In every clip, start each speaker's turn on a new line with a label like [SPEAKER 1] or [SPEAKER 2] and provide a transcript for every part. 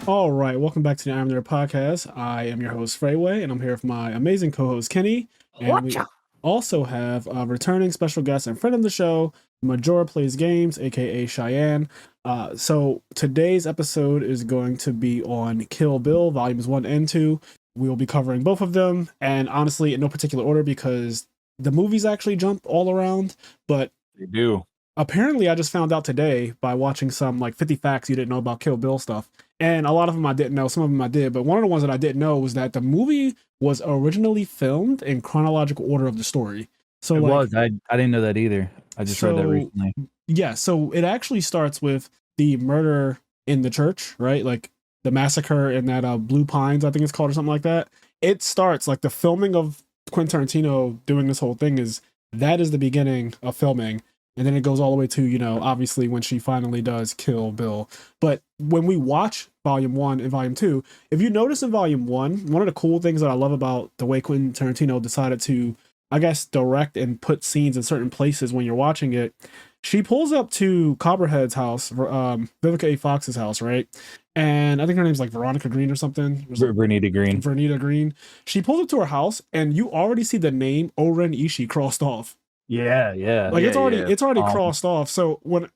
[SPEAKER 1] All right, welcome back to the IMNerd podcast. I am your host, Freyway, and I'm here with my amazing co-host, Kenny. And we also have a returning special guest and friend of the show, Majora Plays Games, aka Cheyenne. So today's episode is going to be on Kill Bill, volumes 1 and 2. We will be covering both of them, and honestly, in no particular order because the movies actually jump all around, but
[SPEAKER 2] they do.
[SPEAKER 1] Apparently, I just found out today by watching some like 50 facts you didn't know about Kill Bill stuff. And a lot of them I didn't know, some of them I did. But one of the ones that I didn't know was that the movie was originally filmed in chronological order of the story. So
[SPEAKER 2] it was. I didn't know that either. I just read that recently.
[SPEAKER 1] Yeah, so it actually starts with the murder in the church, right? Like the massacre in that Blue Pines, I think it's called, or something like that. It starts like the filming of Quentin Tarantino doing this whole thing is the beginning of filming. And then it goes all the way to, you know, obviously when she finally does kill Bill. But when we watch Volume 1 and Volume 2, if you notice in Volume 1, one of the cool things that I love about the way Quentin Tarantino decided to, I guess, direct and put scenes in certain places when you're watching it, she pulls up to Copperhead's house, Vivica A. Fox's house, right? And I think her name's like Veronica Green or something.
[SPEAKER 2] Vernita Green.
[SPEAKER 1] Vernita Green. She pulls up to her house and you already see the name Oren Ishii crossed off.
[SPEAKER 2] Yeah.
[SPEAKER 1] Like it's already crossed off. So when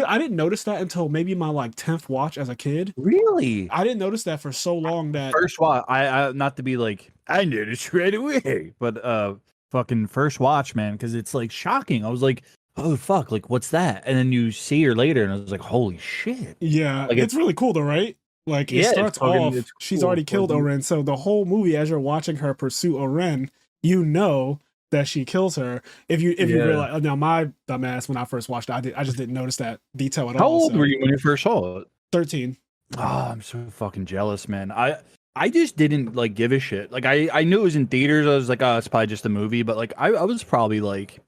[SPEAKER 1] I didn't notice that until maybe my like 10th watch as a kid.
[SPEAKER 2] Really?
[SPEAKER 1] I didn't notice that for so long that
[SPEAKER 2] first watch. I not to be like I noticed right away, but fucking first watch, man, because it's like shocking. I was like, oh fuck, like what's that? And then you see her later, and I was like, holy shit.
[SPEAKER 1] Yeah,
[SPEAKER 2] like,
[SPEAKER 1] it's really cool though, right? Like it starts off, cool. She's already killed Oren. So the whole movie, as you're watching her pursue Oren, you know that she kills her. If you realize, now my dumbass when I first watched it, I just didn't notice that detail at all.
[SPEAKER 2] How old were you when you first saw it?
[SPEAKER 1] 13.
[SPEAKER 2] Oh, I'm so fucking jealous, man. I just didn't like give a shit. Like I knew it was in theaters. I was like, oh, it's probably just a movie. But like I was probably like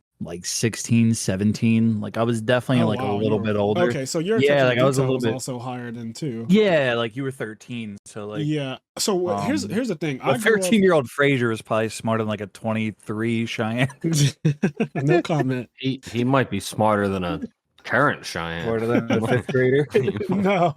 [SPEAKER 2] 16, 17. Like I was definitely a little bit older.
[SPEAKER 1] Okay, so your
[SPEAKER 2] like I was a little
[SPEAKER 1] was
[SPEAKER 2] bit
[SPEAKER 1] also higher than 2.
[SPEAKER 2] Yeah, like you were 13. So like
[SPEAKER 1] So here's the thing.
[SPEAKER 2] A 13-year-old Fraser was probably smarter than like a 23 Cheyenne.
[SPEAKER 1] No comment.
[SPEAKER 3] He might be smarter than a current Cheyenne.
[SPEAKER 2] Smarter than a 5th grader.
[SPEAKER 1] No,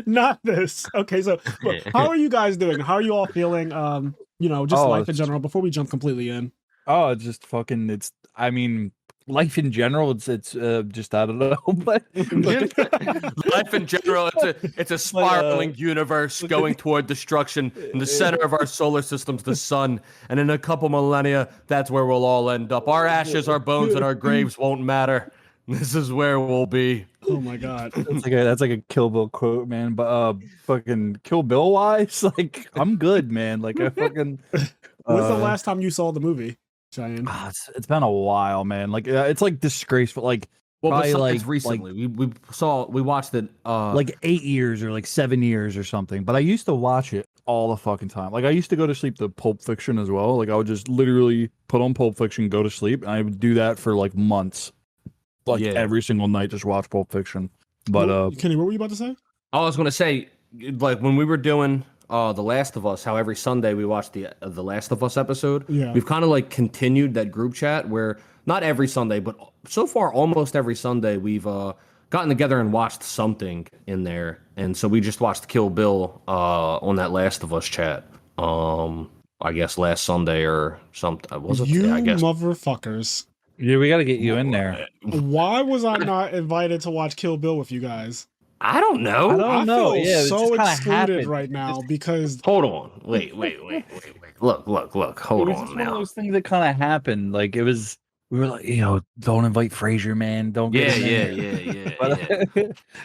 [SPEAKER 1] not this. Okay, so look, how are you guys doing? How are you all feeling? Just life in general before we jump completely in.
[SPEAKER 2] Oh, it's just fucking. I mean, life in general. It's just I don't know, but
[SPEAKER 3] life in general. It's a spiraling universe going toward destruction. In the center of our solar system's the sun, and in a couple millennia, that's where we'll all end up. Our ashes, our bones, and our graves won't matter. This is where we'll be.
[SPEAKER 1] Oh my god,
[SPEAKER 2] that's like a Kill Bill quote, man. But fucking Kill Bill wise, like I'm good, man. Like I fucking.
[SPEAKER 1] When's the last time you saw the movie, Cheyenne?
[SPEAKER 2] It's been a while, man. Like it's like disgraceful. Like
[SPEAKER 3] probably like recently, we watched it
[SPEAKER 2] like 8 years or like 7 years or something. But I used to watch it all the fucking time. Like I used to go to sleep to Pulp Fiction as well. Like I would just literally put on Pulp Fiction, go to sleep, and I would do that for like months. Like every single night, just watch Pulp Fiction. But
[SPEAKER 1] Kenny, what were you about to say?
[SPEAKER 3] I was gonna say, like when we were doing The Last of Us, how every Sunday we watched the Last of Us episode.
[SPEAKER 1] Yeah.
[SPEAKER 3] We've kind of like continued that group chat where not every Sunday, but so far almost every Sunday we've gotten together and watched something in there. And so we just watched Kill Bill on that Last of Us chat. I guess last Sunday or something. Was it?
[SPEAKER 1] You
[SPEAKER 3] I guess.
[SPEAKER 1] motherfuckers.
[SPEAKER 2] Yeah, we got to get you in there.
[SPEAKER 1] Why was I not invited to watch Kill Bill with you guys?
[SPEAKER 3] I don't know.
[SPEAKER 1] I feel so excluded right now because.
[SPEAKER 3] Hold on. Wait. Look. Hold on
[SPEAKER 2] one
[SPEAKER 3] now.
[SPEAKER 2] of those things that kind of happened. Like it was. We were like, don't invite Fraser, man. Don't. Get
[SPEAKER 3] Yeah.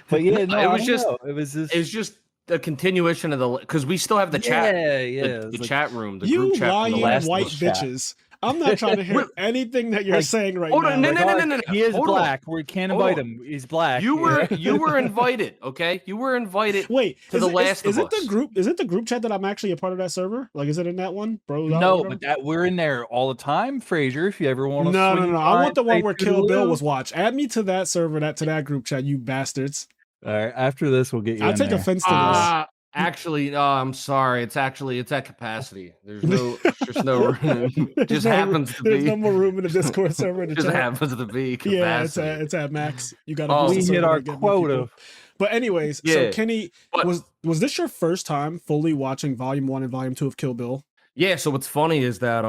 [SPEAKER 2] But yeah, no,
[SPEAKER 3] it was just.
[SPEAKER 2] know. It was just
[SPEAKER 3] a continuation of because we still have the chat. The
[SPEAKER 2] like,
[SPEAKER 3] chat room. The
[SPEAKER 1] you
[SPEAKER 3] group chat.
[SPEAKER 1] lying
[SPEAKER 3] from the last
[SPEAKER 1] white bitches. I'm not trying to hear anything that you're saying right now.
[SPEAKER 3] No.
[SPEAKER 2] He is black. We can't invite him. He's black.
[SPEAKER 3] You were invited, okay? You were invited.
[SPEAKER 1] Wait,
[SPEAKER 3] to the Last of Us.
[SPEAKER 1] Is it the group chat that I'm actually a part of that server? Like, is it in that one, bro?
[SPEAKER 2] No, but we're in there all the time, Fraser. If you ever want to.
[SPEAKER 1] No. I want the one where Kill Bill was watched. Add me to that server, to that group chat, you bastards.
[SPEAKER 2] All right. After this, we'll get you.
[SPEAKER 1] I take offense to this.
[SPEAKER 3] Actually, I'm sorry. It's at capacity. There's no room. It just happens to be.
[SPEAKER 1] There's no more room in the Discord server.
[SPEAKER 3] It just happens to be capacity.
[SPEAKER 1] Yeah, it's at max. You got to.
[SPEAKER 2] We hit our quota.
[SPEAKER 1] But anyways,
[SPEAKER 3] Yeah,
[SPEAKER 1] so Kenny,
[SPEAKER 3] but
[SPEAKER 1] was this your first time fully watching Volume 1 and Volume 2 of Kill Bill?
[SPEAKER 3] yeah, so what's funny is that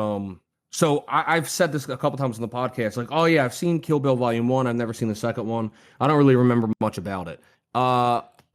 [SPEAKER 3] so I've said this a couple times in the podcast, like, oh yeah, I've seen Kill Bill Volume 1, I've never seen the second one. I don't really remember much about it.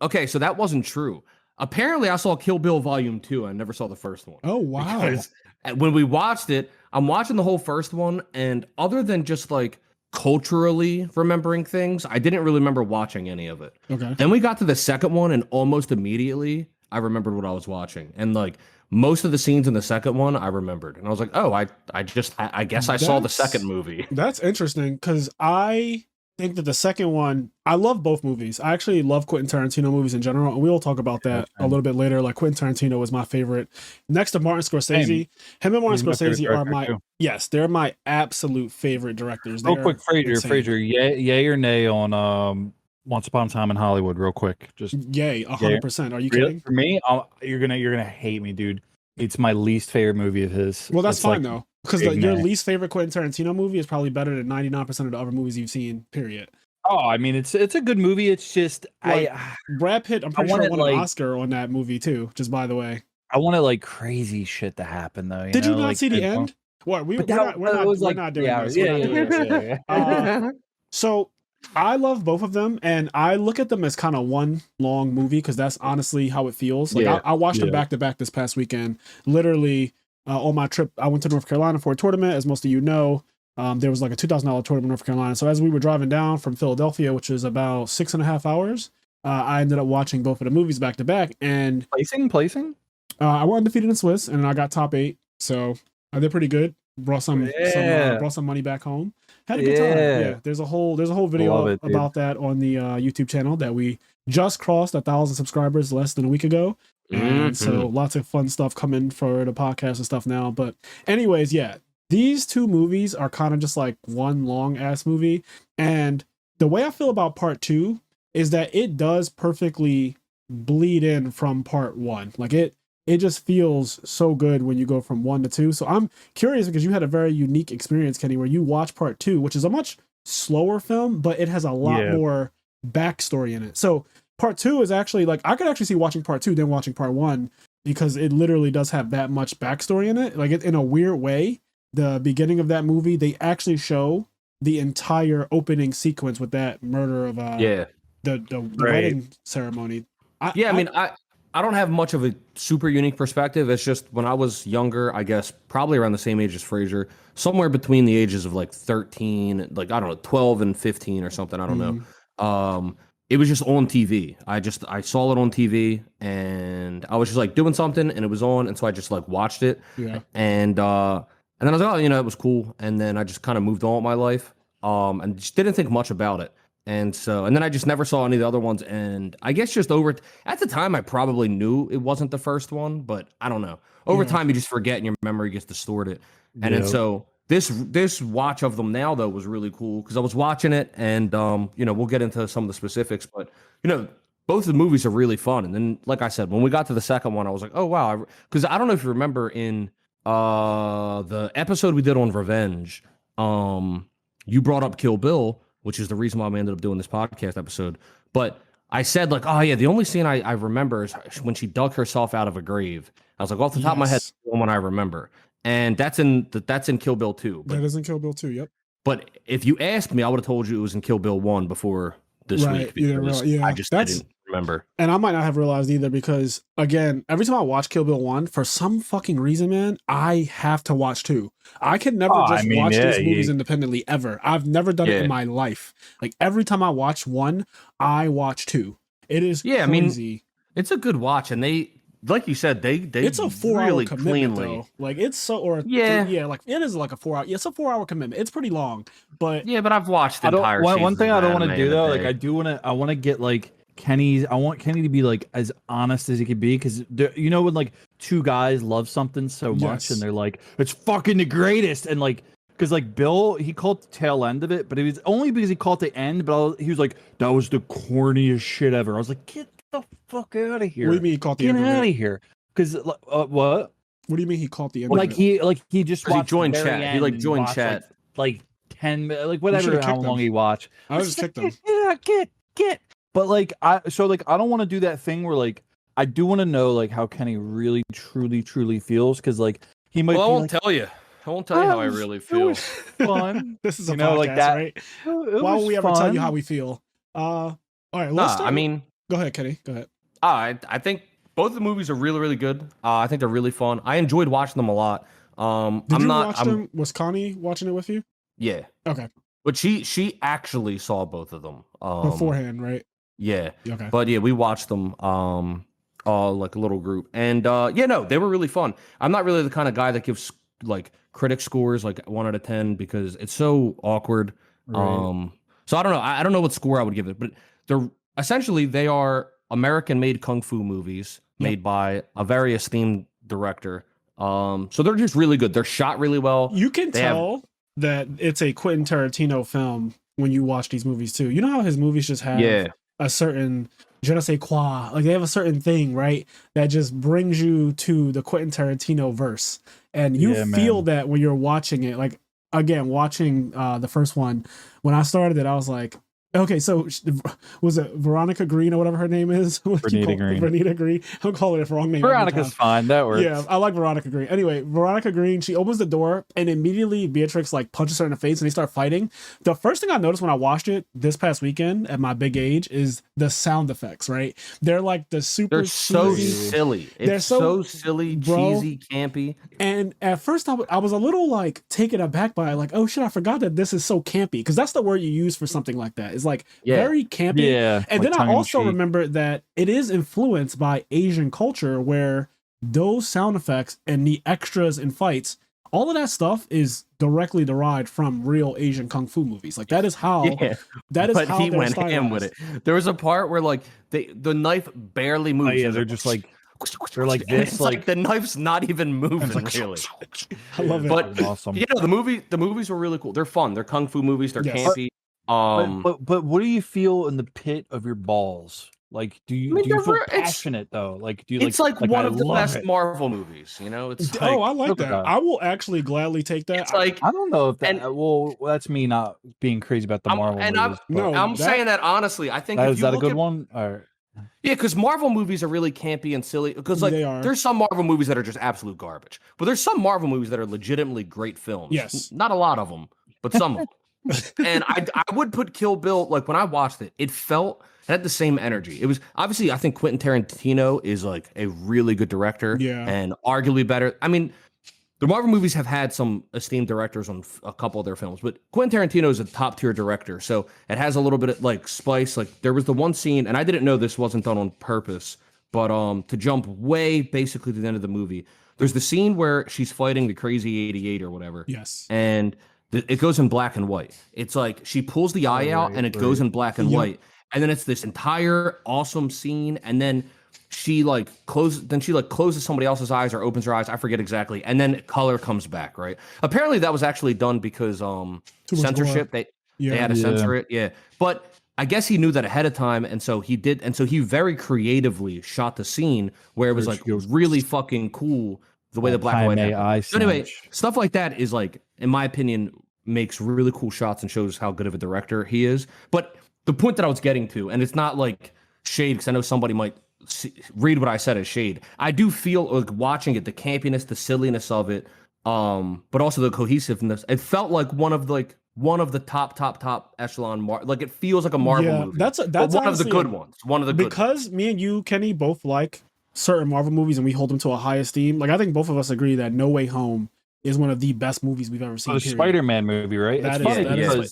[SPEAKER 3] Okay, so that wasn't true. Apparently I saw Kill Bill Volume 2, I never saw the first one.
[SPEAKER 1] Oh wow.
[SPEAKER 3] Because when we watched it, I'm watching the whole first one, and other than just like culturally remembering things, I didn't really remember watching any of it.
[SPEAKER 1] Okay.
[SPEAKER 3] Then we got to the second one, and almost immediately I remembered what I was watching. And like most of the scenes in the second one, I remembered. And I was like, oh, I guess I saw the second movie.
[SPEAKER 1] That's interesting because I think that the second one, I love both movies. I actually love Quentin Tarantino movies in general, and we'll talk about that a little bit later. Like Quentin Tarantino was my favorite. Next to Martin Scorsese, him and Martin Scorsese are they're my absolute favorite directors.
[SPEAKER 2] Real quick, Fraser, yay or nay on Once Upon a Time in Hollywood? Real quick, just
[SPEAKER 1] yay, 100%. Are you kidding?
[SPEAKER 2] For me, you're gonna hate me, dude. It's my least favorite movie of his.
[SPEAKER 1] Well, that's fine though. Because your least favorite Quentin Tarantino movie is probably better than 99% of the other movies you've seen, period.
[SPEAKER 2] Oh, I mean, it's a good movie. It's just
[SPEAKER 1] like, Brad Pitt, I'm pretty sure won an Oscar on that movie too, just by the way.
[SPEAKER 2] I wanted like crazy shit to happen though.
[SPEAKER 1] Did you not see the end? What? We're not doing this. Yeah. So I love both of them, and I look at them as kind of one long movie because that's honestly how it feels. Like I watched them back to back this past weekend. Literally, on my trip, I went to North Carolina for a tournament, as most of you know. There was like a $2,000 tournament in North Carolina. So as we were driving down from Philadelphia, which is about 6.5 hours, I ended up watching both of the movies back to back. And
[SPEAKER 2] placing.
[SPEAKER 1] I went undefeated in Swiss, and I got top 8. So I did pretty good. Brought some money back home. Had a good time. Yeah, there's a whole video about that on the YouTube channel that we just crossed 1,000 subscribers less than a week ago. And so lots of fun stuff coming for the podcast and stuff now. But anyways, yeah, these two movies are kind of just like one long ass movie. And the way I feel about part 2 is that it does perfectly bleed in from part 1. Like it just feels so good when you go from 1 to 2. So I'm curious because you had a very unique experience, Kenny, where you watch part 2, which is a much slower film, but it has a lot more backstory in it. So part 2 is actually like, I could actually see watching part 2 than watching part 1 because it literally does have that much backstory in it. Like in a weird way, the beginning of that movie, they actually show the entire opening sequence with that murder of the wedding ceremony.
[SPEAKER 3] I don't have much of a super unique perspective. It's just when I was younger, I guess probably around the same age as Fraser, somewhere between the ages of like 13, like I don't know, 12 and 15 or something. I don't know. It was just on TV. I saw it on TV and I was just like doing something and it was on. And so I just like watched it. Yeah. And then I was like, oh, it was cool. And then I just kind of moved on with my life. And just didn't think much about it. And then I just never saw any of the other ones. And I guess just at the time, I probably knew it wasn't the first one, but I don't know. Over time, you just forget and your memory gets distorted. And then so this watch of them now, though, was really cool because I was watching it and, we'll get into some of the specifics, but, both of the movies are really fun. And then, like I said, when we got to the second one, I was like, oh, wow. Because I don't know if you remember in the episode we did on Revenge, you brought up Kill Bill, which is the reason why we ended up doing this podcast episode. But I said, like, oh, yeah, the only scene I remember is when she dug herself out of a grave. I was like, off the top of my head, that's the one I remember. And that's in Kill Bill 2. But,
[SPEAKER 1] that is in Kill Bill 2, yep.
[SPEAKER 3] But if you asked me, I would have told you it was in Kill Bill 1 before this week. Because I just didn't remember.
[SPEAKER 1] And I might not have realized either because, again, every time I watch Kill Bill 1, for some fucking reason, man, I have to watch 2. I can never watch these movies independently ever. I've never done it in my life. Like, every time I watch 1, I watch 2. It is crazy. I mean,
[SPEAKER 3] it's a good watch, and they, like you said,
[SPEAKER 1] it's a 4-hour commitment, though. Like, it's so, like, it is like a 4-hour, it's a 4-hour commitment. It's pretty long, but...
[SPEAKER 3] Yeah, but I've watched the entire season.
[SPEAKER 2] One thing I don't want to do, though, like, I want to get, like, I want Kenny to be like as honest as he could be because when like two guys love something so much and they're like it's fucking the greatest and like because like Bill he called the tail end of it but it was only because he called the end but he was like that was the corniest shit ever. I was like get the fuck out of here.
[SPEAKER 1] What do you mean he called the end?
[SPEAKER 2] Get out of here because what?
[SPEAKER 1] What do you mean he called the end?
[SPEAKER 2] Well, he just
[SPEAKER 3] he joined chat. He like joined chat
[SPEAKER 2] like 10 minutes like whatever how long he watched.
[SPEAKER 1] I was just kicked him.
[SPEAKER 2] Get. But like I don't want to do that thing where like I do want to know like how Kenny really truly feels, because like he might.
[SPEAKER 3] Well, I
[SPEAKER 2] be
[SPEAKER 3] won't
[SPEAKER 2] like,
[SPEAKER 3] tell you. I won't tell you how I
[SPEAKER 2] it was-
[SPEAKER 3] really
[SPEAKER 2] It
[SPEAKER 3] feel.
[SPEAKER 2] was fun.
[SPEAKER 1] This is a
[SPEAKER 2] You know,
[SPEAKER 1] podcast,
[SPEAKER 2] like that.
[SPEAKER 1] right?
[SPEAKER 2] It
[SPEAKER 1] Why
[SPEAKER 2] was
[SPEAKER 1] would we ever tell you
[SPEAKER 2] fun.
[SPEAKER 1] how we feel? All right, let's
[SPEAKER 3] Nah,
[SPEAKER 1] start.
[SPEAKER 3] I mean,
[SPEAKER 1] go ahead, Kenny. Go ahead.
[SPEAKER 3] I think both the movies are really good. I think they're really fun. I enjoyed watching them a lot.
[SPEAKER 1] Did you watch them? Was Connie watching it with you?
[SPEAKER 3] Yeah.
[SPEAKER 1] Okay.
[SPEAKER 3] But she actually saw both of them.
[SPEAKER 1] Beforehand, right?
[SPEAKER 3] Yeah.
[SPEAKER 1] Okay.
[SPEAKER 3] But yeah, we watched them like a little group. And yeah, no, they were really fun. I'm not really the kind of guy that gives like critic scores like 1 out of 10 because it's so awkward.
[SPEAKER 2] Right.
[SPEAKER 3] So I don't know. I don't know what score I would give it, but they are American-made kung fu movies made by a very esteemed director. So they're just really good. They're shot really well.
[SPEAKER 1] You can tell that it's a Quentin Tarantino film when you watch these movies too. You know how his movies just have a certain je ne sais quoi, like they have a certain thing, right? That just brings you to the Quentin Tarantino verse, and you feel that when you're watching it. Like again, watching the first one, when I started it, I was like, okay, so was it Veronica Green or whatever her name is? Vernita Green. I'm calling it the wrong name.
[SPEAKER 2] Veronica's fine. That works.
[SPEAKER 1] Yeah, I like Veronica Green. Anyway, Veronica Green, she opens the door and immediately Beatrix like punches her in the face and they start fighting. The first thing I noticed when I watched it this past weekend at my big age is the sound effects, right? They're like the super
[SPEAKER 3] They're so
[SPEAKER 1] cheesy.
[SPEAKER 3] silly.
[SPEAKER 1] They're
[SPEAKER 3] It's
[SPEAKER 1] so
[SPEAKER 3] silly,
[SPEAKER 1] bro.
[SPEAKER 3] cheesy, campy.
[SPEAKER 1] And at first I was a little like taken aback by it, like, oh shit, I forgot that this is so campy. Because that's the word you use for something like that. It's like very campy.
[SPEAKER 2] Yeah.
[SPEAKER 1] And
[SPEAKER 2] like
[SPEAKER 1] then I also remember that it is influenced by Asian culture where those sound effects and the extras in fights, all of that stuff is directly derived from real Asian kung fu movies. Like that is how
[SPEAKER 3] But
[SPEAKER 1] how
[SPEAKER 3] he
[SPEAKER 1] they're
[SPEAKER 3] went ham with
[SPEAKER 1] stylized.
[SPEAKER 3] it. There was a part where like the knife barely moves.
[SPEAKER 2] Oh, yeah, they're just like they're like
[SPEAKER 3] and
[SPEAKER 2] this,
[SPEAKER 3] it's like the knife's not even moving
[SPEAKER 1] like,
[SPEAKER 3] really.
[SPEAKER 1] I love it.
[SPEAKER 3] But
[SPEAKER 2] awesome.
[SPEAKER 3] you know, the movies were really cool. They're fun. They're kung fu movies. They're
[SPEAKER 1] Yes.
[SPEAKER 3] campy.
[SPEAKER 2] But what do you feel in the pit of your balls? Like, do you feel passionate though? Like, do you
[SPEAKER 3] it's like one
[SPEAKER 2] I
[SPEAKER 3] of the
[SPEAKER 2] love
[SPEAKER 3] best
[SPEAKER 2] it.
[SPEAKER 3] Marvel movies. You know, it's
[SPEAKER 1] Oh, I like
[SPEAKER 2] look at
[SPEAKER 1] that. I will actually gladly take that.
[SPEAKER 3] it's like
[SPEAKER 2] I don't know if that. Well, that's me not being crazy about the Marvel movies.
[SPEAKER 3] I'm saying that honestly. I think
[SPEAKER 2] is that a good one? Or
[SPEAKER 3] yeah, because Marvel movies are really campy and silly. Because like, there's some Marvel movies that are just absolute garbage, but there's some Marvel movies that are legitimately great films.
[SPEAKER 1] Yes,
[SPEAKER 3] not a lot of them, but some of them. And I would put Kill Bill, like when I watched it, it had the same energy. It was obviously, I think Quentin Tarantino is like a really good director, and arguably better. I mean, the Marvel movies have had some esteemed directors on a couple of their films, but Quentin Tarantino is a top tier director, so it has a little bit of like spice. Like there was the one scene, and I didn't know this wasn't done on purpose, but to jump way basically to the end of the movie, there's the scene where she's fighting the crazy 88 or whatever.
[SPEAKER 1] Yes,
[SPEAKER 3] and it goes in black and white. It's like she pulls the eye out and it goes in black and white. And then it's this entire awesome scene. And then she closes somebody else's eyes or opens her eyes. I forget exactly. And then color comes back, right? Apparently that was actually done because censorship. They had to censor it. Yeah. But I guess he knew that ahead of time, and so he did, and so he very creatively shot the scene where it was like really fucking cool the way the black and white happened. So anyway, stuff like that is like, in my opinion, makes really cool shots and shows how good of a director he is. But the point that I was getting to, and it's not like shade, because I know somebody might read what I said as shade. I do feel like watching it, the campiness, the silliness of it, but also the cohesiveness. It felt like one of the top echelon like it feels like a Marvel movie.
[SPEAKER 1] That's
[SPEAKER 3] one of the good ones. One of the good
[SPEAKER 1] because
[SPEAKER 3] ones.
[SPEAKER 1] Me and you, Kenny, both like certain Marvel movies and we hold them to a high esteem. Like I think both of us agree that No Way Home is one of the best movies we've ever seen.
[SPEAKER 2] The Spider-Man movie, right?
[SPEAKER 1] It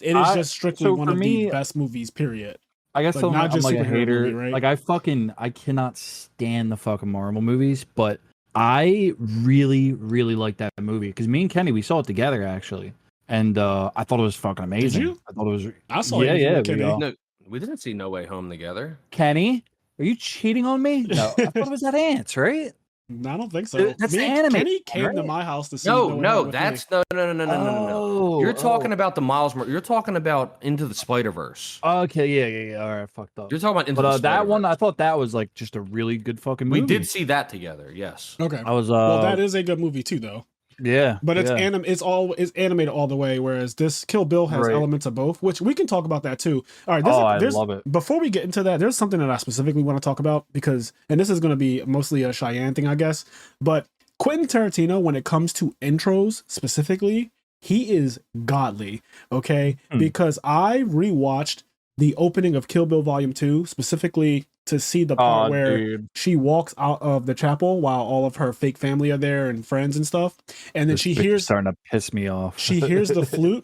[SPEAKER 1] is just strictly one of the best movies, period.
[SPEAKER 2] I guess
[SPEAKER 1] like,
[SPEAKER 2] I'm like a hater.
[SPEAKER 1] Movie, right?
[SPEAKER 2] Like I cannot stand the fucking Marvel movies, but I really like that movie because me and Kenny, we saw it together actually, and I thought it was fucking amazing.
[SPEAKER 1] Did you?
[SPEAKER 2] I thought it was.
[SPEAKER 1] I saw it.
[SPEAKER 3] No, we didn't see No Way Home together.
[SPEAKER 2] Kenny, are you cheating on me? No, I thought it was that Ants, right?
[SPEAKER 1] I don't think so.
[SPEAKER 2] That's anime.
[SPEAKER 1] Kenny came to my house to see.
[SPEAKER 3] No, that's no. You're talking about the Miles. You're talking about Into the Spider-Verse.
[SPEAKER 2] Okay, yeah. All right, fucked up.
[SPEAKER 3] You're talking about Into the Spider-Verse.
[SPEAKER 2] That one, I thought that was like just a really good fucking movie.
[SPEAKER 3] We did see that together. Yes.
[SPEAKER 1] Okay.
[SPEAKER 2] I was.
[SPEAKER 1] Well, that is a good movie too, though.
[SPEAKER 2] Yeah,
[SPEAKER 1] But it's
[SPEAKER 2] yeah.
[SPEAKER 1] it's animated all the way, whereas this Kill Bill has
[SPEAKER 2] Right.
[SPEAKER 1] elements of both, which we can talk about that too. All right,
[SPEAKER 2] Oh, I
[SPEAKER 1] there's
[SPEAKER 2] love it.
[SPEAKER 1] before we get into that, there's something that I specifically want to talk about because, and this is going to be mostly a Cheyenne thing, I guess. But Quentin Tarantino, when it comes to intros specifically, he is godly. Okay, because I rewatched the opening of Kill Bill Volume 2 specifically to see the part
[SPEAKER 2] Oh,
[SPEAKER 1] where
[SPEAKER 2] dude.
[SPEAKER 1] she walks out of the chapel while all of her fake family are there and friends and stuff, and then
[SPEAKER 2] This bitch is starting to piss me off.
[SPEAKER 1] she hears the flute.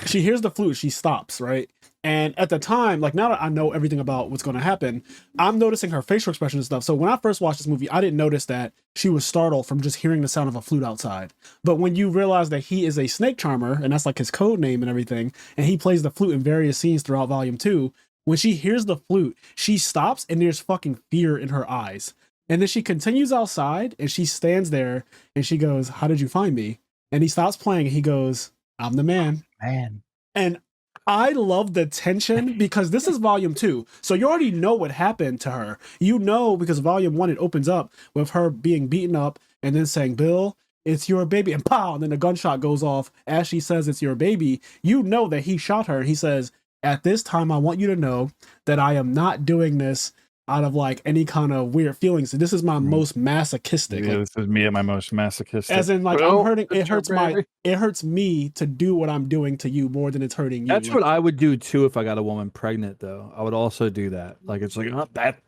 [SPEAKER 1] She stops, right? And at the time, like now that I know everything about what's going to happen, I'm noticing her facial expression and stuff. So when I first watched this movie, I didn't notice that she was startled from just hearing the sound of a flute outside. But when you realize that he is a snake charmer and that's like his code name and everything, and he plays the flute in various scenes throughout volume 2, when she hears the flute, she stops and there's fucking fear in her eyes. And then she continues outside and she stands there and she goes, "How did you find me?" And he stops playing and he goes, "I'm the man."
[SPEAKER 2] Man.
[SPEAKER 1] And I love the tension because this is volume 2. So you already know what happened to her. You know, because volume 1, it opens up with her being beaten up and then saying, "Bill, it's your baby." And pow, and then the gunshot goes off as she says it's your baby. You know that he shot her. He says, "At this time, I want you to know that I am not doing this out of like any kind of weird feelings. This is my most masochistic."
[SPEAKER 2] Yeah,
[SPEAKER 1] Like,
[SPEAKER 2] this is me at my most masochistic.
[SPEAKER 1] as in, like,
[SPEAKER 2] Well,
[SPEAKER 1] I'm hurting.
[SPEAKER 2] it's your baby.
[SPEAKER 1] It hurts me to do what I'm doing to you more than it's hurting you.
[SPEAKER 2] That's
[SPEAKER 1] Like,
[SPEAKER 2] what I would do too if I got a woman pregnant. Though I would also do that. Like it's like oh, that.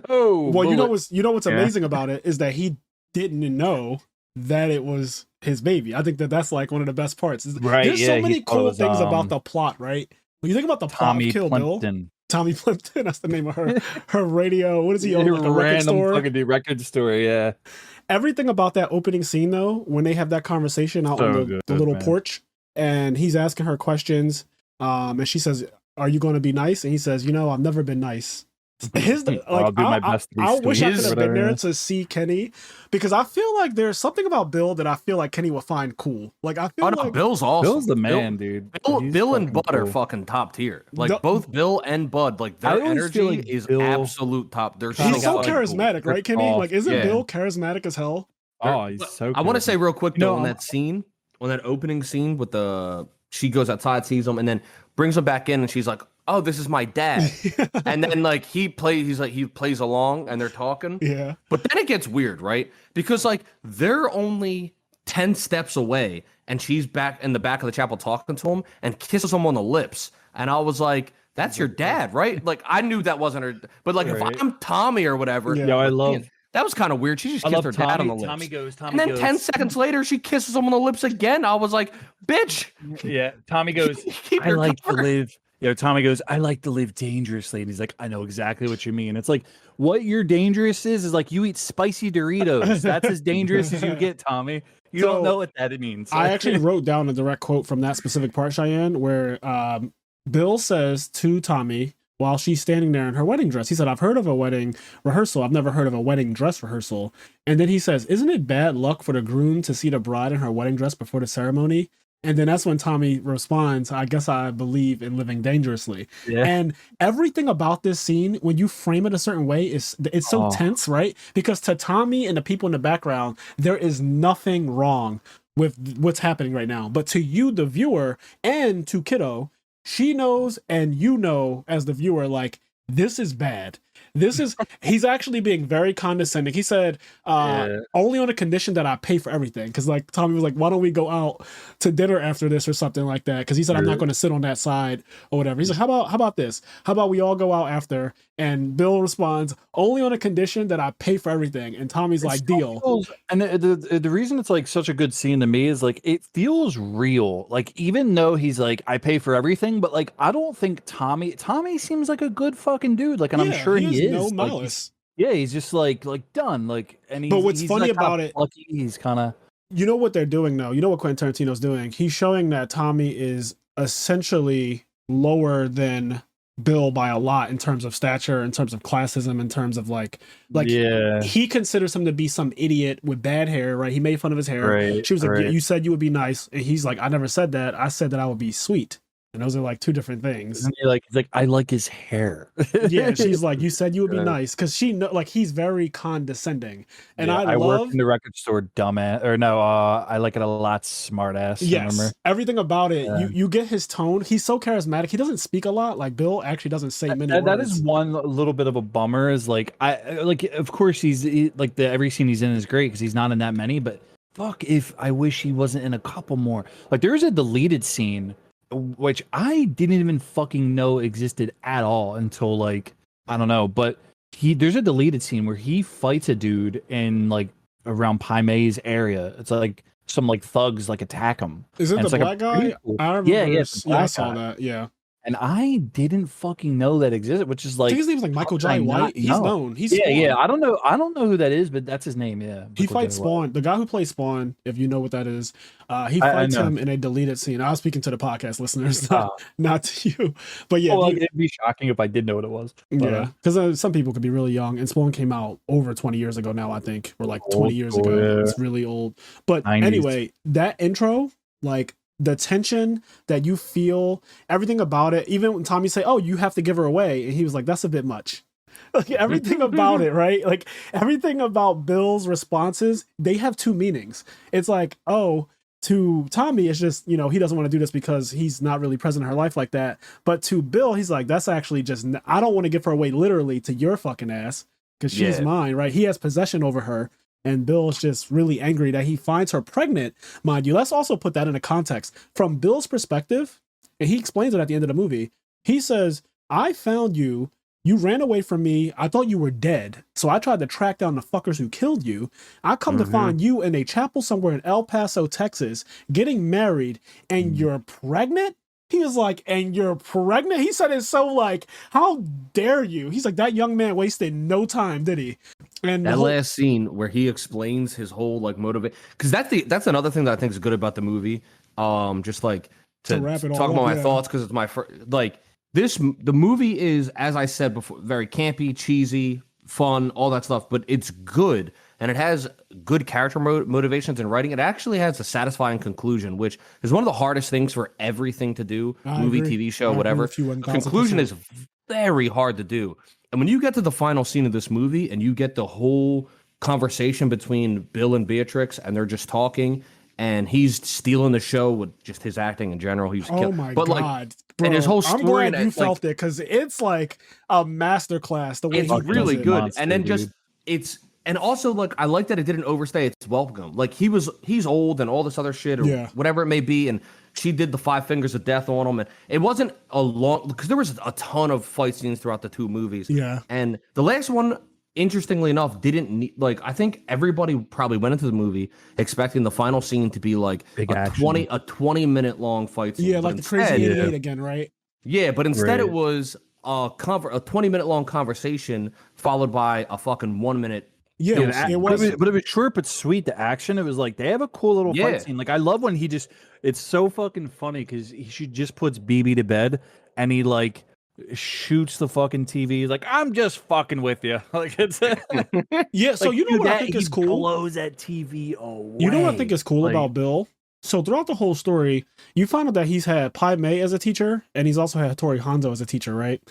[SPEAKER 2] Oh,
[SPEAKER 1] well,
[SPEAKER 2] bullet.
[SPEAKER 1] you know what's
[SPEAKER 2] Yeah.
[SPEAKER 1] amazing about it is that he didn't know that it was his baby. I think that that's like one of the best parts.
[SPEAKER 2] Right,
[SPEAKER 1] There's
[SPEAKER 2] yeah,
[SPEAKER 1] so
[SPEAKER 2] he
[SPEAKER 1] many
[SPEAKER 2] thought it
[SPEAKER 1] cool
[SPEAKER 2] was,
[SPEAKER 1] things about the plot, right? When you think about the plot
[SPEAKER 2] Tommy
[SPEAKER 1] of Kill Bill,
[SPEAKER 2] Plimpton.
[SPEAKER 1] Tommy Plimpton, that's the name of her radio. What does he own? Like a record
[SPEAKER 2] Random
[SPEAKER 1] store?
[SPEAKER 2] fucking record store. Yeah.
[SPEAKER 1] Everything about that opening scene though, when they have that conversation out on
[SPEAKER 2] So
[SPEAKER 1] the
[SPEAKER 2] good,
[SPEAKER 1] little
[SPEAKER 2] man.
[SPEAKER 1] porch and he's asking her questions, and she says, "Are you going to be nice?" And he says, "You know, I've never been nice." His like,
[SPEAKER 2] I'll do my best to be
[SPEAKER 1] I wish I
[SPEAKER 2] sweet
[SPEAKER 1] could
[SPEAKER 2] or
[SPEAKER 1] have been
[SPEAKER 2] whatever.
[SPEAKER 1] there to see Kenny, because I feel like there's something about Bill that I feel like Kenny will find cool. Like I feel
[SPEAKER 3] Oh no,
[SPEAKER 1] like
[SPEAKER 3] Bill's awesome.
[SPEAKER 2] Bill's the man, dude. He's
[SPEAKER 3] Bill and
[SPEAKER 2] fucking
[SPEAKER 3] Bud are
[SPEAKER 2] cool.
[SPEAKER 3] fucking top tier. Like
[SPEAKER 1] The-
[SPEAKER 3] both Bill and Bud, like
[SPEAKER 2] I
[SPEAKER 3] their
[SPEAKER 2] always feel
[SPEAKER 3] energy
[SPEAKER 2] like
[SPEAKER 3] is
[SPEAKER 2] Bill
[SPEAKER 3] absolute top. They're
[SPEAKER 2] kinda
[SPEAKER 1] he's
[SPEAKER 3] so
[SPEAKER 1] so
[SPEAKER 2] got, like,
[SPEAKER 1] charismatic, right, Kenny?
[SPEAKER 2] off.
[SPEAKER 1] Like, isn't
[SPEAKER 3] Yeah.
[SPEAKER 1] Bill charismatic as hell?
[SPEAKER 2] Oh, he's so.
[SPEAKER 3] I want to say real quick
[SPEAKER 2] You know,
[SPEAKER 3] though, on that scene, on that opening scene with the she goes outside, sees him, and then brings him back in, and she's like, "Oh, this is my dad." And then like he plays along, and they're talking.
[SPEAKER 1] Yeah.
[SPEAKER 3] But then it gets weird, right? Because like they're only 10 steps away, and she's back in the back of the chapel talking to him and kisses him on the lips. And I was like, "That's your dad, right?" Like I knew that wasn't her, but like
[SPEAKER 2] Right.
[SPEAKER 3] if I'm Tommy or whatever,
[SPEAKER 1] Yeah.
[SPEAKER 2] Yo, I
[SPEAKER 3] man,
[SPEAKER 2] love.
[SPEAKER 3] that was kind of weird. She just
[SPEAKER 2] I
[SPEAKER 3] kissed
[SPEAKER 2] love
[SPEAKER 3] her dad on the
[SPEAKER 2] Tommy.
[SPEAKER 3] lips.
[SPEAKER 2] Tommy goes.
[SPEAKER 3] And then 10 seconds later, she kisses him on the lips again. I was like, "Bitch,
[SPEAKER 2] Yeah, Tommy goes.
[SPEAKER 3] keep
[SPEAKER 2] I
[SPEAKER 3] your
[SPEAKER 2] like
[SPEAKER 3] cover."
[SPEAKER 2] to live. Yo, Tommy goes. I like to live dangerously, and he's like, I know exactly what you mean. It's like what you're dangerous is like you eat spicy Doritos. That's as dangerous as you get, Tommy. You
[SPEAKER 1] So,
[SPEAKER 2] don't know what that means.
[SPEAKER 1] I actually wrote down a direct quote from that specific part, Cheyenne, where Bill says to Tommy while she's standing there in her wedding dress, he said, "I've heard of a wedding rehearsal. I've never heard of a wedding dress rehearsal." And then he says, "Isn't it bad luck for the groom to see the bride in her wedding dress before the ceremony?" And then that's when Tommy responds, "I guess I believe in living dangerously."
[SPEAKER 2] Yeah.
[SPEAKER 1] And everything about this scene, when you frame it a certain way, it's so
[SPEAKER 2] Oh.
[SPEAKER 1] tense, right? Because to Tommy and the people in the background, there is nothing wrong with what's happening right now. But to you, the viewer, and to Kiddo, she knows and you know as the viewer, like, this is bad. He's actually being very condescending. He said, only on the condition that I pay for everything. Because like Tommy was like, "Why don't we go out to dinner after this or something like that?" Because he said, "I'm not going to sit on that side or whatever." He's like, how about this? How about we all go out after? And Bill responds, "Only on a condition that I pay for everything." And Tommy's like, "Deal."
[SPEAKER 2] And the reason it's like such a good scene to me is like it feels real. Like even though he's like, I pay for everything, but like I don't think Tommy seems like a good fucking dude. Like, and I'm sure he
[SPEAKER 1] has
[SPEAKER 2] is.
[SPEAKER 1] no
[SPEAKER 2] Like,
[SPEAKER 1] malice.
[SPEAKER 2] he's just like done. Like, and
[SPEAKER 1] But what's
[SPEAKER 2] he's
[SPEAKER 1] funny
[SPEAKER 2] like,
[SPEAKER 1] about it-
[SPEAKER 2] lucky he's kind of.
[SPEAKER 1] You know what they're doing though? You know what Quentin Tarantino's doing? He's showing that Tommy is essentially lower than Bill by a lot in terms of stature, in terms of classism, in terms of like
[SPEAKER 2] Yeah.
[SPEAKER 1] he considers him to be some idiot with bad hair, right? He made fun of his hair.
[SPEAKER 2] Right,
[SPEAKER 1] She was like,
[SPEAKER 2] right.
[SPEAKER 1] "You said you would be nice," and he's like, "I never said that. I said that I would be sweet." And those are like two different things.
[SPEAKER 2] Isn't he like, he's like, I like his hair.
[SPEAKER 1] Yeah, she's like, you said you would be
[SPEAKER 2] Yeah.
[SPEAKER 1] nice, because she know, like, he's very condescending, and
[SPEAKER 2] Yeah,
[SPEAKER 1] I
[SPEAKER 2] work
[SPEAKER 1] love
[SPEAKER 2] in the record store, dumbass. Or no, I like it a lot, smartass.
[SPEAKER 1] yes,
[SPEAKER 2] Remember?
[SPEAKER 1] everything about it.
[SPEAKER 2] Yeah.
[SPEAKER 1] You get his tone. He's so charismatic. He doesn't speak a lot. Like Bill actually doesn't say many words.
[SPEAKER 2] That is one little bit of a bummer. Is like like, of course like every scene he's in is great because he's not in that many. But fuck, if I wish he wasn't in a couple more. Like there's a deleted scene which I didn't even fucking know existed at all until like I don't know. But there's a deleted scene where he fights a dude in like around Pai Mei's area. It's like some like thugs like attack him.
[SPEAKER 1] Is it
[SPEAKER 2] And
[SPEAKER 1] the
[SPEAKER 2] it's like
[SPEAKER 1] black guy? I remember,
[SPEAKER 2] yeah, it's the
[SPEAKER 1] I
[SPEAKER 2] black
[SPEAKER 1] saw
[SPEAKER 2] guy.
[SPEAKER 1] that. Yeah,
[SPEAKER 2] And I didn't fucking know that existed, which is
[SPEAKER 1] I
[SPEAKER 2] like
[SPEAKER 1] think his name is like Michael
[SPEAKER 2] how did I
[SPEAKER 1] Jai
[SPEAKER 2] not
[SPEAKER 1] White. He's
[SPEAKER 2] know?
[SPEAKER 1] known. He's
[SPEAKER 2] Yeah,
[SPEAKER 1] Spawn.
[SPEAKER 2] yeah. I don't know who that is, but that's his name. Yeah,
[SPEAKER 1] He
[SPEAKER 2] Michael
[SPEAKER 1] fights
[SPEAKER 2] Jai White.
[SPEAKER 1] Spawn. The guy who plays Spawn, if you know what that is, he
[SPEAKER 2] I
[SPEAKER 1] fights
[SPEAKER 2] know.
[SPEAKER 1] him in a deleted scene. I was speaking to the podcast listeners,
[SPEAKER 2] Oh.
[SPEAKER 1] not to you. But yeah,
[SPEAKER 2] Well, like, it'd be shocking if I did know what it was. But,
[SPEAKER 1] yeah, because some people could be really young, and Spawn came out over 20 years ago now, I think, or like 20
[SPEAKER 2] Old
[SPEAKER 1] years
[SPEAKER 2] school,
[SPEAKER 1] ago.
[SPEAKER 2] yeah.
[SPEAKER 1] It's really old. But
[SPEAKER 2] 90s.
[SPEAKER 1] anyway, that intro, like the tension that you feel, everything about it, even when Tommy say, oh, you have to give her away, and he was like, that's a bit much. Like everything about it, right? Like everything about Bill's responses, they have two meanings. It's like, oh, to Tommy, it's just, you know, he doesn't want to do this because he's not really present in her life like that. But to Bill, he's like, that's actually just, I don't want to give her away literally to your fucking ass because she's
[SPEAKER 3] Yeah.
[SPEAKER 1] mine, right? He has possession over her. And Bill's just really angry that he finds her pregnant. Mind you, let's also put that into context. From Bill's perspective, and he explains it at the end of the movie, he says, I found you. You ran away from me. I thought you were dead. So I tried to track down the fuckers who killed you. I come to find you in a chapel somewhere in El Paso, Texas, getting married, and you're pregnant? He was like, and you're pregnant? He said it so like, how dare you? He's like, that young man wasted no time, did he? And
[SPEAKER 3] That last scene where he explains his whole like motivate, because that's another thing that I think is good about the movie. Just like to
[SPEAKER 1] wrap it all
[SPEAKER 3] talk about
[SPEAKER 1] up,
[SPEAKER 3] my
[SPEAKER 1] yeah.
[SPEAKER 3] thoughts, because it's my first. Like the movie is, as I said before, very campy, cheesy, fun, all that stuff. But it's good, and it has good character motivations and writing. It actually has a satisfying conclusion, which is one of the hardest things for everything to do.
[SPEAKER 1] I
[SPEAKER 3] Movie,
[SPEAKER 1] agree.
[SPEAKER 3] TV show,
[SPEAKER 1] I
[SPEAKER 3] whatever.
[SPEAKER 1] agree with you
[SPEAKER 3] The conclusion
[SPEAKER 1] 1000%.
[SPEAKER 3] is very hard to do. And when you get to the final scene of this movie and you get the whole conversation between Bill and Beatrix, and they're just talking, and he's stealing the show with just his acting in general. He's
[SPEAKER 1] Oh my
[SPEAKER 3] but like,
[SPEAKER 1] god, bro!
[SPEAKER 3] and his whole
[SPEAKER 1] I'm
[SPEAKER 3] story,
[SPEAKER 1] glad
[SPEAKER 3] and
[SPEAKER 1] you
[SPEAKER 3] it's like,
[SPEAKER 1] felt it because it's like a masterclass. The way
[SPEAKER 3] it's
[SPEAKER 1] he
[SPEAKER 3] really
[SPEAKER 1] does it.
[SPEAKER 3] good.
[SPEAKER 2] Monster,
[SPEAKER 3] And then just
[SPEAKER 2] dude.
[SPEAKER 3] it's, and also like I like that it didn't overstay its welcome. Like he's old and all this other shit or
[SPEAKER 1] Yeah.
[SPEAKER 3] whatever it may be, and she did the 5 fingers of death on him, and it wasn't a long, because there was a ton of fight scenes throughout the two movies.
[SPEAKER 1] Yeah.
[SPEAKER 3] And the last one, interestingly enough, didn't need, like, I think everybody probably went into the movie expecting the final scene to be like
[SPEAKER 2] Big
[SPEAKER 3] a
[SPEAKER 2] action.
[SPEAKER 3] 20-minute long fight scene.
[SPEAKER 1] Yeah,
[SPEAKER 3] But
[SPEAKER 1] like the crazy
[SPEAKER 3] instead-
[SPEAKER 1] 88 again, right?
[SPEAKER 3] yeah, but instead it
[SPEAKER 2] Right.
[SPEAKER 3] was a 20-minute long conversation followed by a fucking 1 minute.
[SPEAKER 1] Yeah,
[SPEAKER 3] kill
[SPEAKER 1] it
[SPEAKER 3] scene.
[SPEAKER 1] was.
[SPEAKER 2] But it was short but sweet. The action, it was like they have a cool little
[SPEAKER 3] Yeah.
[SPEAKER 2] fight scene. Like I love when it's so fucking funny because she just puts BB to bed and he like shoots the fucking TV. He's like, I'm just fucking with you. Like it's
[SPEAKER 1] Yeah, so
[SPEAKER 2] like,
[SPEAKER 1] you know
[SPEAKER 2] dude,
[SPEAKER 1] what I
[SPEAKER 2] that-
[SPEAKER 1] think
[SPEAKER 2] he
[SPEAKER 1] is cool?
[SPEAKER 2] blows that TV away.
[SPEAKER 1] You know what I think is cool
[SPEAKER 2] Like,
[SPEAKER 1] about Bill? So throughout the whole story, you find out that he's had Pai Mei as a teacher, and he's also had Hattori Hanzo as a teacher, right?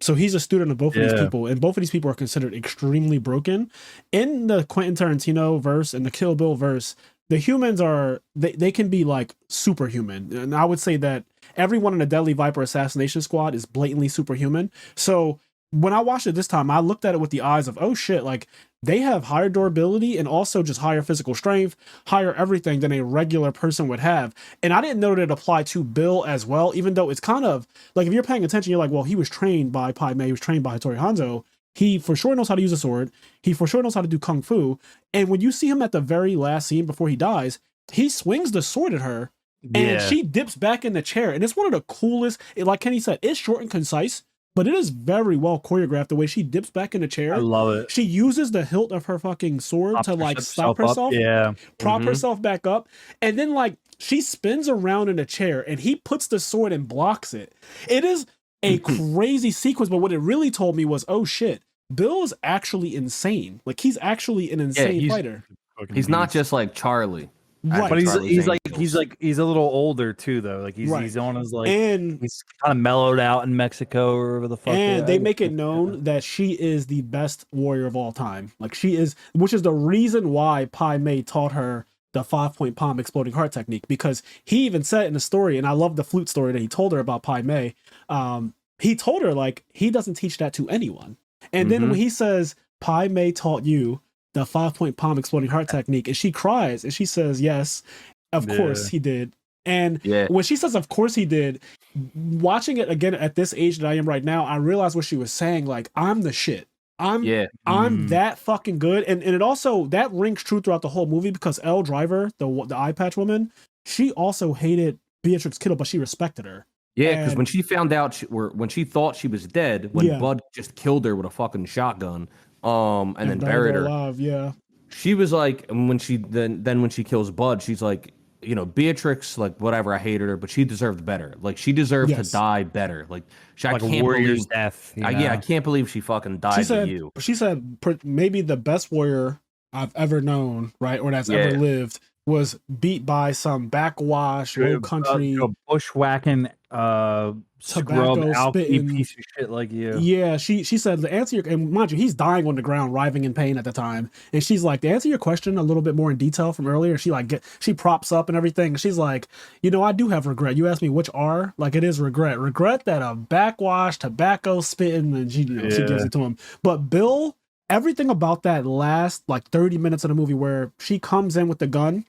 [SPEAKER 1] So he's a student of both of these
[SPEAKER 2] Yeah.
[SPEAKER 1] people, and both of these people are considered extremely broken. In the Quentin Tarantino verse and the Kill Bill verse, the humans are they can be like superhuman, and I would say that everyone in the Deadly Viper Assassination Squad is blatantly superhuman. So when I watched it this time, I looked at it with the eyes of, oh shit, like they have higher durability and also just higher physical strength, higher everything than a regular person would have. And I didn't know that it applied to Bill as well, even though it's kind of like if you're paying attention, you're like, well, he was trained by Pai Mei, he was trained by Hattori Hanzo. He for sure knows how to use a sword. He for sure knows how to do kung fu. And when you see him at the very last scene before he dies, he swings the sword at her and
[SPEAKER 2] Yeah.
[SPEAKER 1] she dips back in the chair. And it's one of the coolest, like Kenny said, it's short and concise, but it is very well choreographed the way she dips back in the chair.
[SPEAKER 2] I love it.
[SPEAKER 1] She uses the hilt of her fucking sword to like stop
[SPEAKER 2] up.
[SPEAKER 1] herself,
[SPEAKER 2] Yeah.
[SPEAKER 1] prop
[SPEAKER 3] Mhm.
[SPEAKER 1] herself back up, and then like she spins around in a chair and he puts the sword and blocks it. It is a crazy sequence, but what it really told me was, oh shit, Bill is actually insane. Like he's actually an insane
[SPEAKER 2] he's-
[SPEAKER 1] fighter.
[SPEAKER 3] He's not just like Charlie.
[SPEAKER 1] Right.
[SPEAKER 2] But
[SPEAKER 3] Charlie's
[SPEAKER 2] he's a little older too though. Like he's on his like
[SPEAKER 1] and
[SPEAKER 2] he's kind of mellowed out in Mexico or wherever the fuck.
[SPEAKER 1] and they make it known that she is the best warrior of all time. Like she is, which is the reason why Pai Mei taught her the 5-point palm exploding heart technique, because he even said in the story, and I love the flute story that he told her about Pai Mei. He told her like he doesn't teach that to anyone. And then when he says Pai Mei taught you the 5-point palm exploding heart technique, and she cries and she says, yes, of course he did. And when she says, of course he did, watching it again at this age that I am right now, I realized what she was saying. Like, I'm the shit. I'm that fucking good. And it also, that rings true throughout the whole movie, because Elle Driver, the eye patch woman, she also hated Beatrix Kittle, but she respected her.
[SPEAKER 3] Yeah, because when she found out, when she thought she was dead, when Bud just killed her with a fucking shotgun, and then buried her
[SPEAKER 1] alive,
[SPEAKER 3] she was like, and when she when she kills Bud, she's like, you know, Beatrix, like whatever, I hated her, but she deserved better. Like she deserved to die better. Like I can't
[SPEAKER 2] warrior's
[SPEAKER 3] believe
[SPEAKER 2] death.
[SPEAKER 3] I can't believe she fucking died to you.
[SPEAKER 1] She said maybe the best warrior I've ever known, right, or that's ever lived, was beat by some backwash, low country,
[SPEAKER 2] bushwhacking, scrub alky piece of shit like you.
[SPEAKER 1] Yeah, she said the answer, and mind you, he's dying on the ground, writhing in pain at the time, and she's like, to answer your question a little bit more in detail from earlier, she props up and everything, and she's like, you know, I do have regret. You asked me which R, like it is regret that a backwash tobacco spitting, and she gives it to him. But Bill, everything about that last like 30 minutes of the movie where she comes in with the gun.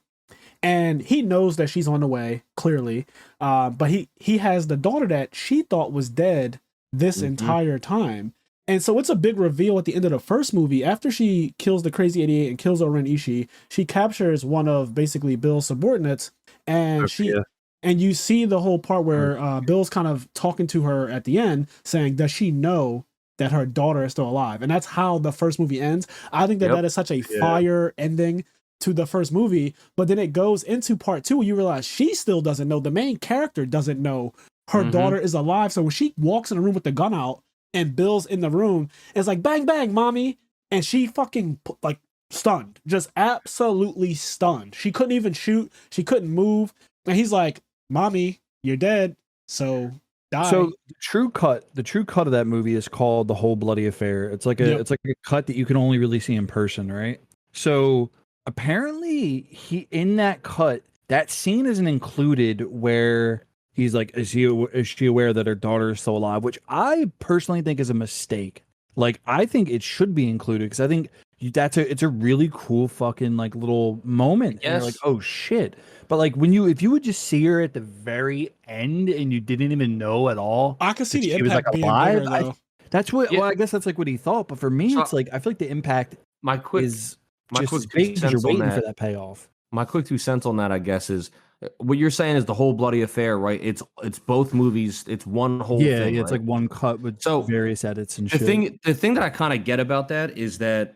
[SPEAKER 1] And he knows that she's on the way, clearly. But he has the daughter that she thought was dead this entire time. And so it's a big reveal at the end of the first movie. After she kills the Crazy 88 and kills Oren Ishii, she captures one of basically Bill's subordinates. And and you see the whole part where Bill's kind of talking to her at the end, saying, does she know that her daughter is still alive? And that's how the first movie ends. I think that is such a fire ending to the first movie, but then it goes into part 2 and you realize she still doesn't know. The main character doesn't know her daughter is alive. So when she walks in the room with the gun out and Bill's in the room, it's like, bang, bang, mommy. And she fucking like stunned, just absolutely stunned. She couldn't even shoot. She couldn't move. And he's like, mommy, you're dead. So die.
[SPEAKER 2] So the true cut of that movie is called The Whole Bloody Affair. It's like a cut that you can only really see in person, right? So apparently in that cut, that scene isn't included where he's like, is she aware that her daughter is still alive? Which I personally think is a mistake. Like, I think it should be included because I think it's a really cool fucking like little moment. And you're like, oh shit. But like if you would just see her at the very end and you didn't even know at all,
[SPEAKER 1] I could see the
[SPEAKER 2] she was
[SPEAKER 1] impact
[SPEAKER 2] like
[SPEAKER 1] being
[SPEAKER 2] alive.
[SPEAKER 1] bigger, though.
[SPEAKER 2] That's what. Well, I guess that's like what he thought. But for me, it's like I feel like the impact is just as big because you're waiting for that payoff.
[SPEAKER 3] My quick 2 cents on that, I guess, is what you're saying is The Whole Bloody Affair, right? It's both movies. It's one whole thing.
[SPEAKER 2] Yeah, it's like one cut with various edits and shit.
[SPEAKER 3] The thing that I kind of get about that is that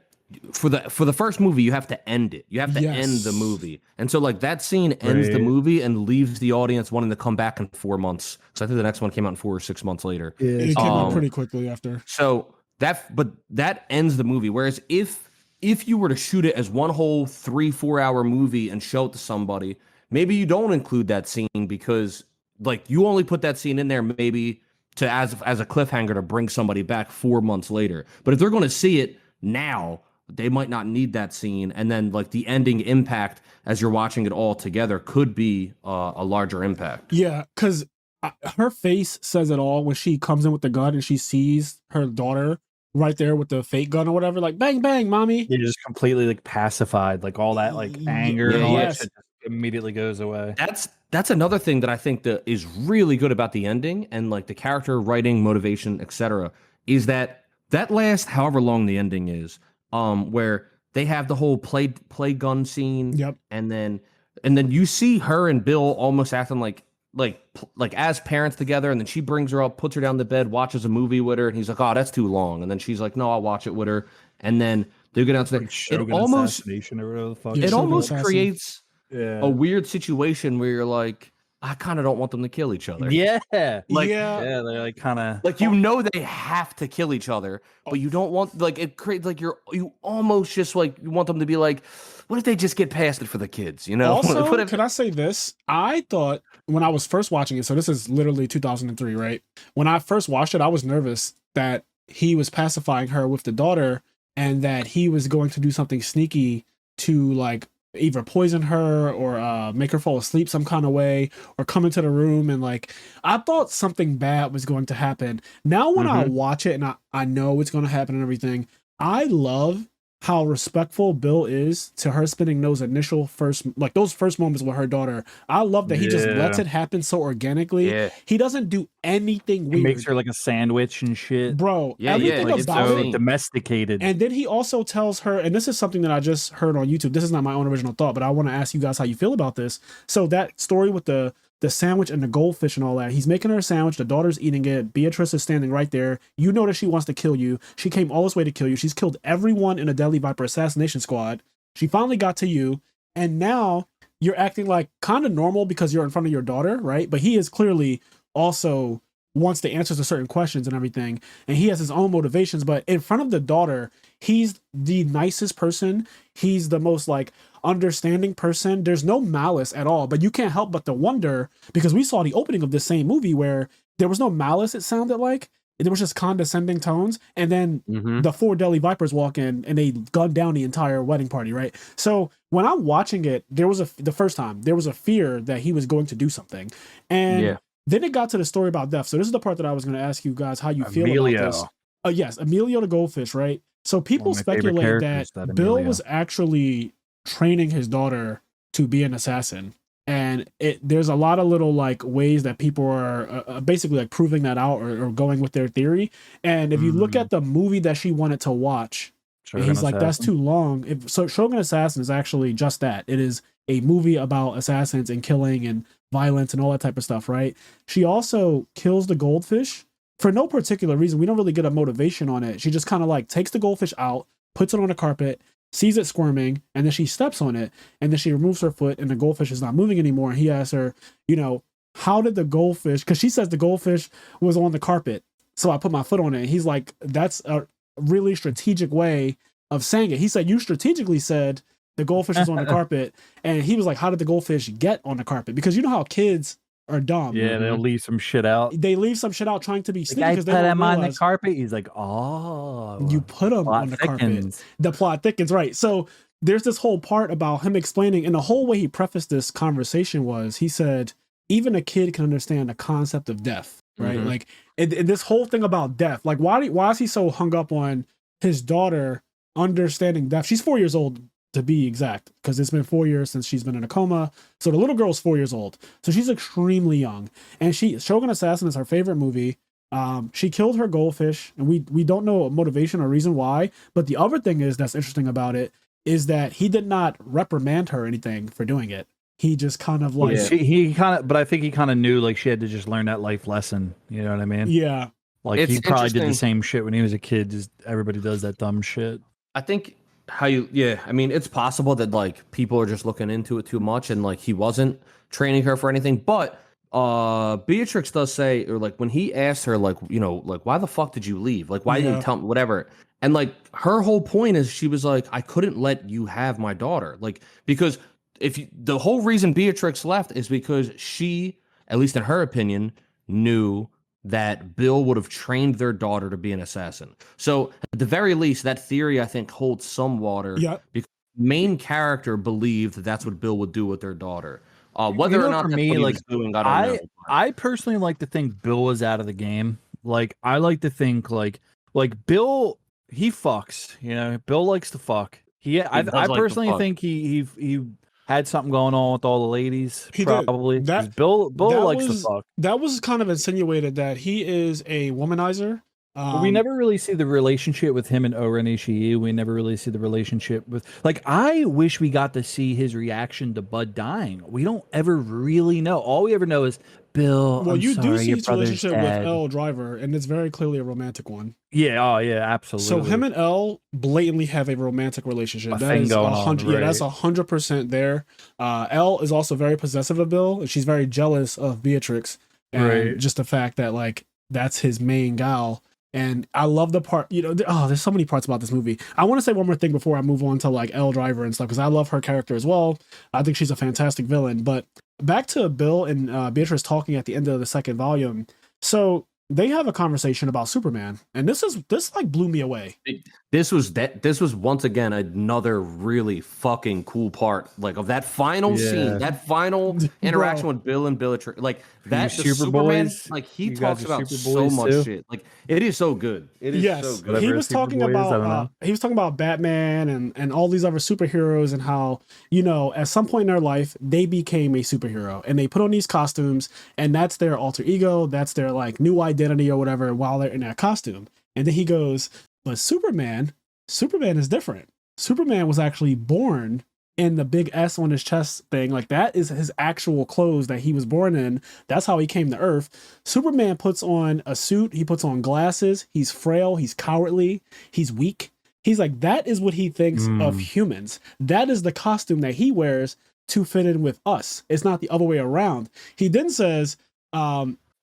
[SPEAKER 3] for the first movie, you have to end it. You have to end the movie. And so like that scene ends the movie and leaves the audience wanting to come back in 4 months. So I think the next one came out in 4 or 6 months later.
[SPEAKER 1] Yeah, it came out pretty quickly after.
[SPEAKER 3] So that ends the movie. Whereas if you were to shoot it as one whole 3-4 hour movie and show it to somebody, maybe you don't include that scene because like you only put that scene in there maybe to as a cliffhanger to bring somebody back 4 months later. But if they're going to see it now, they might not need that scene. And then like the ending impact as you're watching it all together could be a larger impact.
[SPEAKER 1] Yeah, because her face says it all when she comes in with the gun and she sees her daughter right there with the fake gun or whatever, like bang bang, mommy.
[SPEAKER 2] You're just completely like pacified, like all that like anger and all that shit just immediately goes away.
[SPEAKER 3] That's another thing that I think that is really good about the ending and like the character writing, motivation, etc. is that last however long the ending is, where they have the whole play gun scene, and then you see her and Bill almost acting like as parents together, and then she brings her up, puts her down the bed, watches a movie with her, and he's like, oh, that's too long. And then she's like, no, I'll watch it with her. And then they go down to
[SPEAKER 2] it almost creates
[SPEAKER 3] a weird situation where you're like, I kind of don't want them to kill each other.
[SPEAKER 2] Yeah.
[SPEAKER 3] Like,
[SPEAKER 1] yeah.
[SPEAKER 2] Yeah, they're like kind of
[SPEAKER 3] like you know they have to kill each other, but you don't want like it creates like you almost just like you want them to be like, what if they just get past it for the kids? You know.
[SPEAKER 1] Also,
[SPEAKER 3] What if,
[SPEAKER 1] can I say this? I thought when I was first watching it, so this is literally 2003, right? When I first watched it, I was nervous that he was pacifying her with the daughter and that he was going to do something sneaky to like either poison her or make her fall asleep some kind of way or come into the room and like I thought something bad was going to happen. Now when I watch it and I know it's going to happen and everything, I love how respectful Bill is to her spending those initial those first moments with her daughter. I love that he just lets it happen so organically.
[SPEAKER 3] Yeah.
[SPEAKER 1] He doesn't do anything weird.
[SPEAKER 2] He makes her like a sandwich and shit.
[SPEAKER 1] Bro,
[SPEAKER 3] Yeah,
[SPEAKER 1] everything
[SPEAKER 3] like, it's
[SPEAKER 1] about
[SPEAKER 3] so
[SPEAKER 1] it.
[SPEAKER 2] Domesticated.
[SPEAKER 1] And then he also tells her, and this is something that I just heard on YouTube. This is not my own original thought, but I want to ask you guys how you feel about this. So that story with the sandwich and the goldfish and all that, he's making her a sandwich. The daughter's eating it. Beatrice is standing right there. You know that she wants to kill you. She came all this way to kill you. She's killed everyone in a Deadly Viper assassination squad. She finally got to you. And now you're acting like kind of normal because you're in front of your daughter, right? But he is clearly also wants the answers to certain questions and everything. And he has his own motivations. But in front of the daughter, he's the nicest person. He's the most like understanding person. There's no malice at all, but you can't help but to wonder because we saw the opening of this same movie where there was no malice. It sounded like there was just condescending tones. And then the 4 Deadly Vipers walk in and they gun down the entire wedding party. Right. So when I'm watching it, the first time there was a fear that he was going to do something. And then it got to the story about death. So this is the part that I was going to ask you guys how you feel about this. Yes. Emilio the goldfish. Right. So people speculate that Bill was actually training his daughter to be an assassin. And there's a lot of little like ways that people are basically like proving that out or going with their theory. And if you look at the movie that she wanted to watch, and he's like, that's too long. So Shogun Assassin is actually just that. It is a movie about assassins and killing and violence and all that type of stuff, right? She also kills the goldfish for no particular reason. We don't really get a motivation on it. She just kind of like takes the goldfish out, puts it on a carpet, sees it squirming, and then she steps on it, and then she removes her foot, and the goldfish is not moving anymore. And he asks her, how did the goldfish, because she says the goldfish was on the carpet, so I put my foot on it. And he's like, that's a really strategic way of saying it. He said, you strategically said the goldfish is on the carpet, and he was like, how did the goldfish get on the carpet? Because you know how kids are dumb.
[SPEAKER 2] Yeah, they'll leave some shit out.
[SPEAKER 1] They leave some shit out trying to be sneaky because
[SPEAKER 2] they
[SPEAKER 1] they
[SPEAKER 2] put
[SPEAKER 1] don't
[SPEAKER 2] him on
[SPEAKER 1] realize
[SPEAKER 2] the carpet. He's like, oh,
[SPEAKER 1] you put him on the carpet. The plot thickens, right? So there's this whole part about him explaining, and the whole way he prefaced this conversation was he said, even a kid can understand the concept of death, right? Like and this whole thing about death. Like why is he so hung up on his daughter understanding death? She's 4 years old to be exact, because it's been 4 years since she's been in a coma. So the little girl's 4 years old. So she's extremely young. And Shogun Assassin is her favorite movie. She killed her goldfish, and we don't know motivation or reason why. But the other thing that's interesting about it is that he did not reprimand her or anything for doing it. He just kind of like
[SPEAKER 2] but I think he kind of knew like she had to just learn that life lesson. You know what I mean?
[SPEAKER 1] Yeah.
[SPEAKER 2] Like he probably did the same shit when he was a kid. Just everybody does that dumb shit.
[SPEAKER 3] I think I mean, it's possible that like people are just looking into it too much and like he wasn't training her for anything. But Beatrix does say, or like when he asked her, like, like, why the fuck did you leave? Like, why didn't you tell me, whatever? And like her whole point is she was like, I couldn't let you have my daughter. Like, because the whole reason Beatrix left is because she, at least in her opinion, knew that Bill would have trained their daughter to be an assassin. So at the very least, that theory I think holds some water. Yeah. Because the main character believed that that's what Bill would do with their daughter. Whether or not that's what he was doing, I don't know.
[SPEAKER 2] I personally like to think Bill was out of the game. Like I like to think like Bill, he fucks. Bill likes to fuck. I personally think he had something going on with all the ladies. Probably. Bill likes to fuck.
[SPEAKER 1] That was kind of insinuated that he is a womanizer.
[SPEAKER 2] We never really see the relationship with him and Oren Ishii. We never really see the relationship with, like, I wish we got to see his reaction to Bud dying. We don't ever really know. All we ever know is Bill,
[SPEAKER 1] Well,
[SPEAKER 2] I'm
[SPEAKER 1] you do
[SPEAKER 2] sorry,
[SPEAKER 1] see
[SPEAKER 2] your
[SPEAKER 1] his
[SPEAKER 2] brother's
[SPEAKER 1] relationship
[SPEAKER 2] dead.
[SPEAKER 1] with Elle Driver, and it's very clearly a romantic one.
[SPEAKER 2] Yeah, oh yeah, absolutely.
[SPEAKER 1] So him and Elle blatantly have a romantic relationship.
[SPEAKER 2] A
[SPEAKER 1] That
[SPEAKER 2] thing
[SPEAKER 1] is
[SPEAKER 2] going on,
[SPEAKER 1] 100. Yeah, that's
[SPEAKER 2] right.
[SPEAKER 1] 100% there. Elle is also very possessive of Bill, and she's very jealous of Beatrix, and
[SPEAKER 2] Right.
[SPEAKER 1] just the fact that like that's his main gal. And I love the part, there's so many parts about this movie. I want to say one more thing before I move on to like Elle Driver and stuff, because I love her character as well. I think she's a fantastic villain. But back to Bill and Beatrice talking at the end of the second volume. So they have a conversation about Superman, and this like blew me away.
[SPEAKER 3] This was once again another really fucking cool part, like of that final scene, that final interaction with Bill and Bellatrix, like that. The Superman,
[SPEAKER 2] boys?
[SPEAKER 3] like he
[SPEAKER 2] You
[SPEAKER 3] talks
[SPEAKER 2] got your
[SPEAKER 3] about
[SPEAKER 2] super
[SPEAKER 3] so
[SPEAKER 2] boys
[SPEAKER 3] much
[SPEAKER 2] too?
[SPEAKER 3] shit. Like it is so good. It is so good.
[SPEAKER 2] Whatever
[SPEAKER 1] He
[SPEAKER 2] a
[SPEAKER 1] was
[SPEAKER 2] Superboy
[SPEAKER 1] talking
[SPEAKER 2] is, I don't
[SPEAKER 1] about
[SPEAKER 2] know.
[SPEAKER 1] he was talking about Batman and all these other superheroes, and how, at some point in their life they became a superhero and they put on these costumes, and that's their alter ego, that's their like new identity or whatever while they're in that costume. And then he goes, but Superman is different. Superman was actually born in the big S on his chest thing. Like that is his actual clothes that he was born in. That's how he came to Earth. Superman puts on a suit. He puts on glasses. He's frail. He's cowardly. He's weak. He's like, that is what he thinks of humans. That is the costume that he wears to fit in with us. It's not the other way around. He then says,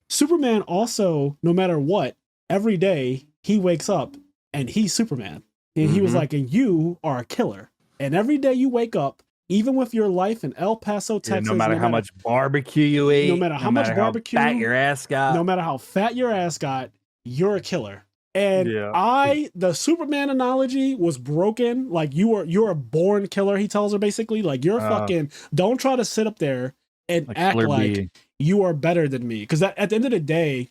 [SPEAKER 1] Superman also, no matter what, every day he wakes up and he's Superman. And he was like, and you are a killer. And every day you wake up, even with your life in El Paso, Texas,
[SPEAKER 2] no matter how much barbecue you ate,
[SPEAKER 1] no matter how much barbecue,
[SPEAKER 2] fat your ass got,
[SPEAKER 1] no matter how fat your ass got, you're a killer. And the Superman analogy was broken. Like you're a born killer. He tells her basically, like you're fucking. Don't try to sit up there and act like you are better than me. Because at the end of the day,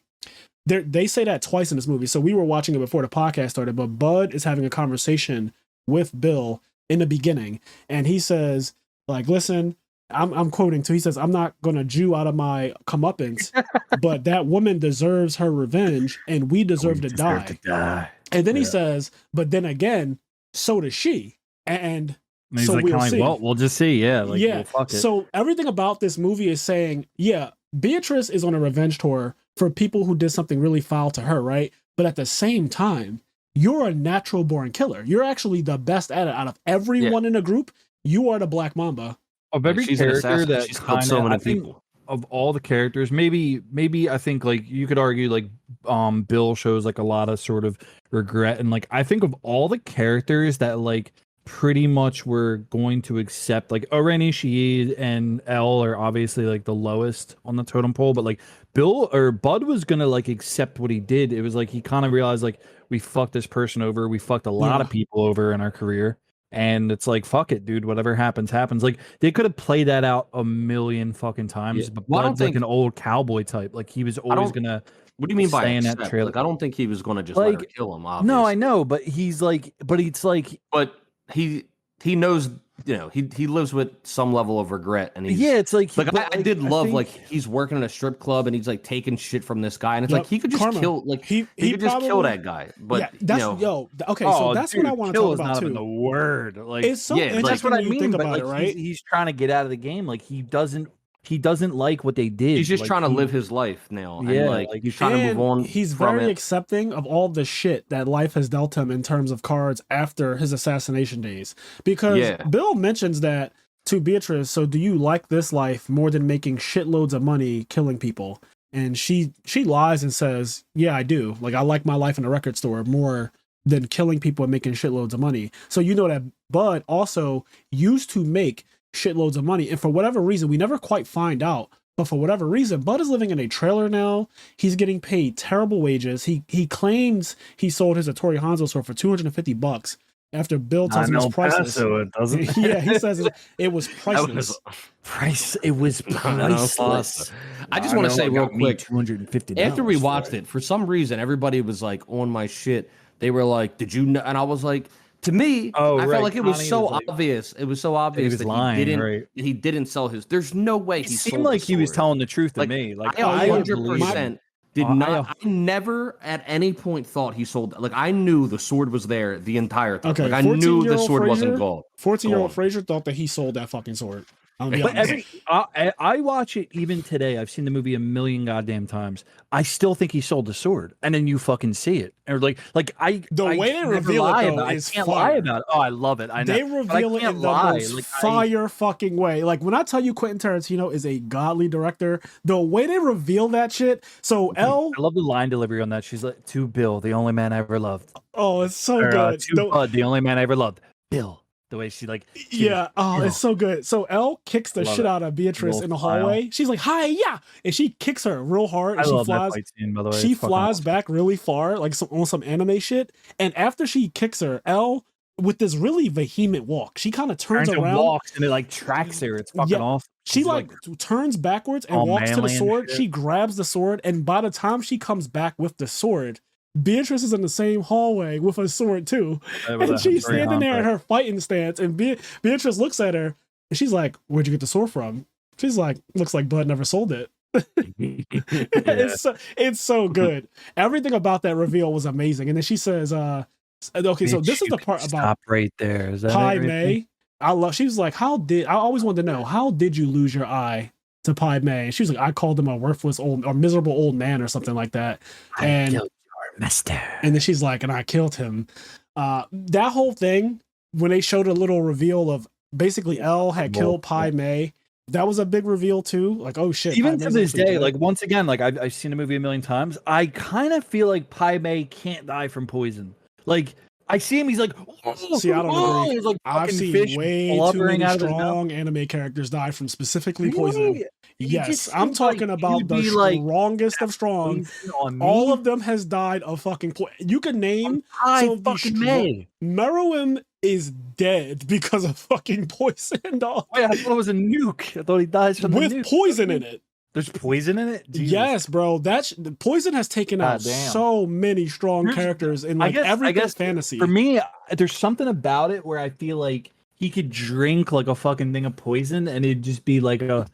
[SPEAKER 1] they say that twice in this movie. So we were watching it before the podcast started, but Bud is having a conversation with Bill in the beginning, and he says, like, listen, I'm quoting too. He says, I'm not gonna Jew out of my comeuppance, but that woman deserves her revenge, and we deserve to die. And then he says, but then again, so does she. And
[SPEAKER 2] he's
[SPEAKER 1] so
[SPEAKER 2] like,
[SPEAKER 1] we'll see.
[SPEAKER 2] well, we'll just see. Yeah. Like,
[SPEAKER 1] yeah.
[SPEAKER 2] Well, fuck it.
[SPEAKER 1] So everything about this movie is saying, yeah, Beatrice is on a revenge tour for people who did something really foul to her, right? But at the same time, you're a natural born killer. You're actually the best at it out of everyone in the group. You are the Black Mamba.
[SPEAKER 2] Of every character that
[SPEAKER 3] she's killed so many people.
[SPEAKER 2] Of all the characters, maybe I think like you could argue like Bill shows like a lot of sort of regret, and like I think of all the characters that like pretty much were going to accept, like Irene Shihid and Elle are obviously like the lowest on the totem pole, but like Bill or Bud was gonna like accept what he did. It was like he kind of realized like we fucked this person over, we fucked a lot of people over in our career, and it's like fuck it, dude. Whatever happens, happens. Like they could have played that out a million fucking times, but Bud's like an old cowboy type. Like he was always gonna.
[SPEAKER 3] What do you mean by
[SPEAKER 2] that trailer?
[SPEAKER 3] Like I don't think he was gonna just let her kill him. Obviously.
[SPEAKER 2] No, I know, but he's like, but it's like,
[SPEAKER 3] but he knows, he lives with some level of regret, and he's
[SPEAKER 2] it's like
[SPEAKER 3] I did love like he's working in a strip club and he's like taking shit from this guy, and it's like he could just kill, like he could just kill that guy. But
[SPEAKER 1] that's okay. So that's what I want to talk about
[SPEAKER 2] not
[SPEAKER 1] too.
[SPEAKER 2] Even the word, like
[SPEAKER 1] it's so interesting.
[SPEAKER 2] That's what I mean.
[SPEAKER 1] Think
[SPEAKER 2] but
[SPEAKER 1] about
[SPEAKER 2] like,
[SPEAKER 1] it, right?
[SPEAKER 2] He's trying to get out of the game. Like he doesn't like what they did.
[SPEAKER 3] He's just
[SPEAKER 2] like,
[SPEAKER 3] trying to live his life now.
[SPEAKER 2] Yeah,
[SPEAKER 3] and like he's trying to move on.
[SPEAKER 1] He's very accepting of all the shit that life has dealt him in terms of cards after his assassination days. Because Bill mentions that to Beatrice. So do you like this life more than making shitloads of money killing people? And she lies and says, yeah, I do. Like I like my life in a record store more than killing people and making shitloads of money. So that Bud also used to make shitloads of money, and for whatever reason we never quite find out, but for whatever reason Bud is living in a trailer now. He's getting paid terrible wages. He claims he sold his Hattori Hanzo sword for $250 after Bill tells him it's priceless.
[SPEAKER 2] It doesn't.
[SPEAKER 1] Yeah, he says it was priceless.
[SPEAKER 2] It was priceless.
[SPEAKER 3] I just want to say real quick,
[SPEAKER 2] $250
[SPEAKER 3] after we watched it, for some reason everybody was like on my shit. They were like, did you know? And I was like, to me, I felt like it was so obvious. It was so obvious that he didn't sell his. There's no way he
[SPEAKER 2] seemed like he was telling the truth to me. Like
[SPEAKER 3] I 100% did not. I never at any point thought he sold. Like I knew the sword was there the entire time.
[SPEAKER 1] Okay,
[SPEAKER 3] like I knew the sword wasn't gold.
[SPEAKER 1] 14-year-old Fraser thought that he sold that fucking sword. I'll be
[SPEAKER 2] But
[SPEAKER 1] honest.
[SPEAKER 2] I watch it even today. I've seen the movie a million goddamn times. I still think he sold the sword, and then you fucking see it, or
[SPEAKER 1] The way they
[SPEAKER 2] never
[SPEAKER 1] reveal
[SPEAKER 2] lie
[SPEAKER 1] it though
[SPEAKER 2] about
[SPEAKER 1] is
[SPEAKER 2] I can't
[SPEAKER 1] fire.
[SPEAKER 2] lie about it. Oh, I love it. I know.
[SPEAKER 1] They
[SPEAKER 2] But
[SPEAKER 1] reveal
[SPEAKER 2] I
[SPEAKER 1] it
[SPEAKER 2] can't
[SPEAKER 1] in the
[SPEAKER 2] lie.
[SPEAKER 1] most
[SPEAKER 2] Like,
[SPEAKER 1] fire fucking way. Like when I tell you Quentin Tarantino is a godly director, the way they reveal that shit. So L,
[SPEAKER 2] I love the line delivery on that. She's like, "To Bill, the only man I ever loved,"
[SPEAKER 1] oh, it's so
[SPEAKER 2] or
[SPEAKER 1] good.
[SPEAKER 2] "To Bud, the only man I ever loved." Bill. The way she
[SPEAKER 1] Yeah, oh,
[SPEAKER 2] Bill.
[SPEAKER 1] it's so good. So Elle kicks the
[SPEAKER 2] I love
[SPEAKER 1] shit
[SPEAKER 2] it.
[SPEAKER 1] out of Beatrice
[SPEAKER 2] Little
[SPEAKER 1] in the
[SPEAKER 2] smile.
[SPEAKER 1] hallway. She's like, "Hi, yeah," and she kicks her real hard,
[SPEAKER 2] I
[SPEAKER 1] and she
[SPEAKER 2] love that
[SPEAKER 1] flies.
[SPEAKER 2] fight scene, by the way.
[SPEAKER 1] She
[SPEAKER 2] It's fucking
[SPEAKER 1] flies
[SPEAKER 2] awesome.
[SPEAKER 1] back really far, like on some anime shit. And after she kicks her, Elle, with this really vehement walk, she kind of turns
[SPEAKER 2] And
[SPEAKER 1] around.
[SPEAKER 2] walks and it like tracks her. It's fucking
[SPEAKER 1] Yeah,
[SPEAKER 2] awesome.
[SPEAKER 1] she
[SPEAKER 2] She's,
[SPEAKER 1] like turns backwards and
[SPEAKER 2] all
[SPEAKER 1] walks to the
[SPEAKER 2] manly and
[SPEAKER 1] sword.
[SPEAKER 2] shit.
[SPEAKER 1] She grabs the sword, and by the time she comes back with the sword, Beatrice is in the same hallway with a sword too, and she's standing there in her fighting stance. And Beatrice looks at her, and she's like, "Where'd you get the sword from?" She's like, "Looks like Bud never sold it." It's so good. Everything about that reveal was amazing. And then she says, "Okay, so this is the part about
[SPEAKER 2] stop right there. Is that
[SPEAKER 1] Pai
[SPEAKER 2] it right
[SPEAKER 1] Mei." I love. She was like, "I always wanted to know, how did you lose your eye to Pai Mei?" And she was like, "I called him a worthless old or miserable old man or something like that."
[SPEAKER 2] I killed your master.
[SPEAKER 1] And then she's like, "And I killed him." That whole thing, when they showed a little reveal of basically Elle had killed Pai Mei, that was a big reveal too. Like, oh shit.
[SPEAKER 2] Even
[SPEAKER 1] Pai
[SPEAKER 2] to
[SPEAKER 1] Mei's
[SPEAKER 2] this
[SPEAKER 1] actually
[SPEAKER 2] day,
[SPEAKER 1] dead.
[SPEAKER 2] like once again, like I've seen the movie a million times. I kind of feel like Pai Mei can't die from poison. Like I see him, he's like,
[SPEAKER 1] see, I don't agree.
[SPEAKER 2] He's like
[SPEAKER 1] I've seen
[SPEAKER 2] fish
[SPEAKER 1] way too
[SPEAKER 2] blubbering
[SPEAKER 1] many
[SPEAKER 2] out of his mouth.
[SPEAKER 1] strong anime characters die from specifically poison.
[SPEAKER 2] Really? It
[SPEAKER 1] Yes,
[SPEAKER 2] just
[SPEAKER 1] I'm
[SPEAKER 2] seems like
[SPEAKER 1] talking
[SPEAKER 2] he
[SPEAKER 1] about
[SPEAKER 2] would
[SPEAKER 1] the
[SPEAKER 2] be like,
[SPEAKER 1] strongest of strong.
[SPEAKER 2] poison on
[SPEAKER 1] All
[SPEAKER 2] me?
[SPEAKER 1] of them has died of fucking poison. You can name
[SPEAKER 2] Pai
[SPEAKER 1] some of the
[SPEAKER 2] fucking Mei.
[SPEAKER 1] Meruem is dead because of fucking poison, dog.
[SPEAKER 2] Wait, I thought it was a nuke. I thought he dies from the
[SPEAKER 1] With
[SPEAKER 2] nuke.
[SPEAKER 1] poison in it.
[SPEAKER 2] There's poison in it? Jesus.
[SPEAKER 1] Yes, bro. Poison has taken out
[SPEAKER 2] damn.
[SPEAKER 1] so many strong
[SPEAKER 2] Here's-
[SPEAKER 1] characters in
[SPEAKER 2] I
[SPEAKER 1] like
[SPEAKER 2] guess-
[SPEAKER 1] every
[SPEAKER 2] I guess
[SPEAKER 1] fantasy.
[SPEAKER 2] For me, there's something about it where I feel like he could drink like a fucking thing of poison and it'd just be like a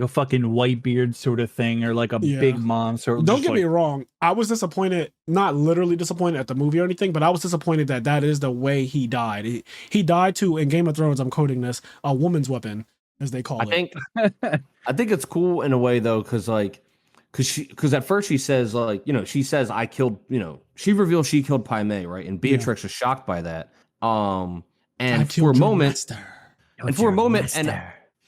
[SPEAKER 2] fucking white beard sort of thing, or like a
[SPEAKER 1] Yeah.
[SPEAKER 2] big monster.
[SPEAKER 1] Don't get me wrong. I was disappointed, not literally disappointed at the movie or anything, but I was disappointed that is the way he died. He died to, in Game of Thrones, I'm quoting this, a woman's weapon, as they call it.
[SPEAKER 3] I think it's cool in a way though, because at first she says she says I killed, she reveals she killed Pai Mei, right? And Beatrix is shocked by that. And for a moment,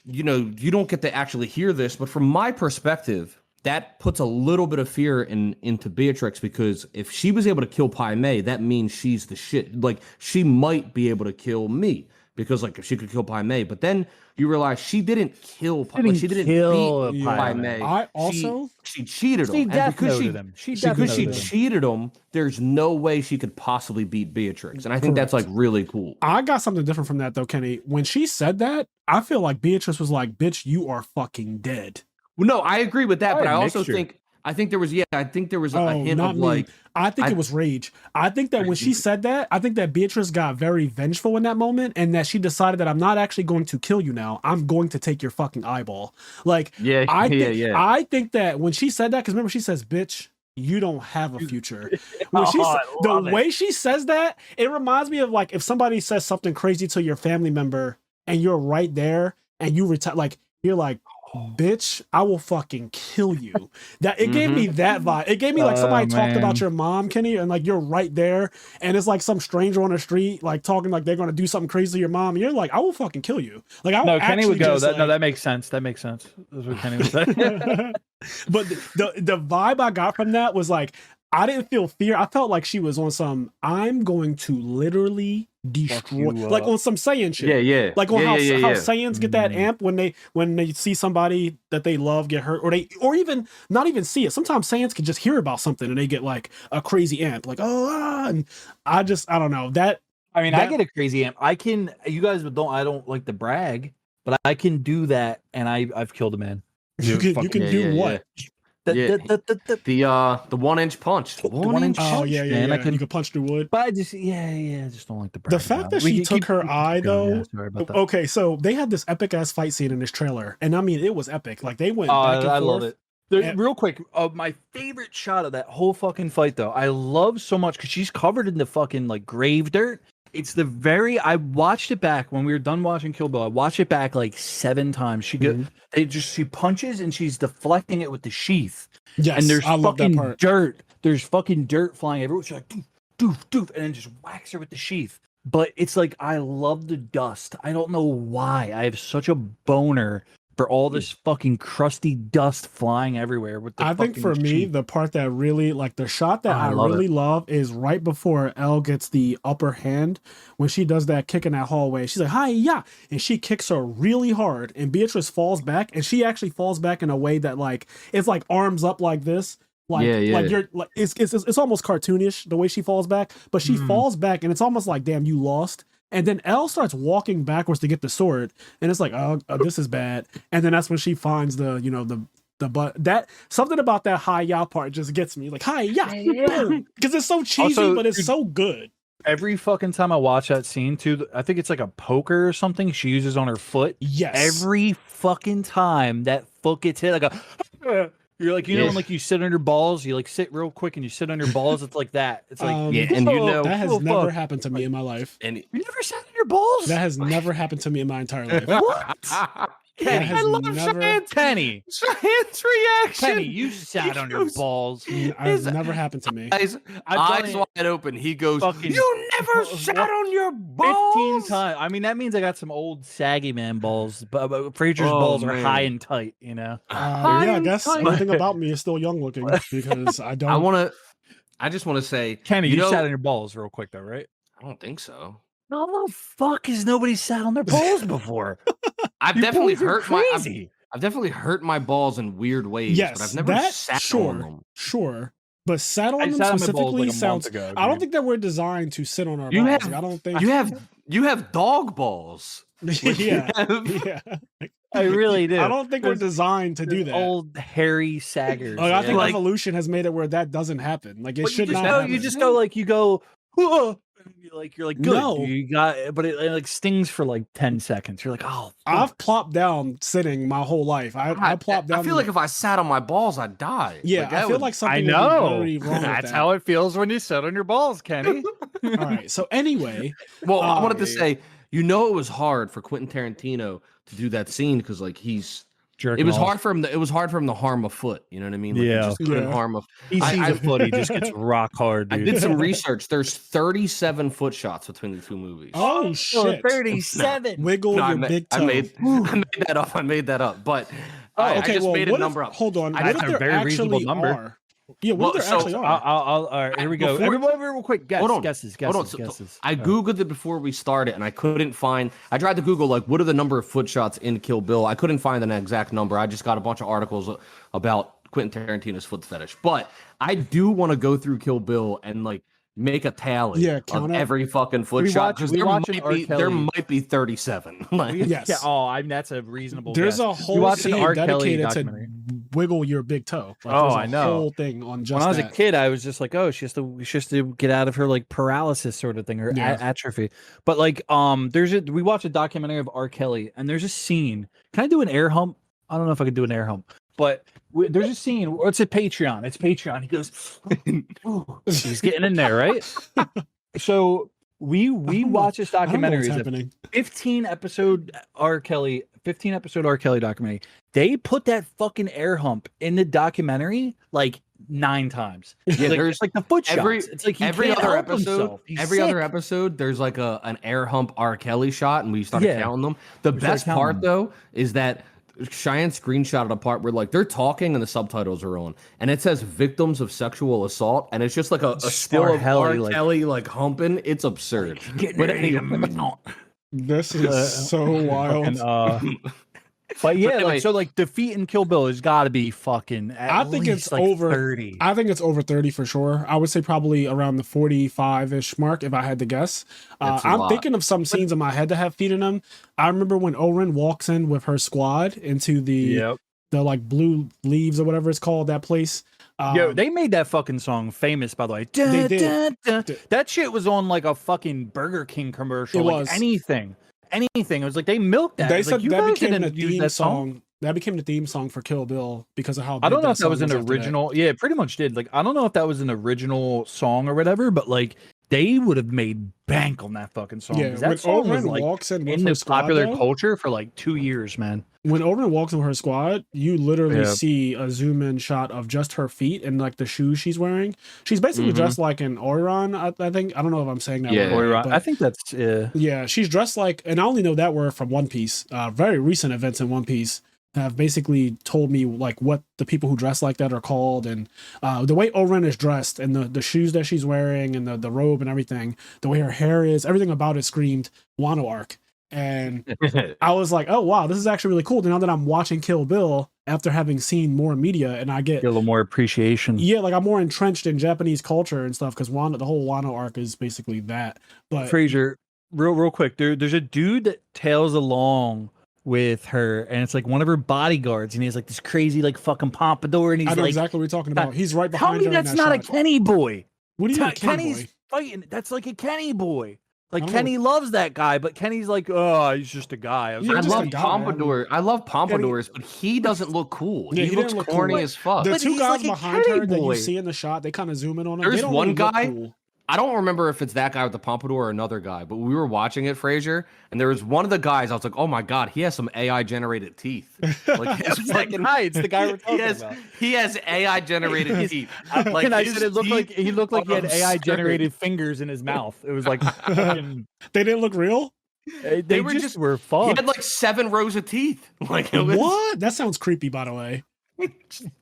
[SPEAKER 3] you don't get to actually hear this, but from my perspective, that puts a little bit of fear into Beatrix, because if she was able to kill Pai Mei, that means she's the shit. Like she might be able to kill me, because like if she could kill Pai Mei, but then you realize she didn't kill Pai Mei. She didn't
[SPEAKER 2] kill
[SPEAKER 3] beat
[SPEAKER 2] Pai
[SPEAKER 3] Pai
[SPEAKER 2] Mei.
[SPEAKER 3] Mei.
[SPEAKER 1] I also
[SPEAKER 3] She cheated him.
[SPEAKER 2] She
[SPEAKER 3] And
[SPEAKER 2] death
[SPEAKER 3] because
[SPEAKER 2] noted him.
[SPEAKER 3] because she
[SPEAKER 1] him.
[SPEAKER 3] cheated him, there's no way she could possibly beat Beatrix. And I think that's like really cool.
[SPEAKER 1] I got something different from that though, Kenny. When she said that, I feel like Beatrice was like, "Bitch, you are fucking dead."
[SPEAKER 3] Well, no, I agree with that,
[SPEAKER 2] Probably
[SPEAKER 3] but
[SPEAKER 2] a
[SPEAKER 3] I also
[SPEAKER 2] mixture.
[SPEAKER 3] think there was a hint
[SPEAKER 1] not
[SPEAKER 3] of
[SPEAKER 1] me.
[SPEAKER 3] like
[SPEAKER 1] I think it was rage. I think that when she said that, I think that Beatrice got very vengeful in that moment, and that she decided that I'm not actually going to kill you now. I'm going to take your fucking eyeball. Like, I think that when she said that, because remember she says, "Bitch, you don't have a future." When the way she says that, it reminds me of like if somebody says something crazy to your family member, and you're right there, and you retire, like you're like, "Bitch, I will fucking kill you." That it gave me that vibe. It gave me like somebody talked about your mom, Kenny, and like you're right there, and it's like some stranger on the street like talking like they're gonna do something crazy to your mom, and you're like, "I will fucking kill you." Like I will.
[SPEAKER 2] No, Kenny would go.
[SPEAKER 1] Just,
[SPEAKER 2] No, that makes sense. That makes sense. That's what Kenny would say.
[SPEAKER 1] But the vibe I got from that was like, I didn't feel fear. I felt like she was on some, I'm going to literally destroy, like on some Saiyan shit.
[SPEAKER 3] Yeah.
[SPEAKER 1] Like on how Saiyans get that amp when they see somebody that they love get hurt, or even not even see it. Sometimes Saiyans can just hear about something and they get like a crazy amp, like and I don't know that.
[SPEAKER 2] I mean, I get a crazy amp. I can. You guys don't. I don't like to brag, but I can do that, and I've killed a man.
[SPEAKER 1] You can do what?
[SPEAKER 3] The 1-inch punch. The 1-inch
[SPEAKER 1] Oh
[SPEAKER 3] punch.
[SPEAKER 1] yeah.
[SPEAKER 2] Man,
[SPEAKER 1] You can punch through wood.
[SPEAKER 2] But I just just don't like the brag.
[SPEAKER 1] The fact that she took her eye though.
[SPEAKER 2] Yeah, sorry about that.
[SPEAKER 1] Okay, so they had this epic ass fight scene in this trailer, and I mean it was epic. Like they went back and forth.
[SPEAKER 2] I love it. Real quick, my favorite shot of that whole fucking fight though, I love so much because she's covered in the fucking like grave dirt, It's I watched it back when we were done watching Kill Bill. I watched it back like 7 times. She punches and she's deflecting it with the sheath.
[SPEAKER 1] Yes,
[SPEAKER 2] and there's
[SPEAKER 1] I love that
[SPEAKER 2] fucking
[SPEAKER 1] part.
[SPEAKER 2] dirt. There's fucking dirt flying everywhere. She's like doof, doof, doof, and then just whacks her with the sheath. But it's like I love the dust. I don't know why. I have such a boner for all this fucking crusty dust flying everywhere with the
[SPEAKER 1] I think for me, the part that really, like the shot that I really love is right before Elle gets the upper hand when she does that kick in that hallway. She's like, hi, yeah. And she kicks her really hard and Beatrice falls back, and she actually falls back in a way that like, it's like arms up like this. Like, like you're like, it's almost cartoonish the way she falls back, but she falls back and it's almost like, damn, you lost. And then Elle starts walking backwards to get the sword, and it's like, oh, this is bad. And then that's when she finds the, you know, the butt. That something about that hi ya part just gets me, like hi ya, because it's so cheesy, also, but it's so good.
[SPEAKER 2] Every fucking time I watch that scene too, I think it's like a poker or something she uses on her foot.
[SPEAKER 1] Yes.
[SPEAKER 2] Every fucking time that foot gets hit, like a. You're like, you know, when like you sit on your balls, you like sit real quick and you sit on your balls. It's like that. It's like,
[SPEAKER 3] and you know,
[SPEAKER 1] that has never happened to me in my life.
[SPEAKER 3] And
[SPEAKER 2] you never sat on your balls?
[SPEAKER 1] That has never happened to me in my entire life.
[SPEAKER 2] What? Kenny,
[SPEAKER 3] I love
[SPEAKER 2] Kenny.
[SPEAKER 3] Cheyenne's reaction.
[SPEAKER 2] Kenny, you sat on your balls.
[SPEAKER 1] It's never happened to me.
[SPEAKER 3] Eyes wide open. He goes, you never sat on your balls?
[SPEAKER 2] 15 times. I mean, that means I got some old saggy man balls, but Fraser's balls are high and tight, you know?
[SPEAKER 1] Yeah, I guess everything about me is still young looking because I don't.
[SPEAKER 3] I just want to say,
[SPEAKER 2] Kenny, you sat on your balls real quick though, right?
[SPEAKER 3] I don't think so.
[SPEAKER 2] No, the fuck has nobody sat on their balls before?
[SPEAKER 3] I've definitely hurt my balls in weird ways.
[SPEAKER 1] Yes,
[SPEAKER 3] but I've never sat on them.
[SPEAKER 1] Sure, but sat on them specifically sounds. I don't think that we're designed to sit on our balls. I don't think
[SPEAKER 3] you have dog balls.
[SPEAKER 1] Yeah.
[SPEAKER 2] I really do.
[SPEAKER 1] I don't think we're designed to do that.
[SPEAKER 2] Old hairy saggers.
[SPEAKER 1] I think evolution has made it where that doesn't happen. Like it should not. Happen.
[SPEAKER 2] You just go like you go. Whoa! You're like good.
[SPEAKER 1] No,
[SPEAKER 2] you got, but it like stings for like 10 seconds. You're like, oh, fuck.
[SPEAKER 1] I've plopped down sitting my whole life. I plopped down.
[SPEAKER 3] I feel like if I sat on my balls, I'd die.
[SPEAKER 1] Yeah, I feel like something.
[SPEAKER 2] I know.
[SPEAKER 1] would be wrong
[SPEAKER 2] That's
[SPEAKER 1] with that.
[SPEAKER 2] how it feels when you sit on your balls, Kenny.
[SPEAKER 1] All right. So anyway,
[SPEAKER 3] well, I wanted to say, you know, it was hard for Quentin Tarantino to do that scene because like he's. It was hard for him. It was hard for him to harm a foot. You know what I mean? Like,
[SPEAKER 2] yeah.
[SPEAKER 3] He just couldn't harm a.
[SPEAKER 2] He sees a foot. He just gets rock hard. Dude.
[SPEAKER 3] I did some research. There's 37 foot shots between the two movies.
[SPEAKER 1] Oh shit!
[SPEAKER 2] 37.
[SPEAKER 1] No. Wiggle your big toe.
[SPEAKER 3] I made that up. But I just made a number up.
[SPEAKER 1] Hold on.
[SPEAKER 2] That's a very reasonable number.
[SPEAKER 1] Yeah, what there actually are.
[SPEAKER 2] All right, here we go. Everybody, real quick, guesses.
[SPEAKER 3] I Googled it before we started, and I couldn't find. I tried to Google, like, what are the number of foot shots in Kill Bill? I couldn't find an exact number. I just got a bunch of articles about Quentin Tarantino's foot fetish. But I do want to go through Kill Bill and, like, make a tally of every fucking foot shot. Because there might be 37.
[SPEAKER 1] Yes.
[SPEAKER 2] Yeah, that's a reasonable
[SPEAKER 1] There's
[SPEAKER 2] guess.
[SPEAKER 1] a whole scene dedicated to wiggle your big toe. Like,
[SPEAKER 2] I know.
[SPEAKER 1] Whole thing on just
[SPEAKER 2] when I was a kid, I was just like, oh, she has to get out of her like paralysis sort of thing or atrophy. But like, we watched a documentary of R. Kelly, and there's a scene. Can I do an air hump? I don't know if I could do an air hump, but there's a scene. It's a Patreon. It's Patreon. He goes, he's getting in there, right? So we watch this documentary. It's a 15 episode R. Kelly documentary. They put that fucking air hump in the documentary like 9 times. Yeah, like, there's like the foot shots. It's like
[SPEAKER 3] every other episode, there's like an air hump R. Kelly shot, and we started counting them. The best part though is that Cheyenne screenshotted a part where like they're talking and the subtitles are on, and it says victims of sexual assault, and it's just like a still of R. Kelly like humping. It's absurd. But anyway,
[SPEAKER 1] this is so wild.
[SPEAKER 2] But yeah, anyway, so Defeat and Kill Bill has got to be fucking.
[SPEAKER 1] I think it's like over 30. I think it's over 30 for sure. I would say probably around the 45-ish mark if I had to guess. I'm thinking of some scenes in my head that have feet in them. I remember when Oren walks in with her squad into the like blue leaves or whatever it's called, that place.
[SPEAKER 2] Yo, they made that fucking song famous, by the way.
[SPEAKER 1] They did.
[SPEAKER 2] That shit was on like a fucking Burger King commercial.
[SPEAKER 1] It was.
[SPEAKER 2] Anything. It was like they milked that.
[SPEAKER 1] They said
[SPEAKER 2] like,
[SPEAKER 1] that became the theme song. That became the theme song for Kill Bill because of how big
[SPEAKER 2] I don't know if that was an original. Yeah, it pretty much did. Like I don't know if that was an original song or whatever, but like they would have made bank on that fucking song.
[SPEAKER 1] Yeah,
[SPEAKER 2] 'cause
[SPEAKER 1] when
[SPEAKER 2] that song was
[SPEAKER 1] Oren
[SPEAKER 2] like
[SPEAKER 1] walks in with
[SPEAKER 2] in
[SPEAKER 1] her
[SPEAKER 2] the
[SPEAKER 1] squad,
[SPEAKER 2] popular
[SPEAKER 1] though,
[SPEAKER 2] culture for like 2 years, man.
[SPEAKER 1] when Oren walks in with her squad, you literally
[SPEAKER 2] Yeah.
[SPEAKER 1] see a zoom in shot of just her feet and like the shoes she's wearing. She's basically dressed like an Oiron, I think. I don't know if I'm saying that
[SPEAKER 3] Yeah.
[SPEAKER 1] word right,
[SPEAKER 2] I
[SPEAKER 1] but
[SPEAKER 2] think that's
[SPEAKER 1] yeah, she's dressed like, and I only know that word from One Piece. Very recent events in One Piece have basically told me like what the people who dress like that are called, and the way Oren is dressed and the shoes that she's wearing and the robe and everything, the way her hair is, everything about it screamed Wano arc. And I was like, oh wow, this is actually really cool. Now that I'm watching Kill Bill after having seen more media, and I get
[SPEAKER 2] a little more appreciation.
[SPEAKER 1] yeah, like I'm more entrenched in Japanese culture and stuff because the whole Wano arc is basically that. But
[SPEAKER 2] Fraser, real quick, there's a dude that tails along with her, and it's like one of her bodyguards, and he has like this crazy like fucking pompadour, and he's
[SPEAKER 1] I know
[SPEAKER 2] like,
[SPEAKER 1] exactly what you're talking about. He's right
[SPEAKER 2] tell
[SPEAKER 1] behind
[SPEAKER 2] me
[SPEAKER 1] her.
[SPEAKER 2] that's
[SPEAKER 1] in that
[SPEAKER 2] not a
[SPEAKER 1] shot.
[SPEAKER 2] Kenny boy.
[SPEAKER 1] What do you mean,
[SPEAKER 2] Kenny's
[SPEAKER 1] boy?
[SPEAKER 2] fighting. That's like a Kenny boy. Like
[SPEAKER 1] I don't
[SPEAKER 2] Kenny loves that guy, but Kenny's like, oh, he's just a guy. I was
[SPEAKER 1] Yeah,
[SPEAKER 3] I
[SPEAKER 2] like,
[SPEAKER 1] just a
[SPEAKER 3] love
[SPEAKER 1] guy,
[SPEAKER 3] pompadour. I love pompadours, but he doesn't look cool.
[SPEAKER 1] Yeah,
[SPEAKER 3] he
[SPEAKER 1] he
[SPEAKER 3] looks
[SPEAKER 1] didn't look
[SPEAKER 3] corny
[SPEAKER 1] cool.
[SPEAKER 3] as fuck.
[SPEAKER 1] The
[SPEAKER 2] But
[SPEAKER 1] two
[SPEAKER 2] he's
[SPEAKER 1] guys
[SPEAKER 2] like a
[SPEAKER 1] behind
[SPEAKER 2] Kenny
[SPEAKER 1] her that you
[SPEAKER 2] boy.
[SPEAKER 1] see in the shot, they kind of zoom in on him.
[SPEAKER 3] There's
[SPEAKER 1] They don't
[SPEAKER 3] one
[SPEAKER 1] really look
[SPEAKER 3] guy-
[SPEAKER 1] cool.
[SPEAKER 3] I don't remember if it's that guy with the pompadour or another guy, but we were watching it, Frazier, and there was one of the guys. I was like, "Oh my god, he has some AI generated teeth." Like his
[SPEAKER 2] It's that
[SPEAKER 3] fucking-
[SPEAKER 2] guy. It's the guy we're talking about.
[SPEAKER 3] He has AI generated teeth. Like
[SPEAKER 2] and I
[SPEAKER 3] his
[SPEAKER 2] said it looked like
[SPEAKER 3] teeth
[SPEAKER 2] he looked like he had
[SPEAKER 3] are
[SPEAKER 2] AI
[SPEAKER 3] absurd.
[SPEAKER 2] generated fingers in his mouth. It was like fucking,
[SPEAKER 1] They didn't look real.
[SPEAKER 2] they
[SPEAKER 3] were
[SPEAKER 2] just
[SPEAKER 3] just-
[SPEAKER 2] were
[SPEAKER 3] He
[SPEAKER 2] fucked.
[SPEAKER 3] had like 7 rows of teeth. Like it was,
[SPEAKER 1] What? That sounds creepy, by the way.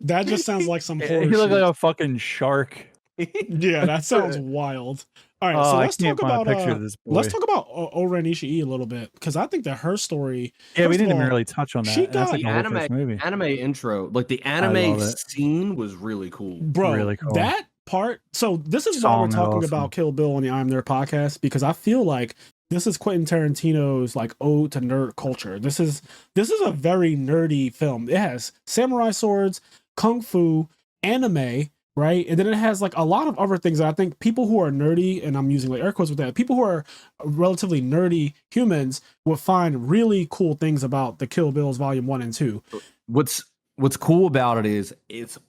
[SPEAKER 1] That just sounds like some horror
[SPEAKER 2] He looked
[SPEAKER 1] shit.
[SPEAKER 2] like a fucking shark.
[SPEAKER 1] Yeah, that sounds wild. All right,
[SPEAKER 2] Oh,
[SPEAKER 1] so
[SPEAKER 2] I
[SPEAKER 1] let's
[SPEAKER 2] can't
[SPEAKER 1] talk
[SPEAKER 2] find a
[SPEAKER 1] about
[SPEAKER 2] picture of this
[SPEAKER 1] let's
[SPEAKER 2] boy.
[SPEAKER 1] talk about Oren Ishii a little bit because I think that her story.
[SPEAKER 2] Yeah, we
[SPEAKER 1] first of
[SPEAKER 2] didn't even
[SPEAKER 1] all,
[SPEAKER 2] really touch on that.
[SPEAKER 1] she
[SPEAKER 2] and that's
[SPEAKER 1] got
[SPEAKER 2] like
[SPEAKER 3] the
[SPEAKER 2] the whole
[SPEAKER 3] anime
[SPEAKER 2] first movie.
[SPEAKER 3] anime intro, like the
[SPEAKER 2] love
[SPEAKER 3] anime
[SPEAKER 2] it.
[SPEAKER 3] scene was really cool.
[SPEAKER 1] Bro,
[SPEAKER 2] Really cool.
[SPEAKER 1] that part. So this is why we're
[SPEAKER 2] Song is
[SPEAKER 1] talking
[SPEAKER 2] awesome.
[SPEAKER 1] about Kill Bill on the IMNerd podcast because I feel like this is Quentin Tarantino's like ode to nerd culture. This is a very nerdy film. It has samurai swords, kung fu, anime, right? And then it has like a lot of other things that I think people who are nerdy, and I'm using like air quotes with that, people who are relatively nerdy humans would find really cool things about the Kill Bills Volume 1 and 2.
[SPEAKER 3] What's cool about it is it's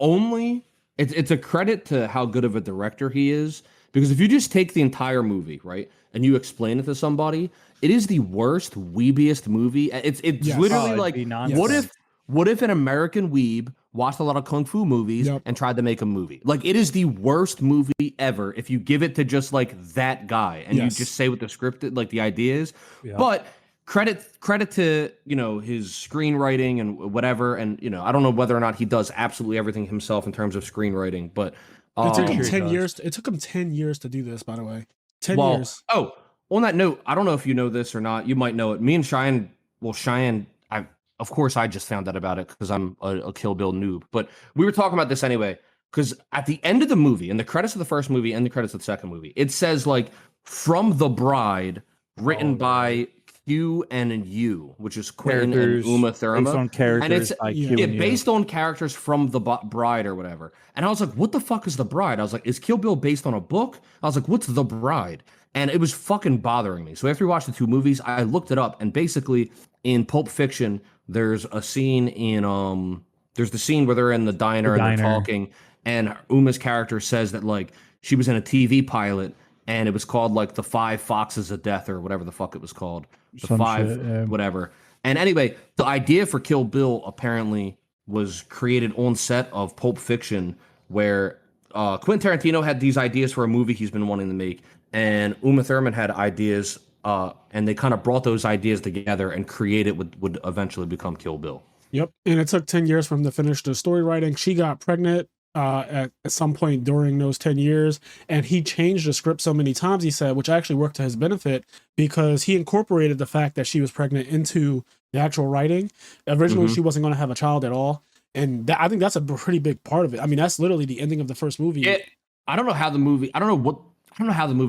[SPEAKER 3] a credit to how good of a director he is, because if you just take the entire movie, right, and you explain it to somebody, it is the worst weebiest movie. It's
[SPEAKER 1] Yes.
[SPEAKER 3] literally
[SPEAKER 2] it'd
[SPEAKER 3] like
[SPEAKER 2] be
[SPEAKER 1] nonsense.
[SPEAKER 3] what if an American weeb watched a lot of kung fu movies
[SPEAKER 1] Yep.
[SPEAKER 3] and tried to make a movie? Like it is the worst movie ever if you give it to just like that guy and
[SPEAKER 1] Yes.
[SPEAKER 3] you just say what the script like the idea is.
[SPEAKER 2] Yeah.
[SPEAKER 3] But credit to his screenwriting and whatever, and I don't know whether or not he does absolutely everything himself in terms of screenwriting, but
[SPEAKER 1] It took him
[SPEAKER 2] sure he
[SPEAKER 1] 10
[SPEAKER 2] does.
[SPEAKER 1] years. It took him 10 years to do this, by the way. 10
[SPEAKER 3] well,
[SPEAKER 1] years.
[SPEAKER 3] oh, on that note, I don't know if you know this or not. You might know it. Me and Cheyenne, of course, I just found out about it because I'm a Kill Bill noob. But we were talking about this anyway, because at the end of the movie, in the credits of the first movie and the credits of the second movie, it says like "From the Bride," written by Q and U, which is Quentin and
[SPEAKER 2] Characters
[SPEAKER 3] Uma
[SPEAKER 2] based
[SPEAKER 3] Thurman.
[SPEAKER 2] on characters by
[SPEAKER 1] yeah.
[SPEAKER 2] Q
[SPEAKER 3] Yeah,
[SPEAKER 2] and U.
[SPEAKER 3] based on characters from the Bride or whatever. And I was like, what the fuck is the Bride? I was like, is Kill Bill based on a book? I was like, what's the Bride? And it was fucking bothering me. So after we watched the two movies, I looked it up, and basically in Pulp Fiction, there's a scene in there's the scene where they're in the diner and they're talking, and Uma's character says that like she was in a TV pilot and it was called like the 5 Foxes of Death or whatever the fuck it was called. The
[SPEAKER 2] Some
[SPEAKER 3] 5
[SPEAKER 2] shit, yeah.
[SPEAKER 3] whatever. And anyway, the idea for Kill Bill apparently was created on set of Pulp Fiction, where Quentin Tarantino had these ideas for a movie he's been wanting to make, and Uma Thurman had ideas, and they kind of brought those ideas together and created what would eventually become Kill Bill.
[SPEAKER 1] Yep. And it took 10 years for him to finish the story writing. She got pregnant at some point during those 10 years. And he changed the script so many times, he said, which actually worked to his benefit because he incorporated the fact that she was pregnant into the actual writing. Originally, she wasn't going to have a child at all. And I think that's a pretty big part of it. I mean, that's literally the ending of the first movie.
[SPEAKER 3] I don't know how the movie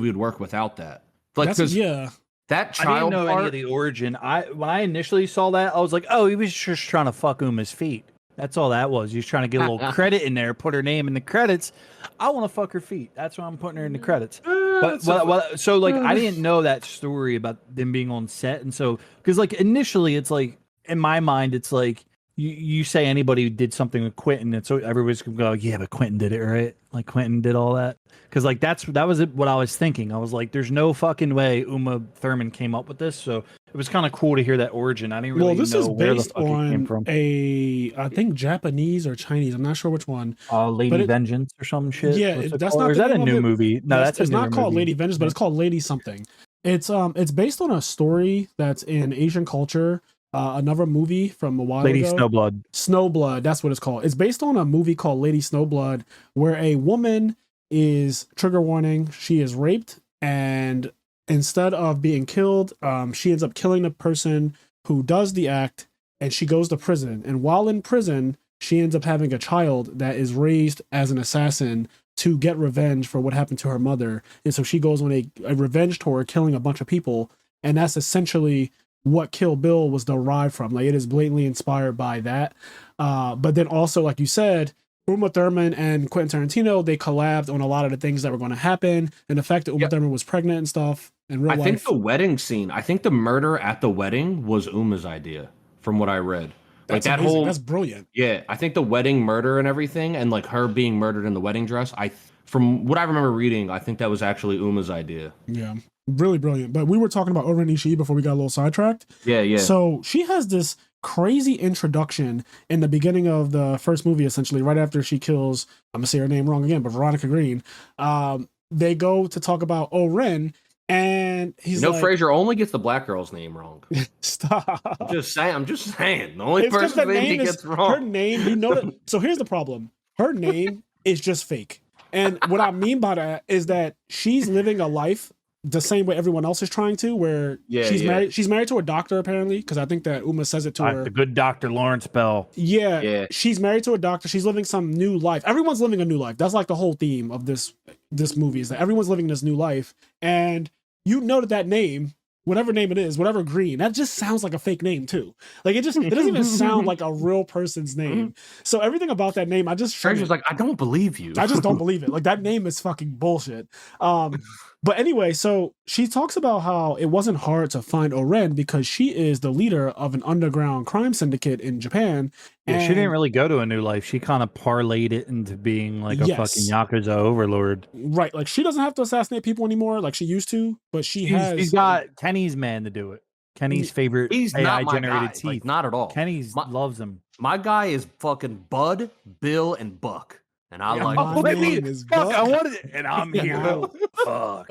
[SPEAKER 3] would work without that. Like,
[SPEAKER 1] That's,
[SPEAKER 3] 'cause
[SPEAKER 1] yeah.
[SPEAKER 3] that
[SPEAKER 2] I
[SPEAKER 3] child
[SPEAKER 2] didn't know any of the origin. When I initially saw that, I was like, oh, he was just trying to fuck Uma's feet. That's all that was. He was trying to get a little credit in there, put her name in the credits. I want to fuck her feet. That's why I'm putting her in the credits. So like, I didn't know that story about them being on set, and so because like initially, it's like in my mind, it's like you say anybody did something with Quentin, and so everybody's gonna go, yeah, but Quentin did it, right? Like Quentin did all that, because like that was what I was thinking. I was like, there's no fucking way Uma Thurman came up with this. So it was kind of cool to hear that origin. I didn't really
[SPEAKER 1] this
[SPEAKER 2] know
[SPEAKER 1] is
[SPEAKER 2] where the
[SPEAKER 1] based
[SPEAKER 2] fuck it came
[SPEAKER 1] on
[SPEAKER 2] from.
[SPEAKER 1] I think Japanese or Chinese. I'm not sure which one.
[SPEAKER 2] Lady Vengeance or some shit.
[SPEAKER 1] Yeah, that's not.
[SPEAKER 2] Or is that a new movie? No, that's
[SPEAKER 1] it's
[SPEAKER 2] a
[SPEAKER 1] not
[SPEAKER 2] newer
[SPEAKER 1] called
[SPEAKER 2] movie.
[SPEAKER 1] Lady Vengeance, but it's called Lady something. It's based on a story that's in Asian culture. Another movie from a while
[SPEAKER 2] Lady
[SPEAKER 1] ago.
[SPEAKER 2] Snowblood.
[SPEAKER 1] Snowblood, that's what it's called. It's based on a movie called Lady Snowblood, where a woman is, trigger warning, she is raped, and instead of being killed, she ends up killing the person who does the act, and she goes to prison. And while in prison, she ends up having a child that is raised as an assassin to get revenge for what happened to her mother. And so she goes on a revenge tour, killing a bunch of people, and that's essentially what Kill Bill was derived from. Like, it is blatantly inspired by that. But then also, like you said, Uma Thurman and Quentin Tarantino, they collabed on a lot of the things that were going to happen, and the fact that Uma Thurman was pregnant and stuff in real life.
[SPEAKER 3] I think the wedding scene, I think the murder at the wedding was Uma's idea, from what I read.
[SPEAKER 1] That's
[SPEAKER 3] like that
[SPEAKER 1] amazing.
[SPEAKER 3] whole,
[SPEAKER 1] that's brilliant.
[SPEAKER 3] Yeah, I think the wedding murder and everything, and like her being murdered in the wedding dress, from what I remember reading, I think that was actually Uma's idea.
[SPEAKER 1] Yeah, really brilliant. But we were talking about Oren Ishii before we got a little sidetracked.
[SPEAKER 3] Yeah.
[SPEAKER 1] So she has this crazy introduction in the beginning of the first movie, essentially, right after she kills, I'm gonna say her name wrong again, but Veronica Green. They go to talk about Oren, and he's like,
[SPEAKER 3] Fraser only gets the black girl's name wrong.
[SPEAKER 1] Stop.
[SPEAKER 3] I'm just saying. The only person's name he gets wrong.
[SPEAKER 1] Her name, that. So here's the problem. Her name is just fake. And what I mean by that is that she's living a life the same way everyone else is trying to, where married. She's married to a doctor, apparently, because I think that Uma says it to her.
[SPEAKER 2] The good Dr. Lawrence Bell.
[SPEAKER 1] Yeah. She's married to a doctor. She's living some new life. Everyone's living a new life. That's like the whole theme of this movie, is that everyone's living this new life. And you know that name, whatever name it is, whatever Green, that just sounds like a fake name too. Like it doesn't even sound like a real person's name. So everything about that name,
[SPEAKER 3] Fraser's like, I don't believe you.
[SPEAKER 1] I just don't believe it. Like, that name is fucking bullshit. But anyway, so she talks about how it wasn't hard to find Oren because she is the leader of an underground crime syndicate in Japan.
[SPEAKER 2] Yeah, she didn't really go to a new life. She kind of parlayed it into being like a fucking Yakuza overlord.
[SPEAKER 1] Right. Like, she doesn't have to assassinate people anymore like she used to, but she's
[SPEAKER 2] got Kenny's man to do it. Kenny's favorite AI-generated teeth.
[SPEAKER 3] Like, not at all.
[SPEAKER 2] Kenny's loves him.
[SPEAKER 3] My guy is fucking Bud, Bill, and Buck. And I like
[SPEAKER 1] my name is Buck.
[SPEAKER 2] I wanted it, and I'm here. Fuck.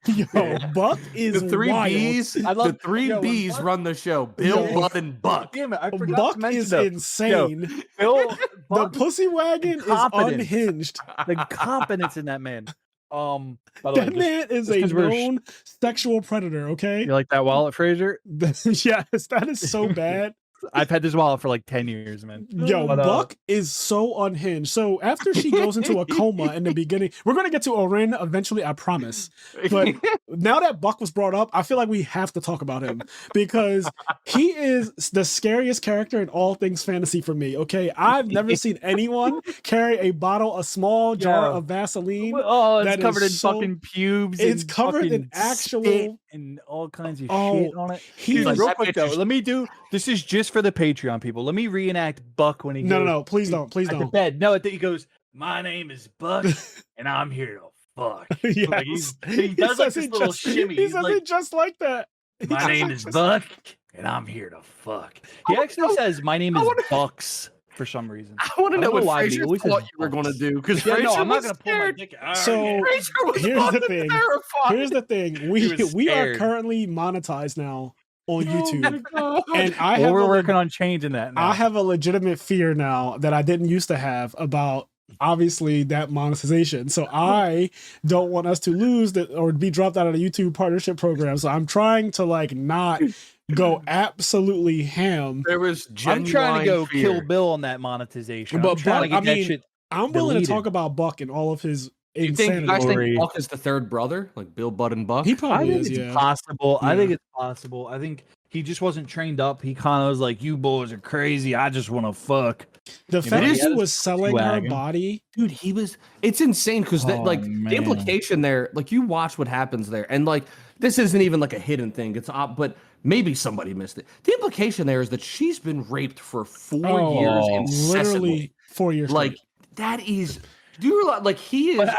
[SPEAKER 1] Yo, Buck is
[SPEAKER 3] the three
[SPEAKER 1] wild.
[SPEAKER 3] B's. The three B's run the show. Bill, Bud, and Buck.
[SPEAKER 2] Damn it, I forgot
[SPEAKER 1] Buck
[SPEAKER 2] to mention
[SPEAKER 1] is insane.
[SPEAKER 2] Bill,
[SPEAKER 1] the pussy wagon is unhinged.
[SPEAKER 2] The confidence in that man.
[SPEAKER 1] That man is a known sexual predator. Okay,
[SPEAKER 2] you like that wallet, Fraser?
[SPEAKER 1] Yes, that is so bad.
[SPEAKER 2] I've had this wallet for like 10 years, man.
[SPEAKER 1] Yo, Buck is so unhinged. So after she goes into a coma in the beginning, we're going to get to Oren eventually, I promise. But now that Buck was brought up, I feel like we have to talk about him because he is the scariest character in all things fantasy for me, okay? I've never seen anyone carry a small jar of Vaseline.
[SPEAKER 2] Oh, it's covered in fucking pubes.
[SPEAKER 1] It's covered in actual...
[SPEAKER 2] and all kinds of shit on it.
[SPEAKER 1] He's
[SPEAKER 2] like, real quick though, this is just for the Patreon people. Let me reenact Buck when he goes.
[SPEAKER 1] No, please don't.
[SPEAKER 2] At the bed. No, he goes, my name is Buck, and I'm here to fuck.
[SPEAKER 1] Yes.
[SPEAKER 2] Like he does like this little shimmy.
[SPEAKER 1] He says it just like that.
[SPEAKER 2] My name is Buck, and I'm here to fuck. He actually says, my name is Bucks. For some reason,
[SPEAKER 3] I want to know what Fraser thought you were going to do because I'm not going to pull my dick out.
[SPEAKER 1] So here's the thing. We are currently monetized now on YouTube, and
[SPEAKER 2] we're working on changing that. Now.
[SPEAKER 1] I have a legitimate fear now that I didn't used to have about obviously that monetization. So I don't want us to lose that or be dropped out of the YouTube partnership program. So I'm trying to not go absolutely ham.
[SPEAKER 3] There was
[SPEAKER 2] I'm trying to go Kill Bill on that monetization.
[SPEAKER 1] But Buck, I'm willing to talk about Buck and all of his insanity.
[SPEAKER 3] You guys think Buck is the third brother, like Bill, Bud, and Buck?
[SPEAKER 1] He probably is.
[SPEAKER 2] It's possible. Yeah. I think it's possible. I think he just wasn't trained up. He kind of was like, "You boys are crazy. I just want to fuck."
[SPEAKER 1] The fact that he was selling her body,
[SPEAKER 3] dude, it's insane because the implication there, like you watch what happens there, and like this isn't even like a hidden thing. It's but maybe somebody missed it. The implication there is that she's been raped for 4 years incessantly.
[SPEAKER 1] Literally 4 years.
[SPEAKER 3] Like
[SPEAKER 1] straight.
[SPEAKER 3] that is, do you realize? Like he is.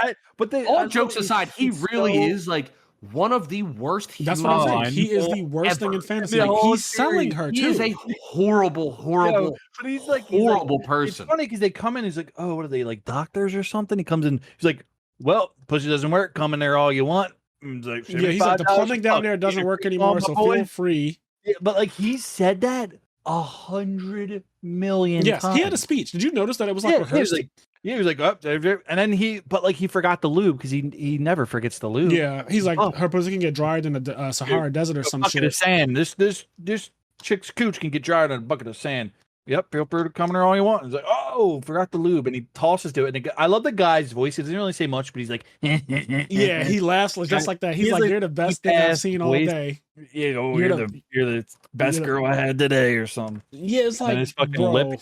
[SPEAKER 3] All jokes aside, he really is like one of the worst.
[SPEAKER 1] That's what I'm saying. He is the worst thing in fantasy. Like, he's selling her too.
[SPEAKER 3] He is a horrible,
[SPEAKER 2] but he's like
[SPEAKER 3] horrible person.
[SPEAKER 2] It's funny because they come in. He's like, oh, what are they, like doctors or something? He comes in. He's like, well, pussy doesn't work. Come in there all you want. He's like,
[SPEAKER 1] he's like, the plumbing down there doesn't work anymore, so feel free.
[SPEAKER 2] Yeah, but like he said that 100 million times.
[SPEAKER 1] He had a speech. Did you notice that it was like rehearsed?
[SPEAKER 2] He was like, oh, and then he forgot the lube because he never forgets the lube.
[SPEAKER 1] Yeah, he's like, her pussy can get dried in the Sahara Desert or some shit.
[SPEAKER 2] Of sand. This chick's cooch can get dried in a bucket of sand. Yep, feel free to come in there all you want. He's like, oh, forgot the lube, and he tosses to it. And I love the guy's voice. He doesn't really say much, but he's like,
[SPEAKER 1] yeah, he laughs just like that. He's like, you're the best thing I've seen all day.
[SPEAKER 2] You know, you're the best girl I had today, or something.
[SPEAKER 1] Yeah, it's like,
[SPEAKER 2] and his fucking lip.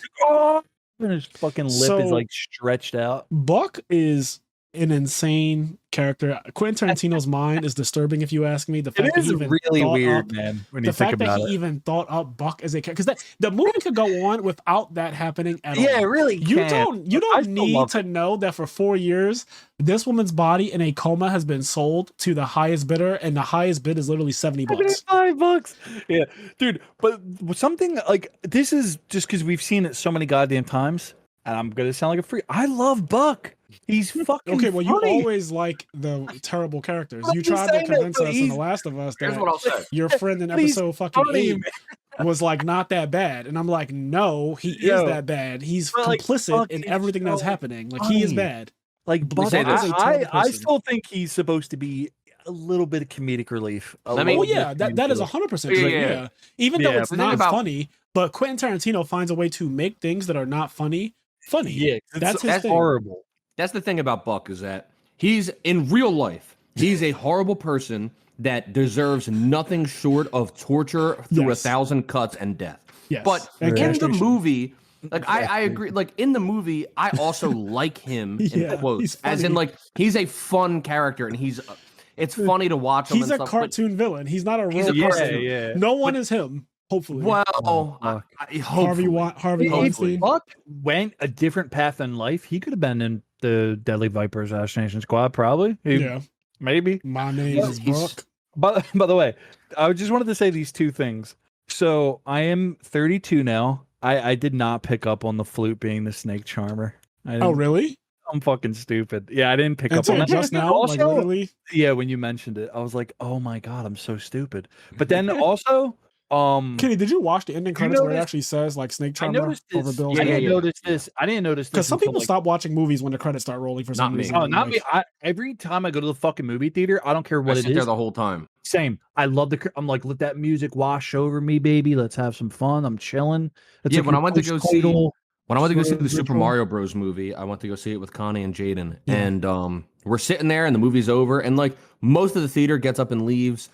[SPEAKER 2] And his fucking lip is like stretched out.
[SPEAKER 1] Buck is an insane character. Quentin Tarantino's mind is disturbing, if you ask me. The fact
[SPEAKER 2] it is really weird, man. When you think about it,
[SPEAKER 1] he even thought up Buck as a character, because the movie could go on without that happening at all.
[SPEAKER 2] Yeah, really.
[SPEAKER 1] You don't need to know that for 4 years this woman's body in a coma has been sold to the highest bidder, and the highest bid is literally $70.
[SPEAKER 2] $5. Yeah, dude. But something like this is just because we've seen it so many goddamn times, and I'm gonna sound like a freak. I love Buck. He's fucking
[SPEAKER 1] okay. Well,
[SPEAKER 2] funny.
[SPEAKER 1] you always like the terrible characters. You tried to convince us in The Last of Us that your friend in episode fucking 8 was like not that bad, and I'm like, no, he is that bad. He's complicit in everything that's happening. Like he is bad.
[SPEAKER 2] Like Buck, I still think he's supposed to be a little bit of comedic relief.
[SPEAKER 1] That is 100% true. Yeah. Even though it's not funny, but Quentin Tarantino finds a way to make things that are not funny. Yeah, that's
[SPEAKER 3] horrible. That's the thing about Buck, is that he's in real life. He's a horrible person that deserves nothing short of torture through 1,000 cuts and death.
[SPEAKER 1] Yes.
[SPEAKER 3] But in the movie, like I agree. Like in the movie, I also like him in quotes, as in like he's a fun character, and it's funny to watch him.
[SPEAKER 1] He's a cartoon villain. He's not a real person. Yeah. No one is him. Hopefully.
[SPEAKER 3] Well,
[SPEAKER 1] Harvey Weinstein.
[SPEAKER 2] If Buck went a different path in life, he could have been in the Deadly Viper Assassination Squad, probably. Maybe.
[SPEAKER 1] My name is Buck.
[SPEAKER 2] By the way, I just wanted to say these two things. So I am 32 now. I did not pick up on the flute being the snake charmer.
[SPEAKER 1] Oh, really?
[SPEAKER 2] I'm fucking stupid. Yeah, I didn't pick up on that
[SPEAKER 1] just now. Also, like literally.
[SPEAKER 2] Yeah, when you mentioned it, I was like, "Oh my god, I'm so stupid." But then also,
[SPEAKER 1] Kenny, did you watch the ending credits where it actually says like snake charmer over Bill's
[SPEAKER 2] head? I didn't notice this. I didn't notice this
[SPEAKER 1] because some people stop watching movies when the credits start rolling for some reason.
[SPEAKER 2] Oh, not me. Every time I go to the fucking movie theater, I don't care what it is.
[SPEAKER 3] There the whole time.
[SPEAKER 2] Same. I love I'm like, let that music wash over me, baby. Let's have some fun. I'm chilling.
[SPEAKER 3] Like when I went to go see the Super Mario Bros. Movie, I went to go see it with Connie and Jaden, and we're sitting there, and the movie's over, and like most of the theater gets up and leaves.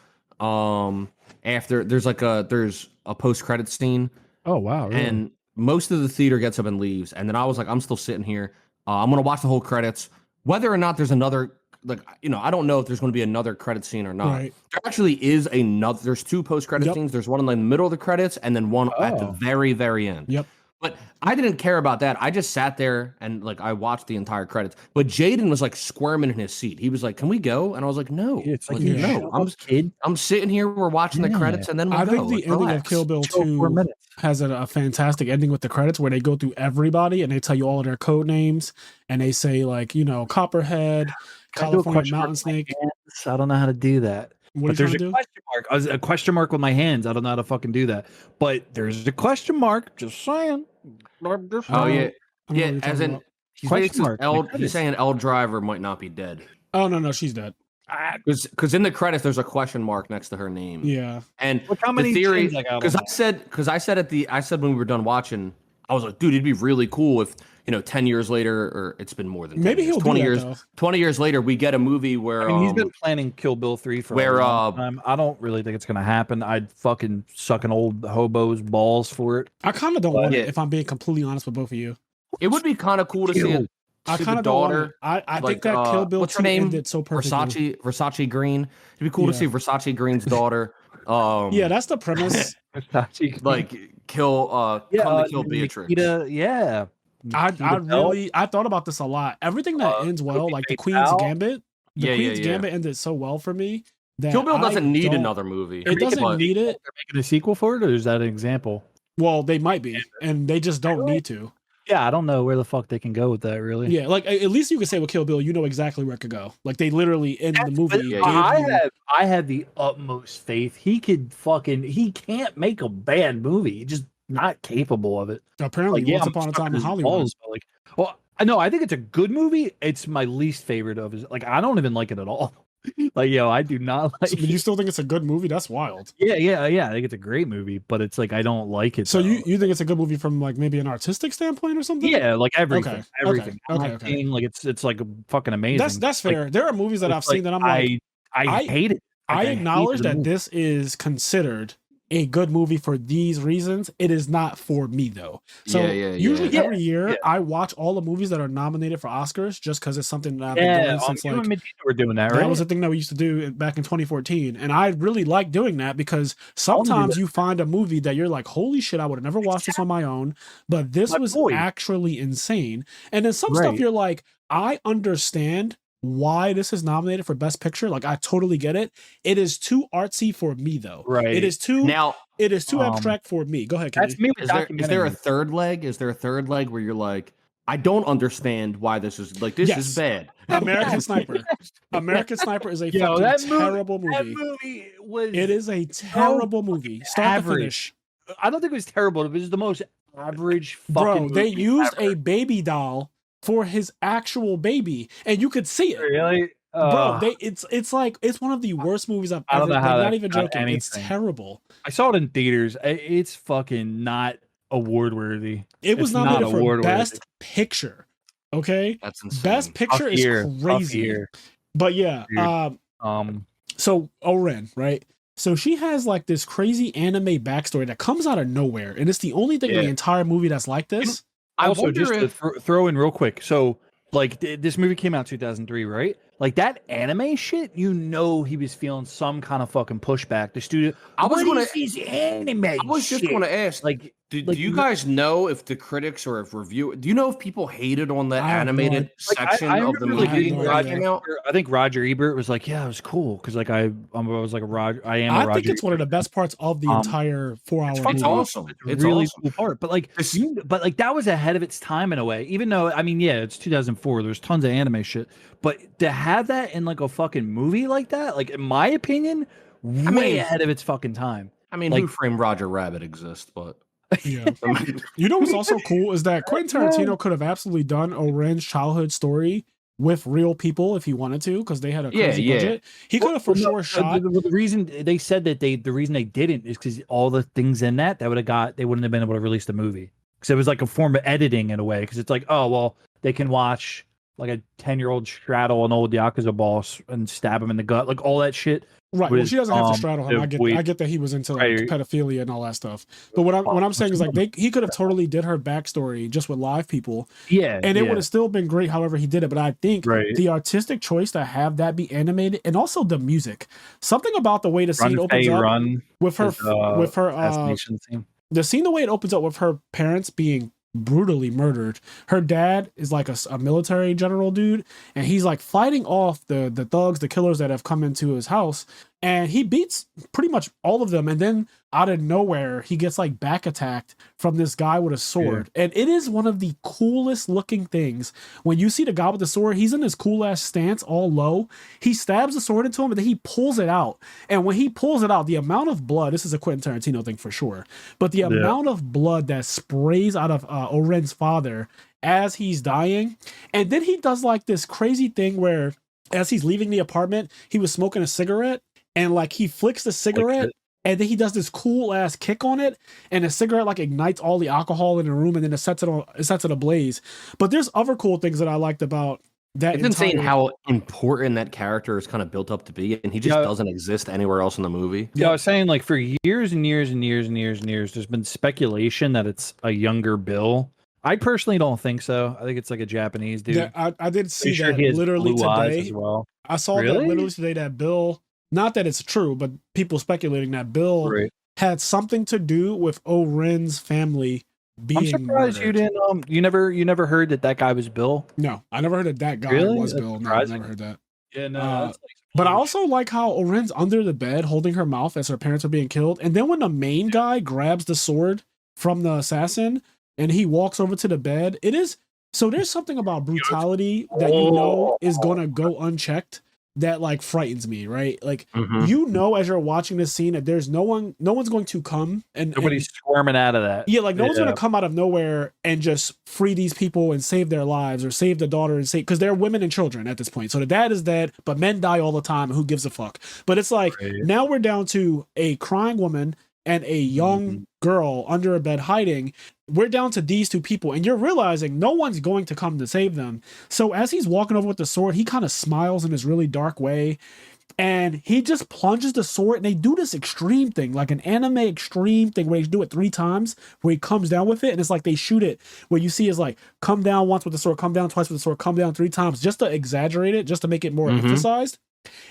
[SPEAKER 3] After there's a post-credit scene.
[SPEAKER 1] Oh wow! Really?
[SPEAKER 3] And most of the theater gets up and leaves, and then I was like, I'm still sitting here. I'm gonna watch the whole credits, whether or not there's another. I don't know if there's going to be another credit scene or not.
[SPEAKER 1] Right.
[SPEAKER 3] There actually is another. There's two post-credit scenes. There's one in the middle of the credits, and then one at the very, very end.
[SPEAKER 1] Yep.
[SPEAKER 3] But I didn't care about that. I just sat there and like I watched the entire credits. But Jaden was like squirming in his seat. He was like, "Can we go?" And I was like, "No,
[SPEAKER 2] it's like,
[SPEAKER 3] no. I'm sitting here. We're watching the credits, and then we'll
[SPEAKER 1] I think the ending of Kill Bill 2 has a fantastic ending with the credits where they go through everybody and they tell you all of their code names and they say like Copperhead, California Mountain Snake.
[SPEAKER 2] I don't know how to do that. But there's a question mark. A question mark with my hands. I don't know how to fucking do that. But there's a question mark. Just saying.
[SPEAKER 3] Oh yeah, yeah. As in, he's saying L Driver might not be dead.
[SPEAKER 1] Oh no, she's dead.
[SPEAKER 3] Because in the credits there's a question mark next to her name.
[SPEAKER 1] Yeah.
[SPEAKER 3] And the theory, because I said when we were done watching, I was like, dude, it'd be really cool if 10 years later, or it's been more than 10
[SPEAKER 1] maybe
[SPEAKER 3] years,
[SPEAKER 1] he'll
[SPEAKER 3] 20
[SPEAKER 1] do
[SPEAKER 3] years.
[SPEAKER 1] That,
[SPEAKER 3] 20 years later, we get a movie where
[SPEAKER 2] he's been planning Kill Bill 3 for a long time. I don't really think it's gonna happen. I'd fucking suck an old hobo's balls for it.
[SPEAKER 1] I kind of don't want it, if I'm being completely honest with both of you.
[SPEAKER 3] It would be kind of cool to
[SPEAKER 1] I
[SPEAKER 3] see
[SPEAKER 1] kind
[SPEAKER 3] the
[SPEAKER 1] of don't want
[SPEAKER 3] daughter.
[SPEAKER 1] it. I
[SPEAKER 3] Like,
[SPEAKER 1] think that Kill Bill
[SPEAKER 3] what's her
[SPEAKER 1] 2
[SPEAKER 3] name?
[SPEAKER 1] ended so perfectly.
[SPEAKER 3] Versace Green. It'd be cool to
[SPEAKER 1] Yeah.
[SPEAKER 3] see Versace Green's daughter.
[SPEAKER 1] Yeah, that's the premise.
[SPEAKER 2] Versace.
[SPEAKER 3] Like come to kill Beatrix.
[SPEAKER 2] Nikita, yeah. Nikita Bell,
[SPEAKER 1] I thought about this a lot. Everything that ends well,
[SPEAKER 2] Sophie
[SPEAKER 1] like the
[SPEAKER 2] Batale.
[SPEAKER 1] Queen's Gambit, the
[SPEAKER 3] Yeah,
[SPEAKER 1] Queen's
[SPEAKER 3] yeah.
[SPEAKER 1] Gambit ended so well for me that
[SPEAKER 3] Kill Bill
[SPEAKER 1] I
[SPEAKER 3] doesn't need
[SPEAKER 1] don't-
[SPEAKER 3] another movie.
[SPEAKER 1] It doesn't
[SPEAKER 3] but-
[SPEAKER 1] need it.
[SPEAKER 2] They're making a sequel for it, or is that an example?
[SPEAKER 1] Well, they might be, and they just don't need to.
[SPEAKER 2] Yeah, I don't know where the fuck they can go with that, really.
[SPEAKER 1] Yeah, like at least you can say with Kill Bill, you know exactly where it could go. Like they literally in the movie.
[SPEAKER 3] Yeah,
[SPEAKER 1] gave
[SPEAKER 2] I have the utmost faith. He can't make a bad movie. He's just not capable of it.
[SPEAKER 1] Apparently,
[SPEAKER 2] Like, yeah,
[SPEAKER 1] Once
[SPEAKER 2] I'm
[SPEAKER 1] Upon a
[SPEAKER 2] stuck
[SPEAKER 1] Time
[SPEAKER 2] in
[SPEAKER 1] in
[SPEAKER 2] his
[SPEAKER 1] Hollywood.
[SPEAKER 2] balls, but well, I know I think it's a good movie. It's my least favorite of his. Like, I don't even like it at all. Like, I do not like.
[SPEAKER 1] But you still think it's a good movie? That's wild.
[SPEAKER 2] Yeah. I think it's a great movie, but it's like I don't like it.
[SPEAKER 1] So
[SPEAKER 2] though.
[SPEAKER 1] you think it's a good movie from like maybe an artistic standpoint or something?
[SPEAKER 2] Yeah, like everything,
[SPEAKER 1] Okay,
[SPEAKER 2] everything.
[SPEAKER 1] okay.
[SPEAKER 2] Acting, like it's like fucking amazing.
[SPEAKER 1] That's
[SPEAKER 2] Like,
[SPEAKER 1] fair. There are movies that I've
[SPEAKER 2] it's
[SPEAKER 1] seen that I'm like,
[SPEAKER 2] I hate it. Like,
[SPEAKER 1] I
[SPEAKER 2] hate
[SPEAKER 1] acknowledge
[SPEAKER 2] the
[SPEAKER 1] that
[SPEAKER 2] movie.
[SPEAKER 1] this is considered a good movie for these reasons. It is not for me though. So usually
[SPEAKER 2] Yeah,
[SPEAKER 1] every year
[SPEAKER 2] yeah.
[SPEAKER 1] I watch all the movies that are nominated for Oscars just because it's something that I've been doing since
[SPEAKER 2] you
[SPEAKER 1] like
[SPEAKER 2] and Medina were doing that, right?
[SPEAKER 1] that was a thing that we used to do back in 2014. And I really like doing that because sometimes you find a movie that you're like, holy shit, I would have never watched this on my own, but this
[SPEAKER 2] My
[SPEAKER 1] was
[SPEAKER 2] boy.
[SPEAKER 1] actually insane. And then some stuff
[SPEAKER 2] Right.
[SPEAKER 1] you're like, I understand why this is nominated for Best Picture. Like I totally get it. It is too artsy for me though.
[SPEAKER 2] Right.
[SPEAKER 1] It is too abstract for me. Go ahead, Kenny.
[SPEAKER 2] That's me with
[SPEAKER 3] Is there a
[SPEAKER 2] documentaries.
[SPEAKER 3] third leg? Is there a third leg where you're like, I don't understand why this is like this
[SPEAKER 1] Yes.
[SPEAKER 3] is bad.
[SPEAKER 1] American Sniper. American Sniper is a
[SPEAKER 2] Yo,
[SPEAKER 1] fucking
[SPEAKER 2] that
[SPEAKER 1] terrible
[SPEAKER 2] That
[SPEAKER 1] movie.
[SPEAKER 2] movie was.
[SPEAKER 1] It is a terrible movie. Start to
[SPEAKER 2] average.
[SPEAKER 1] finish.
[SPEAKER 2] I don't think it was terrible. It was the most average fucking.
[SPEAKER 1] Bro, they
[SPEAKER 2] movie
[SPEAKER 1] used
[SPEAKER 2] ever.
[SPEAKER 1] a baby doll for his actual baby, and you could see it.
[SPEAKER 2] Really,
[SPEAKER 1] Bro, it's like it's one of the worst movies I've
[SPEAKER 2] I
[SPEAKER 1] ever.
[SPEAKER 2] don't know
[SPEAKER 1] Like,
[SPEAKER 2] how
[SPEAKER 1] not
[SPEAKER 2] that
[SPEAKER 1] even
[SPEAKER 2] got
[SPEAKER 1] joking. It's
[SPEAKER 2] anything.
[SPEAKER 1] terrible.
[SPEAKER 2] I saw it in theaters. It's fucking not award worthy.
[SPEAKER 1] It was
[SPEAKER 2] It's not
[SPEAKER 1] nominated for
[SPEAKER 2] award-worthy.
[SPEAKER 1] Best Picture. Okay,
[SPEAKER 3] That's insane.
[SPEAKER 1] Best Picture is crazy. But yeah,
[SPEAKER 2] Weird.
[SPEAKER 1] so Oren, right? So she has like this crazy anime backstory that comes out of nowhere, and it's the only thing in the
[SPEAKER 2] Yeah.
[SPEAKER 1] entire movie that's like this.
[SPEAKER 3] I
[SPEAKER 2] Also,
[SPEAKER 3] wonder
[SPEAKER 2] just to
[SPEAKER 3] if
[SPEAKER 2] throw in real quick. So, like, this movie came out 2003, right? Like that anime shit, he was feeling some kind of fucking pushback. The studio.
[SPEAKER 3] I was
[SPEAKER 2] "What
[SPEAKER 3] gonna-
[SPEAKER 2] is this anime.
[SPEAKER 3] I was just
[SPEAKER 2] shit?"
[SPEAKER 3] going to ask,
[SPEAKER 2] like,
[SPEAKER 3] do
[SPEAKER 2] like,
[SPEAKER 3] you guys know if the critics or if do you know if people hated on the
[SPEAKER 1] I have no
[SPEAKER 3] animated
[SPEAKER 1] idea.
[SPEAKER 3] section
[SPEAKER 2] I
[SPEAKER 3] of
[SPEAKER 2] remember,
[SPEAKER 3] the
[SPEAKER 1] like,
[SPEAKER 3] movie
[SPEAKER 1] reading
[SPEAKER 3] when it
[SPEAKER 1] Roger-
[SPEAKER 3] came out?
[SPEAKER 2] I think Roger Ebert was like, "Yeah, it was cool," because like I was like a Roger. I am. A
[SPEAKER 1] I
[SPEAKER 2] Roger
[SPEAKER 1] think it's one of the best parts of the entire 4-hour
[SPEAKER 3] It's
[SPEAKER 1] movie.
[SPEAKER 3] awesome.
[SPEAKER 2] It's
[SPEAKER 3] It's
[SPEAKER 2] really
[SPEAKER 3] awesome.
[SPEAKER 2] cool part. But like, but like that was ahead of its time in a way. Even though I mean, yeah, it's 2004. There's tons of anime shit, but to have that in like a fucking movie like that, like in my opinion, way
[SPEAKER 3] mean-
[SPEAKER 2] ahead of its fucking time.
[SPEAKER 3] I mean,
[SPEAKER 2] like-
[SPEAKER 3] Who Framed Roger Rabbit exists, but
[SPEAKER 1] Yeah. You know what's also cool is that Quentin Tarantino could have absolutely done Oren's childhood story with real people if he wanted to, because they had a crazy
[SPEAKER 3] Yeah, yeah.
[SPEAKER 1] budget. He could have for sure shot.
[SPEAKER 2] The reason they said that the reason they didn't is because all the things in that would have they wouldn't have been able to release the movie because it was like a form of editing in a way. Because it's like, oh well, they can watch like a 10-year-old straddle an old Yakuza boss and stab him in the gut, like all that shit.
[SPEAKER 1] Right. Well,
[SPEAKER 2] with,
[SPEAKER 1] she doesn't have to straddle him. I get that he was into like
[SPEAKER 2] Right.
[SPEAKER 1] pedophilia and all that stuff. But what I'm saying is like he could have totally did her backstory just with live people,
[SPEAKER 2] Yeah,
[SPEAKER 1] and it would have still been great. However he did it, but I think
[SPEAKER 2] Right.
[SPEAKER 1] the artistic choice to have that be animated and also the music, something about the way the scene opens up with her
[SPEAKER 2] assassination scene.
[SPEAKER 1] the scene, the way it opens up with her parents being brutally murdered. Her dad is like a military general dude, and he's like fighting off the thugs, the killers that have come into his house, and he beats pretty much all of them. And then out of nowhere, he gets like back attacked from this guy with a sword. And it is one of the coolest looking things when you see the guy with the sword. He's in this cool ass stance, all low. He stabs the sword into him, and then he pulls it out. And when he pulls it out, the amount of blood, this is a Quentin Tarantino thing for sure, but the amount of blood that sprays out of Oren's father as he's dying. And then he does like this crazy thing where as he's leaving the apartment, he was smoking a cigarette, and like he flicks the cigarette, and then he does this cool ass kick on it, and the cigarette like ignites all the alcohol in the room, and then it sets it ablaze. But there's other cool things that I liked about that.
[SPEAKER 3] It's insane how important that character is kind of built up to be, and he just doesn't exist anywhere else in the movie.
[SPEAKER 2] Yeah, I was saying like for years and years and years and years and years, there's been speculation that it's a younger Bill. I personally don't think so. I think it's like a Japanese dude.
[SPEAKER 1] Yeah, I did see
[SPEAKER 2] Pretty sure
[SPEAKER 1] that
[SPEAKER 2] he has
[SPEAKER 1] literally
[SPEAKER 2] blue eyes
[SPEAKER 1] today.
[SPEAKER 2] as well.
[SPEAKER 1] I saw that
[SPEAKER 2] Really?
[SPEAKER 1] literally today that Bill, not that it's true, but people speculating that Bill
[SPEAKER 2] Right.
[SPEAKER 1] had something to do with Oren's family being
[SPEAKER 2] I'm surprised you
[SPEAKER 1] murdered.
[SPEAKER 2] didn't. You never heard that guy was Bill.
[SPEAKER 1] No, I never heard that guy
[SPEAKER 2] Really?
[SPEAKER 1] was
[SPEAKER 2] That's
[SPEAKER 1] Bill. No,
[SPEAKER 2] surprising.
[SPEAKER 1] never heard that.
[SPEAKER 2] Yeah, no, that's like
[SPEAKER 1] But I also like how Oren's under the bed holding her mouth as her parents are being killed. And then when the main guy grabs the sword from the assassin and he walks over to the bed, it is so there's something about brutality that you know is gonna go unchecked that like frightens me, right? Like you know as you're watching this scene that there's no one's going to come and
[SPEAKER 2] nobody's squirming out of that.
[SPEAKER 1] yeah, like no one's gonna come out of nowhere and just free these people and save their lives or save the daughter and save because they're women and children at this point. So the dad is dead, but men die all the time. Who gives a fuck? But it's like now we're down to a crying woman and a young girl under a bed hiding. We're down to these two people, and you're realizing no one's going to come to save them. So as he's walking over with the sword, he kind of smiles in this really dark way. And he just plunges the sword, and they do this extreme thing, like an anime extreme thing where they do it 3 times, where he comes down with it, and it's like they shoot it where you see is like come down once with the sword, come down twice with the sword, come down 3 times, just to exaggerate it, just to make it more emphasized.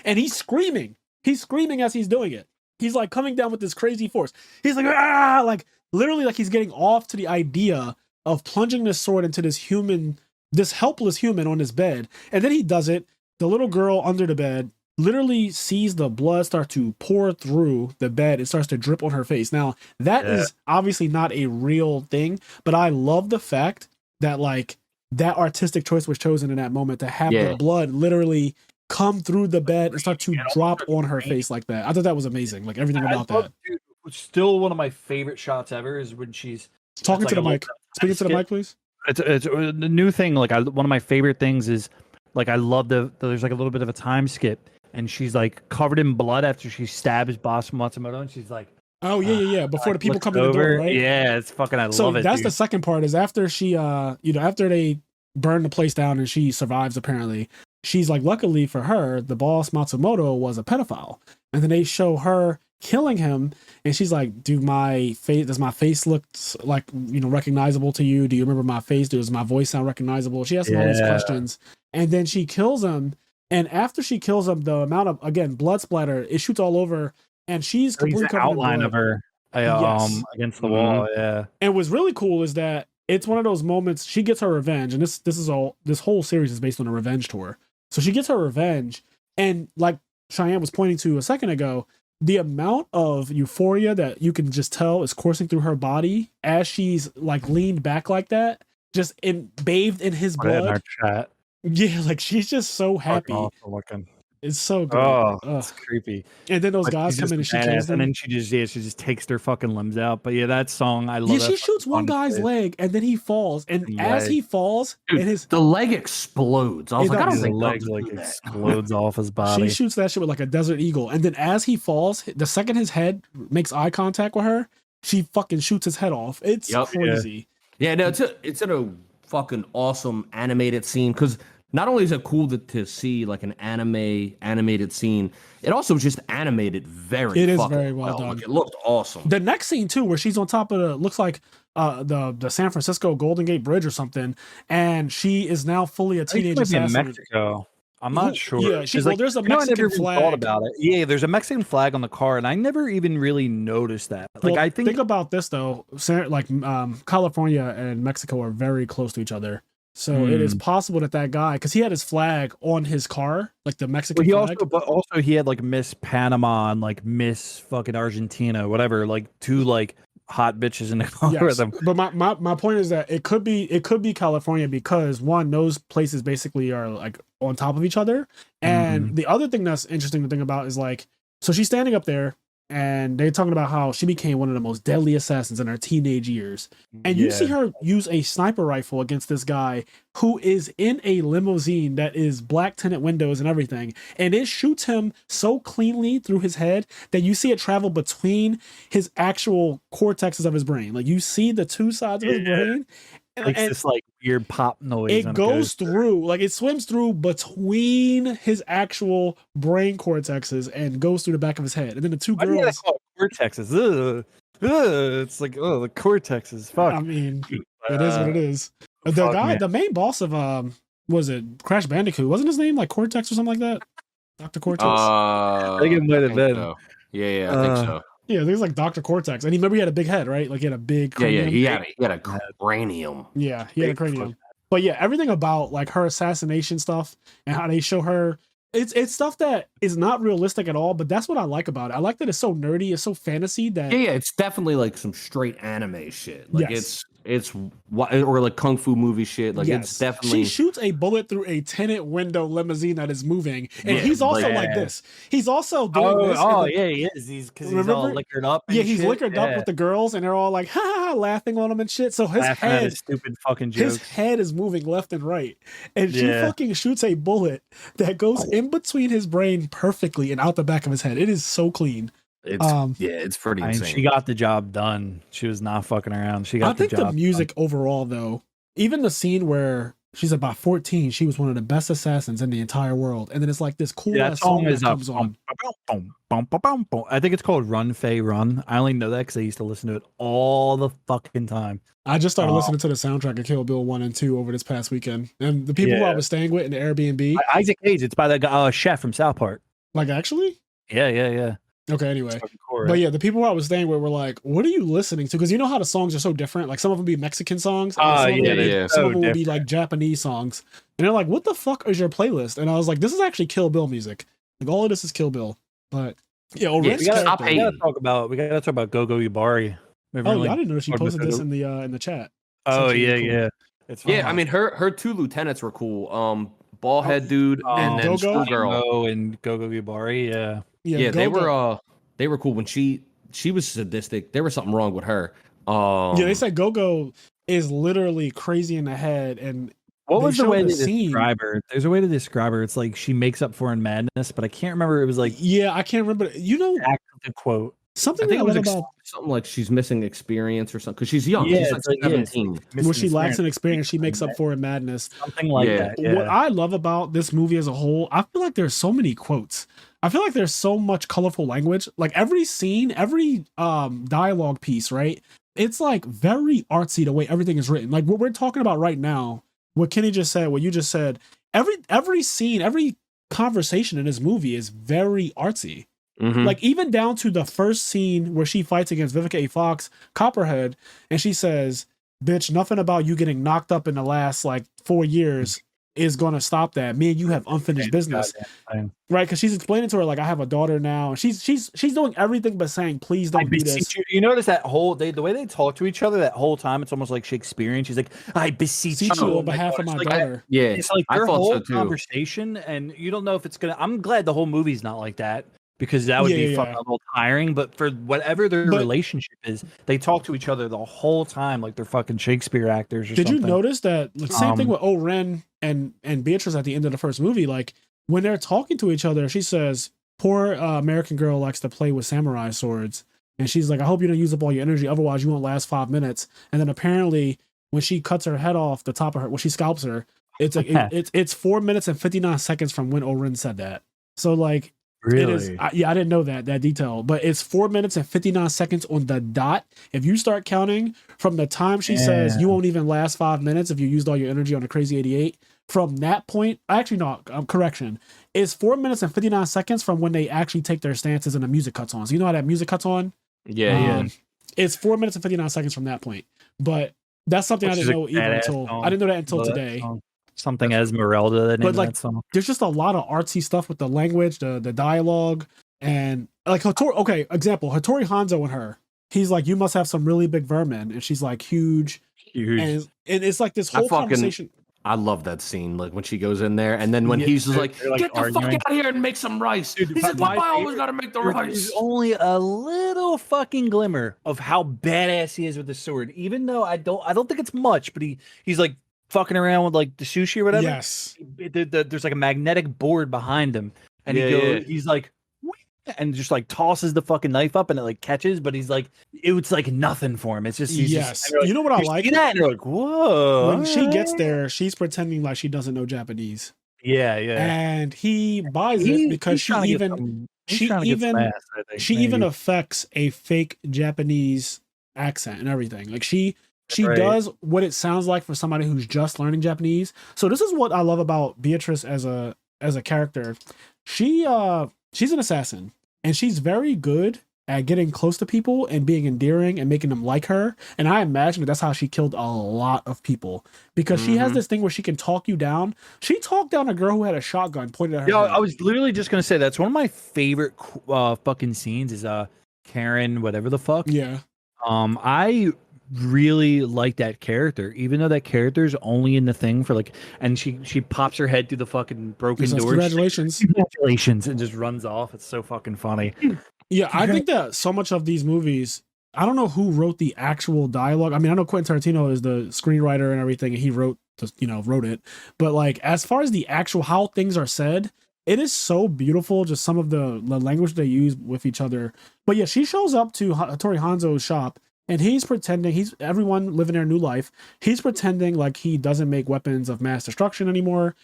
[SPEAKER 1] And he's screaming as he's doing it. He's like coming down with this crazy force. He's like, ah, like literally like he's getting off to the idea of plunging this sword into this helpless human on his bed. And then he does it. The little girl under the bed literally sees the blood start to pour through the bed. It starts to drip on her face. Now, that is obviously not a real thing, but I love the fact that like that artistic choice was chosen in that moment to have the blood literally come through the bed and start to drop on her face like that. I thought that was amazing. Like everything about that.
[SPEAKER 2] Dude, still one of my favorite shots ever is when she's
[SPEAKER 1] talking to the mic. Speaking to the mic, please.
[SPEAKER 2] It's the new thing. Like one of my favorite things is like I love there's like a little bit of a time skip and she's like covered in blood after she stabs Boss Matsumoto and she's like,
[SPEAKER 1] oh yeah. Before the people come in the door, right?
[SPEAKER 2] Yeah, it's fucking. I love it.
[SPEAKER 1] So that's the second part. Is after she, after they burn the place down and she survives. Apparently, she's like, luckily for her, the boss Matsumoto was a pedophile, and then they show her killing him, and she's like, does my face look like recognizable to you? Do you remember my face? Does my voice sound recognizable? She asks him all these questions, and then she kills him. And after she kills him, the amount of blood splatter, it shoots all over. And she's completely covered in blood. Outline
[SPEAKER 2] of her against the wall. Yeah.
[SPEAKER 1] And what's really cool is that it's one of those moments she gets her revenge, and this whole series is based on a revenge tour. So she gets her revenge, and like Cheyenne was pointing to a second ago, the amount of euphoria that you can just tell is coursing through her body as she's like leaned back like that, just bathed in his blood.
[SPEAKER 2] In our chat.
[SPEAKER 1] Yeah, like she's just so happy.
[SPEAKER 2] Looking.
[SPEAKER 1] It's so good.
[SPEAKER 2] Oh, it's creepy.
[SPEAKER 1] And then those guys come in and she kills them.
[SPEAKER 2] And then she just takes their fucking limbs out. But yeah, that song, I love.
[SPEAKER 1] Yeah, she shoots one guy's leg and then he falls. And as he falls,
[SPEAKER 3] dude, the leg explodes. I was like, I don't think
[SPEAKER 2] the leg like explodes off his body.
[SPEAKER 1] She shoots that shit with like a desert eagle. And then as he falls, the second his head makes eye contact with her, she fucking shoots his head off. It's crazy.
[SPEAKER 3] Yeah, no, it's a fucking awesome animated scene because not only is it cool to see like an animated scene, it also just animated very well done. Like, it looked awesome.
[SPEAKER 1] The next scene too, where she's on top of looks like the San Francisco Golden Gate Bridge or something, and she is now fully a teenage assassin.
[SPEAKER 2] In Mexico. I'm not sure.
[SPEAKER 1] Yeah, there's a Mexican flag.
[SPEAKER 2] Thought about it. Yeah, there's a Mexican flag on the car, and I never even really noticed that. Like,
[SPEAKER 1] well,
[SPEAKER 2] I think
[SPEAKER 1] about this though. Like California and Mexico are very close to each other. So it is possible that guy, because he had his flag on his car, like the Mexican flag.
[SPEAKER 2] Also he had like Miss Panama and like Miss fucking Argentina, whatever, like 2 like hot bitches in the car with him.
[SPEAKER 1] But my point is that it could be California because one, those places basically are like on top of each other. And the other thing that's interesting to think about is like, so she's standing up there and they're talking about how she became one of the most deadly assassins in her teenage years. And you see her use a sniper rifle against this guy who is in a limousine that is black tinted windows and everything. And it shoots him so cleanly through his head that you see it travel between his actual cortexes of his brain. Like you see the 2 sides of his brain.
[SPEAKER 2] And this like weird pop noise.
[SPEAKER 1] It goes through, like it swims through between his actual brain cortexes and goes through the back of his head. And then the 2 girls.
[SPEAKER 2] Cortexes. Ugh. It's like, oh, the cortex is fuck.
[SPEAKER 1] I mean, it is what it is. The
[SPEAKER 2] fuck,
[SPEAKER 1] guy,
[SPEAKER 2] man.
[SPEAKER 1] the main boss of was it Crash Bandicoot? Wasn't his name like Cortex or something like that? Dr. Cortex.
[SPEAKER 2] I think it might have been.
[SPEAKER 3] So. Yeah, I think so.
[SPEAKER 1] Yeah, there's like Dr. Cortex, and he remember he had a big head, right? Like he had a big cranium.
[SPEAKER 3] He had a cranium.
[SPEAKER 1] Yeah, he had a cranium. But yeah, everything about like her assassination stuff and how they show her, it's stuff that is not realistic at all. But that's what I like about it. I like that it's so nerdy, it's so fantasy that
[SPEAKER 3] It's definitely like some straight anime shit. Like
[SPEAKER 1] Yes.
[SPEAKER 3] it's or like kung fu movie shit. Like it's definitely.
[SPEAKER 1] She shoots a bullet through a tenant window limousine that is moving, and
[SPEAKER 3] Yeah,
[SPEAKER 1] he's also
[SPEAKER 3] like-
[SPEAKER 1] like this. He's also doing this.
[SPEAKER 2] Yeah, he is. Because he's all
[SPEAKER 1] Remember?
[SPEAKER 2] liquored up. And
[SPEAKER 1] Yeah, he's
[SPEAKER 2] shit.
[SPEAKER 1] liquored up with the girls, and they're all like, ha ha, ha, laughing on him and shit. So his
[SPEAKER 2] Laughing at
[SPEAKER 1] head,
[SPEAKER 2] his stupid fucking
[SPEAKER 1] his
[SPEAKER 2] jokes.
[SPEAKER 1] head is moving left and right, and she
[SPEAKER 2] Yeah.
[SPEAKER 1] fucking shoots a bullet that goes in between his brain perfectly and out the back of his head. It is so clean.
[SPEAKER 3] It's pretty
[SPEAKER 2] I mean,
[SPEAKER 3] insane.
[SPEAKER 2] she got the job done. She was not fucking around. She got
[SPEAKER 1] I think
[SPEAKER 2] the job.
[SPEAKER 1] the music overall, though, even the scene where she's about 14, she was one of the best assassins in the entire world, and then it's like this cool
[SPEAKER 2] That
[SPEAKER 1] ass song
[SPEAKER 2] song is
[SPEAKER 1] that
[SPEAKER 2] up.
[SPEAKER 1] comes on.
[SPEAKER 2] I think it's called Run Faye Run. I only know that because I used to listen to it all the fucking time.
[SPEAKER 1] I just started listening to the soundtrack of Kill Bill 1 and 2 over this past weekend, and the people who I was staying with in the Airbnb,
[SPEAKER 2] Isaac Hayes. It's by the guy, chef from South Park.
[SPEAKER 1] like actually,
[SPEAKER 2] Yeah.
[SPEAKER 1] okay, anyway.
[SPEAKER 2] Cool,
[SPEAKER 1] But yeah, the people who I was staying with were like, "What are you listening to?" Because you know how the songs are so different. Like some of them be Mexican songs, and some of them,
[SPEAKER 3] yeah.
[SPEAKER 1] some of
[SPEAKER 2] So
[SPEAKER 1] them will be
[SPEAKER 2] different.
[SPEAKER 1] like Japanese songs. And they're like, "What the fuck is your playlist?" And I was like, "This is actually Kill Bill music. Like all of this is Kill Bill." But yeah, Oren's
[SPEAKER 2] we gotta
[SPEAKER 1] character.
[SPEAKER 2] talk about Gogo Yubari.
[SPEAKER 1] Oh, yeah, I didn't know she
[SPEAKER 2] talk
[SPEAKER 1] posted
[SPEAKER 2] about
[SPEAKER 1] this
[SPEAKER 2] Gogo?
[SPEAKER 1] in the chat.
[SPEAKER 2] Oh
[SPEAKER 1] It's
[SPEAKER 2] yeah,
[SPEAKER 1] actually cool.
[SPEAKER 2] yeah. It's
[SPEAKER 3] I mean her two lieutenants were cool. Ballhead dude and then
[SPEAKER 1] Gogo?
[SPEAKER 3] Schoolgirl.
[SPEAKER 2] and Gogo Yubari. Yeah.
[SPEAKER 3] Yeah, they
[SPEAKER 1] Gogo.
[SPEAKER 3] were cool when she was sadistic. There was something wrong with her.
[SPEAKER 1] Yeah, they said Gogo is literally crazy in the head, and
[SPEAKER 2] What
[SPEAKER 1] they
[SPEAKER 2] was the
[SPEAKER 1] showed
[SPEAKER 2] way
[SPEAKER 1] the
[SPEAKER 2] to
[SPEAKER 1] scene.
[SPEAKER 2] describe her? There's a way to describe her. It's like she makes up for in madness, but I can't remember. It was like
[SPEAKER 1] Yeah, I can't remember. You know,
[SPEAKER 2] the quote.
[SPEAKER 1] something
[SPEAKER 3] I think
[SPEAKER 1] that
[SPEAKER 3] it
[SPEAKER 1] I
[SPEAKER 3] was
[SPEAKER 1] love about
[SPEAKER 3] something like she's missing experience or something because she's young.
[SPEAKER 2] Yeah,
[SPEAKER 3] she's
[SPEAKER 2] it's
[SPEAKER 3] like
[SPEAKER 2] like, yeah,
[SPEAKER 3] 17.
[SPEAKER 1] when she lacks an experience, she makes up for in madness.
[SPEAKER 2] Something like
[SPEAKER 3] Yeah.
[SPEAKER 2] that. Yeah.
[SPEAKER 1] What I love about this movie as a whole, I feel like there's so many quotes. I feel like there's so much colorful language. Like every scene, every dialogue piece, right? It's like very artsy the way everything is written. Like what we're talking about right now, what Kenny just said, what you just said, every scene, every conversation in this movie is very artsy.
[SPEAKER 3] Mhm.
[SPEAKER 1] Like even down to the first scene where she fights against Vivica A. Fox, Copperhead, and she says, "Bitch, nothing about you getting knocked up in the last like 4 years is gonna stop that. Me and you have unfinished business." Right? Because she's explaining to her like, "I have a daughter now," and she's doing everything but saying, "Please don't do this."
[SPEAKER 2] You notice that the way they talk to each other that whole time, it's almost like Shakespearean. She's like, "I beseech
[SPEAKER 1] Beseech
[SPEAKER 2] you
[SPEAKER 1] you on
[SPEAKER 2] Oh my
[SPEAKER 1] behalf
[SPEAKER 2] God."
[SPEAKER 1] of my
[SPEAKER 2] It's like,
[SPEAKER 1] daughter.
[SPEAKER 3] Yeah,
[SPEAKER 2] It's like
[SPEAKER 3] I
[SPEAKER 2] their
[SPEAKER 3] thought
[SPEAKER 2] whole
[SPEAKER 3] so too.
[SPEAKER 2] conversation, and you don't know if it's gonna. I'm glad the whole movie's not like that because that would be
[SPEAKER 1] Yeah.
[SPEAKER 2] fucking a little tiring. But for whatever their
[SPEAKER 1] But-
[SPEAKER 2] relationship is, they talk to each other the whole time like they're fucking Shakespeare actors. Or
[SPEAKER 1] Did
[SPEAKER 2] something.
[SPEAKER 1] you notice that the same thing
[SPEAKER 2] Um,
[SPEAKER 1] with Oren and Beatrice at the end of the first movie? Like when they're talking to each other, she says, "Poor American girl likes to play with samurai swords," and she's like, "I hope you don't use up all your energy, otherwise you won't last 5 minutes." And then apparently, when she cuts her head off the top of her, when she scalps her, it's like it's 4 minutes and 59 seconds from when Oren said that. So like. It is,
[SPEAKER 2] Really?
[SPEAKER 1] I didn't know that detail, but it's 4 minutes and 59 seconds on the dot. If you start counting from the time she says
[SPEAKER 2] Yeah.
[SPEAKER 1] you won't even last 5 minutes if you used all your energy on a crazy 88, from that point, actually, no, correction, it's 4 minutes and 59 seconds from when they actually take their stances and the music cuts on. So you know how that music cuts on?
[SPEAKER 3] Yeah.
[SPEAKER 1] It's 4 minutes and 59 seconds from that point. But that's something
[SPEAKER 2] Which
[SPEAKER 1] I
[SPEAKER 2] is
[SPEAKER 1] didn't
[SPEAKER 2] a
[SPEAKER 1] know either
[SPEAKER 2] badass
[SPEAKER 1] until
[SPEAKER 2] song.
[SPEAKER 1] I didn't know that until
[SPEAKER 2] Love that
[SPEAKER 1] today.
[SPEAKER 2] song. Something Esmeralda. The name
[SPEAKER 1] But,
[SPEAKER 2] of
[SPEAKER 1] like,
[SPEAKER 2] that song.
[SPEAKER 1] There's just a lot of artsy stuff with the language, the dialogue, and like Hattori. Okay, example: Hattori Hanzo and her. He's like, "You must have some really big vermin," and she's like, "Huge."
[SPEAKER 2] Huge.
[SPEAKER 1] And it's like this
[SPEAKER 3] I
[SPEAKER 1] whole
[SPEAKER 3] fucking-
[SPEAKER 1] conversation.
[SPEAKER 3] I love that scene, like when she goes in there, and then when
[SPEAKER 2] Yeah,
[SPEAKER 3] he's just like,
[SPEAKER 2] they're, like,
[SPEAKER 3] "Get the fuck
[SPEAKER 2] arguing.
[SPEAKER 3] out of here and make some rice."
[SPEAKER 2] Dude,
[SPEAKER 3] He's like,
[SPEAKER 2] my
[SPEAKER 3] "Why I always
[SPEAKER 2] favorite-
[SPEAKER 3] gotta make the
[SPEAKER 2] There's
[SPEAKER 3] rice?"
[SPEAKER 2] only a little fucking glimmer of how badass he is with the sword. Even though I don't think it's much, but he's like fucking around with like the sushi or whatever.
[SPEAKER 1] Yes.
[SPEAKER 2] There's like a magnetic board behind him, and
[SPEAKER 3] Yeah.
[SPEAKER 2] he's like, and just like tosses the fucking knife up, and it like catches, but he's like, it's like nothing for him. It's just he's
[SPEAKER 1] Yes.
[SPEAKER 2] Just, and you're like,
[SPEAKER 1] You know what I
[SPEAKER 2] you
[SPEAKER 1] like?
[SPEAKER 2] see that, and you're like, whoa.
[SPEAKER 1] When she gets
[SPEAKER 2] alright.
[SPEAKER 1] there, she's pretending like she doesn't know Japanese,
[SPEAKER 2] yeah,
[SPEAKER 1] and he buys it
[SPEAKER 2] He-
[SPEAKER 1] because
[SPEAKER 2] he's
[SPEAKER 1] she
[SPEAKER 2] trying to get
[SPEAKER 1] even
[SPEAKER 2] some He's
[SPEAKER 1] she
[SPEAKER 2] trying to get some
[SPEAKER 1] even
[SPEAKER 2] ass, I think,
[SPEAKER 1] she even
[SPEAKER 2] maybe.
[SPEAKER 1] affects a fake Japanese accent and everything. Like she
[SPEAKER 2] Right.
[SPEAKER 1] does what it sounds like for somebody who's just learning Japanese. So this is what I love about Beatrice as a character. She's an assassin, and she's very good at getting close to people and being endearing and making them like her. And I imagine that's how she killed a lot of people, because she has this thing where she can talk you down. She talked down a girl who had a shotgun pointed at her
[SPEAKER 2] Yo,
[SPEAKER 1] head.
[SPEAKER 2] I was literally just gonna say that's one of my favorite fucking scenes is Karen, whatever the fuck.
[SPEAKER 1] Yeah.
[SPEAKER 2] I really like that character, even though that character's only in the thing for like, and she pops her head through the fucking broken
[SPEAKER 1] Says,
[SPEAKER 2] door.
[SPEAKER 1] congratulations.
[SPEAKER 2] Congratulations, and just runs off. It's so fucking funny.
[SPEAKER 1] Yeah, I think that so much of these movies, I don't know who wrote the actual dialogue. I mean, I know Quentin Tarantino is the screenwriter and everything, and he wrote it. But like, as far as the actual how things are said, it is so beautiful. Just some of the language they use with each other. But yeah, she shows up to Hattori Hanzo's shop, and he's pretending he's everyone living their new life. He's pretending like he doesn't make weapons of mass destruction anymore.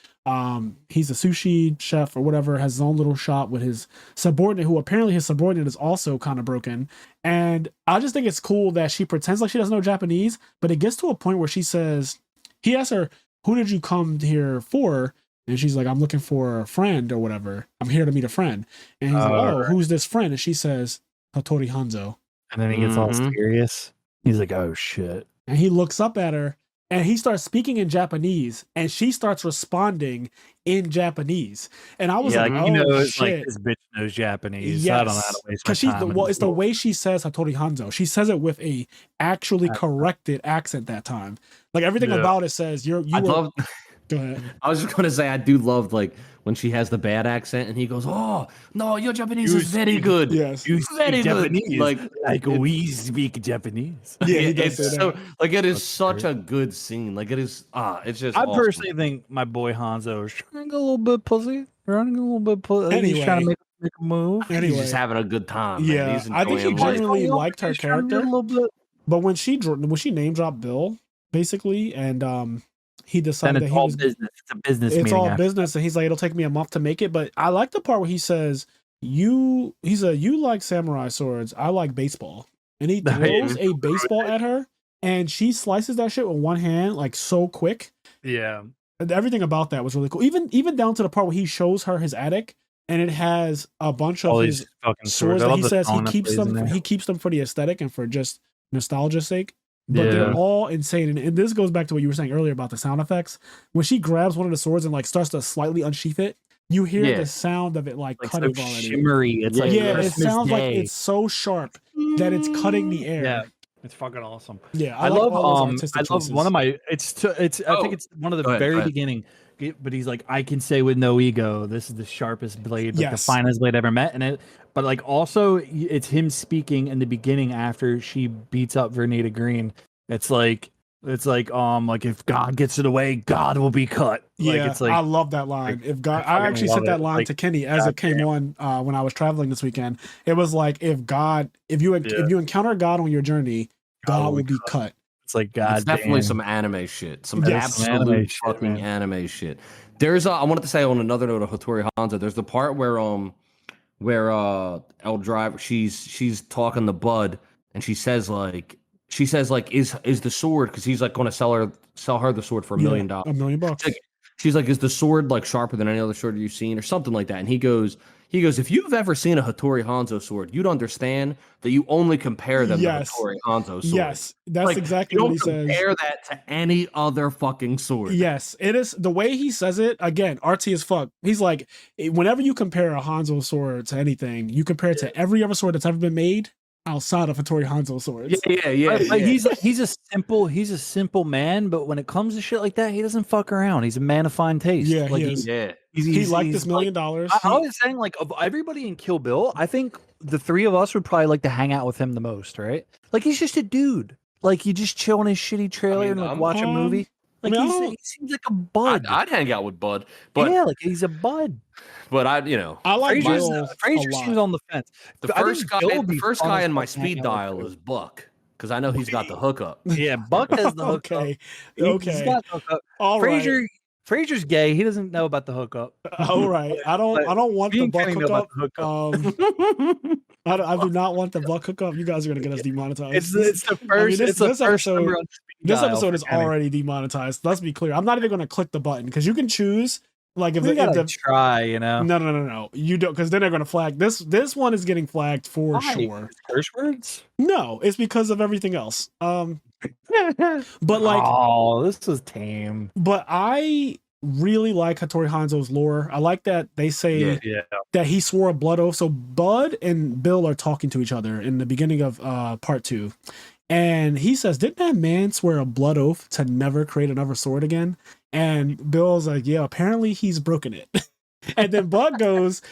[SPEAKER 1] He's a sushi chef or whatever, has his own little shop with his subordinate, who apparently his subordinate is also kind of broken. And I just think it's cool that she pretends like she doesn't know Japanese, but it gets to a point where she says, he asks her, who did you come here for? And she's like, I'm looking for a friend or whatever. I'm here to meet a friend. And he's like, oh, who's this friend? And she says, Hattori Hanzo.
[SPEAKER 2] And then he gets all serious. He's like, oh shit.
[SPEAKER 1] And he looks up at her, and he starts speaking in Japanese, and she starts responding in Japanese. And I was like, oh,
[SPEAKER 2] you know, shit. Like this bitch knows Japanese.
[SPEAKER 1] Yes.
[SPEAKER 2] I don't know how to waste my time.
[SPEAKER 1] It's the way she says Hattori Hanzo. She says it with a actually corrected accent that time. Like everything about it says Go ahead.
[SPEAKER 3] I was just gonna say I do love like when she has the bad accent and he goes, "Oh no, your Japanese is very good.
[SPEAKER 1] Yes,
[SPEAKER 2] you
[SPEAKER 3] very good."
[SPEAKER 2] Japanese. Like we speak Japanese.
[SPEAKER 1] Yeah, he does
[SPEAKER 3] it's
[SPEAKER 1] say
[SPEAKER 3] so
[SPEAKER 1] that.
[SPEAKER 3] like it is such a good scene. Like it is. It's just.
[SPEAKER 2] I
[SPEAKER 3] awesome.
[SPEAKER 2] personally think my boy Hanzo is trying to get a little bit pussy. Running a little bit pussy.
[SPEAKER 1] Anyway.
[SPEAKER 2] He's trying to make a move.
[SPEAKER 3] He's just having a good time.
[SPEAKER 1] Yeah,
[SPEAKER 3] man. He's
[SPEAKER 1] I think he
[SPEAKER 3] enjoying life.
[SPEAKER 1] genuinely liked her
[SPEAKER 2] He's trying to get
[SPEAKER 1] character.
[SPEAKER 2] a little bit.
[SPEAKER 1] But when she name dropped Bill, basically, and he
[SPEAKER 2] Then
[SPEAKER 1] decided
[SPEAKER 2] it's
[SPEAKER 1] that he
[SPEAKER 2] all
[SPEAKER 1] was
[SPEAKER 2] business. It's a business.
[SPEAKER 1] it's
[SPEAKER 2] meeting
[SPEAKER 1] all
[SPEAKER 2] after.
[SPEAKER 1] business, and he's like, it'll take me a month to make it. But I like the part where he says, you like samurai swords, I like baseball. And he throws a baseball at her, and she slices that shit with one hand, like so quick.
[SPEAKER 2] Yeah.
[SPEAKER 1] And everything about that was really cool. Even down to the part where he shows her his attic, and it has a bunch of his
[SPEAKER 2] fucking
[SPEAKER 1] swords
[SPEAKER 2] I
[SPEAKER 1] that
[SPEAKER 2] love
[SPEAKER 1] he
[SPEAKER 2] the
[SPEAKER 1] says
[SPEAKER 2] song that plays in there.
[SPEAKER 1] he keeps them for the aesthetic and for just nostalgia's sake. But
[SPEAKER 2] Yeah.
[SPEAKER 1] they're all insane. And this goes back to what you were saying earlier about the sound effects. When she grabs one of the swords and like starts to slightly unsheath it, you hear the sound of it like cutting
[SPEAKER 2] so
[SPEAKER 1] already.
[SPEAKER 2] shimmery. It's like
[SPEAKER 1] Yeah, it
[SPEAKER 2] Christmas
[SPEAKER 1] sounds like
[SPEAKER 2] Day.
[SPEAKER 1] it's so sharp that it's cutting the air.
[SPEAKER 2] Yeah, it's fucking awesome.
[SPEAKER 1] Yeah,
[SPEAKER 2] I
[SPEAKER 1] like
[SPEAKER 2] love
[SPEAKER 1] all those artistic
[SPEAKER 2] I love
[SPEAKER 1] choices.
[SPEAKER 2] one of my I think it's one of the
[SPEAKER 3] Go ahead,
[SPEAKER 2] very
[SPEAKER 3] go ahead.
[SPEAKER 2] beginning. But he's like, I can say with no ego, this is the sharpest blade, like the
[SPEAKER 1] Yes.
[SPEAKER 2] finest blade ever met. And but like also it's him speaking in the beginning after she beats up Vernita Green. It's like if God gets in the way, God will be cut.
[SPEAKER 1] Yeah,
[SPEAKER 2] Like, it's like
[SPEAKER 1] I love that line. If God,
[SPEAKER 2] I
[SPEAKER 1] I
[SPEAKER 2] fucking
[SPEAKER 1] actually
[SPEAKER 2] love
[SPEAKER 1] sent that
[SPEAKER 2] it.
[SPEAKER 1] line
[SPEAKER 2] Like,
[SPEAKER 1] to Kenny as it came on when I was traveling this weekend. It was like, if you encounter God on your journey, God will be cut.
[SPEAKER 2] it's like God.
[SPEAKER 3] It's definitely
[SPEAKER 2] damn.
[SPEAKER 3] some anime shit. Some
[SPEAKER 1] Yes.
[SPEAKER 2] Some
[SPEAKER 3] absolute
[SPEAKER 2] anime shit,
[SPEAKER 3] fucking
[SPEAKER 2] man.
[SPEAKER 3] anime shit. There's I wanted to say on another note of Hattori Hanzo, there's the part where El Driver she's talking to Bud and she says is the sword, because he's like going to sell her the sword for $1 million.
[SPEAKER 1] $1 million.
[SPEAKER 3] She's like, is the sword like sharper than any other sword you've seen or something like that? And he goes, if you've ever seen a Hattori Hanzo sword, you'd understand that you only compare them
[SPEAKER 1] Yes.
[SPEAKER 3] to Hattori Hanzo swords.
[SPEAKER 1] Yes, that's
[SPEAKER 3] Like,
[SPEAKER 1] exactly
[SPEAKER 3] you
[SPEAKER 1] what
[SPEAKER 3] don't
[SPEAKER 1] he says.
[SPEAKER 3] compare that to any other fucking sword.
[SPEAKER 1] Yes, it is the way he says it. Again, artsy as fuck. He's like, whenever you compare a Hanzo sword to anything, you compare it to every other sword that's ever been made outside of Hattori Hanzo swords.
[SPEAKER 3] Yeah.
[SPEAKER 2] But he's a simple man, but when it comes to shit like that, he doesn't fuck around. He's a man of fine taste.
[SPEAKER 1] Yeah,
[SPEAKER 2] like,
[SPEAKER 1] he is.
[SPEAKER 3] Yeah.
[SPEAKER 1] He liked
[SPEAKER 2] he's
[SPEAKER 1] this $1 million.
[SPEAKER 2] I was saying, like, of everybody in Kill Bill, I think the three of us would probably like to hang out with him the most, right? Like, he's just a dude. Like, you just chill in his shitty trailer and like watch a movie. Like, he seems like a bud.
[SPEAKER 3] I'd hang out with Bud, but
[SPEAKER 2] yeah, like he's a bud.
[SPEAKER 3] but I
[SPEAKER 1] like
[SPEAKER 2] Frasier's,
[SPEAKER 1] Bill
[SPEAKER 2] Frazier
[SPEAKER 1] a lot.
[SPEAKER 2] seems on the fence.
[SPEAKER 3] the
[SPEAKER 2] I
[SPEAKER 3] first
[SPEAKER 2] think Bill would be
[SPEAKER 3] guy
[SPEAKER 2] fun as
[SPEAKER 3] in my
[SPEAKER 2] fuck to hang
[SPEAKER 3] speed
[SPEAKER 2] out
[SPEAKER 3] dial
[SPEAKER 2] with,
[SPEAKER 3] is Buck, because I know he's got the hookup.
[SPEAKER 2] too. Yeah, Buck has the hookup.
[SPEAKER 1] Okay,
[SPEAKER 2] He's
[SPEAKER 1] okay,
[SPEAKER 2] got the hookup.
[SPEAKER 1] all right.
[SPEAKER 2] Frazier, Frasier's gay. He doesn't know about the hookup.
[SPEAKER 1] All right. I don't want
[SPEAKER 2] Me
[SPEAKER 1] the
[SPEAKER 2] and
[SPEAKER 1] buck
[SPEAKER 2] Kenny know about
[SPEAKER 1] hookup.
[SPEAKER 2] the hookup.
[SPEAKER 1] I do not want the buck hookup. You guys are gonna get us demonetized.
[SPEAKER 2] It's the first.
[SPEAKER 1] this
[SPEAKER 2] it's the first
[SPEAKER 1] episode.
[SPEAKER 2] number on speed
[SPEAKER 1] This
[SPEAKER 2] dial
[SPEAKER 1] episode
[SPEAKER 2] for
[SPEAKER 1] is
[SPEAKER 2] Kenny.
[SPEAKER 1] already demonetized. Let's be clear. I'm not even gonna click the button because you can choose. Like if
[SPEAKER 2] We gotta
[SPEAKER 1] the
[SPEAKER 2] try, you know.
[SPEAKER 1] no. You don't, because then they're gonna flag this. This one is getting flagged for
[SPEAKER 2] Why?
[SPEAKER 1] sure.
[SPEAKER 2] Curse words.
[SPEAKER 1] No, it's because of everything else. But like,
[SPEAKER 2] oh, this was tame.
[SPEAKER 1] but I really like Hattori Hanzo's lore. I like that they say
[SPEAKER 2] Yeah.
[SPEAKER 1] that he swore a blood oath. So Bud and Bill are talking to each other in the beginning of part 2. And he says, didn't that man swear a blood oath to never create another sword again? And Bill's like, yeah, apparently he's broken it. And then Bud goes,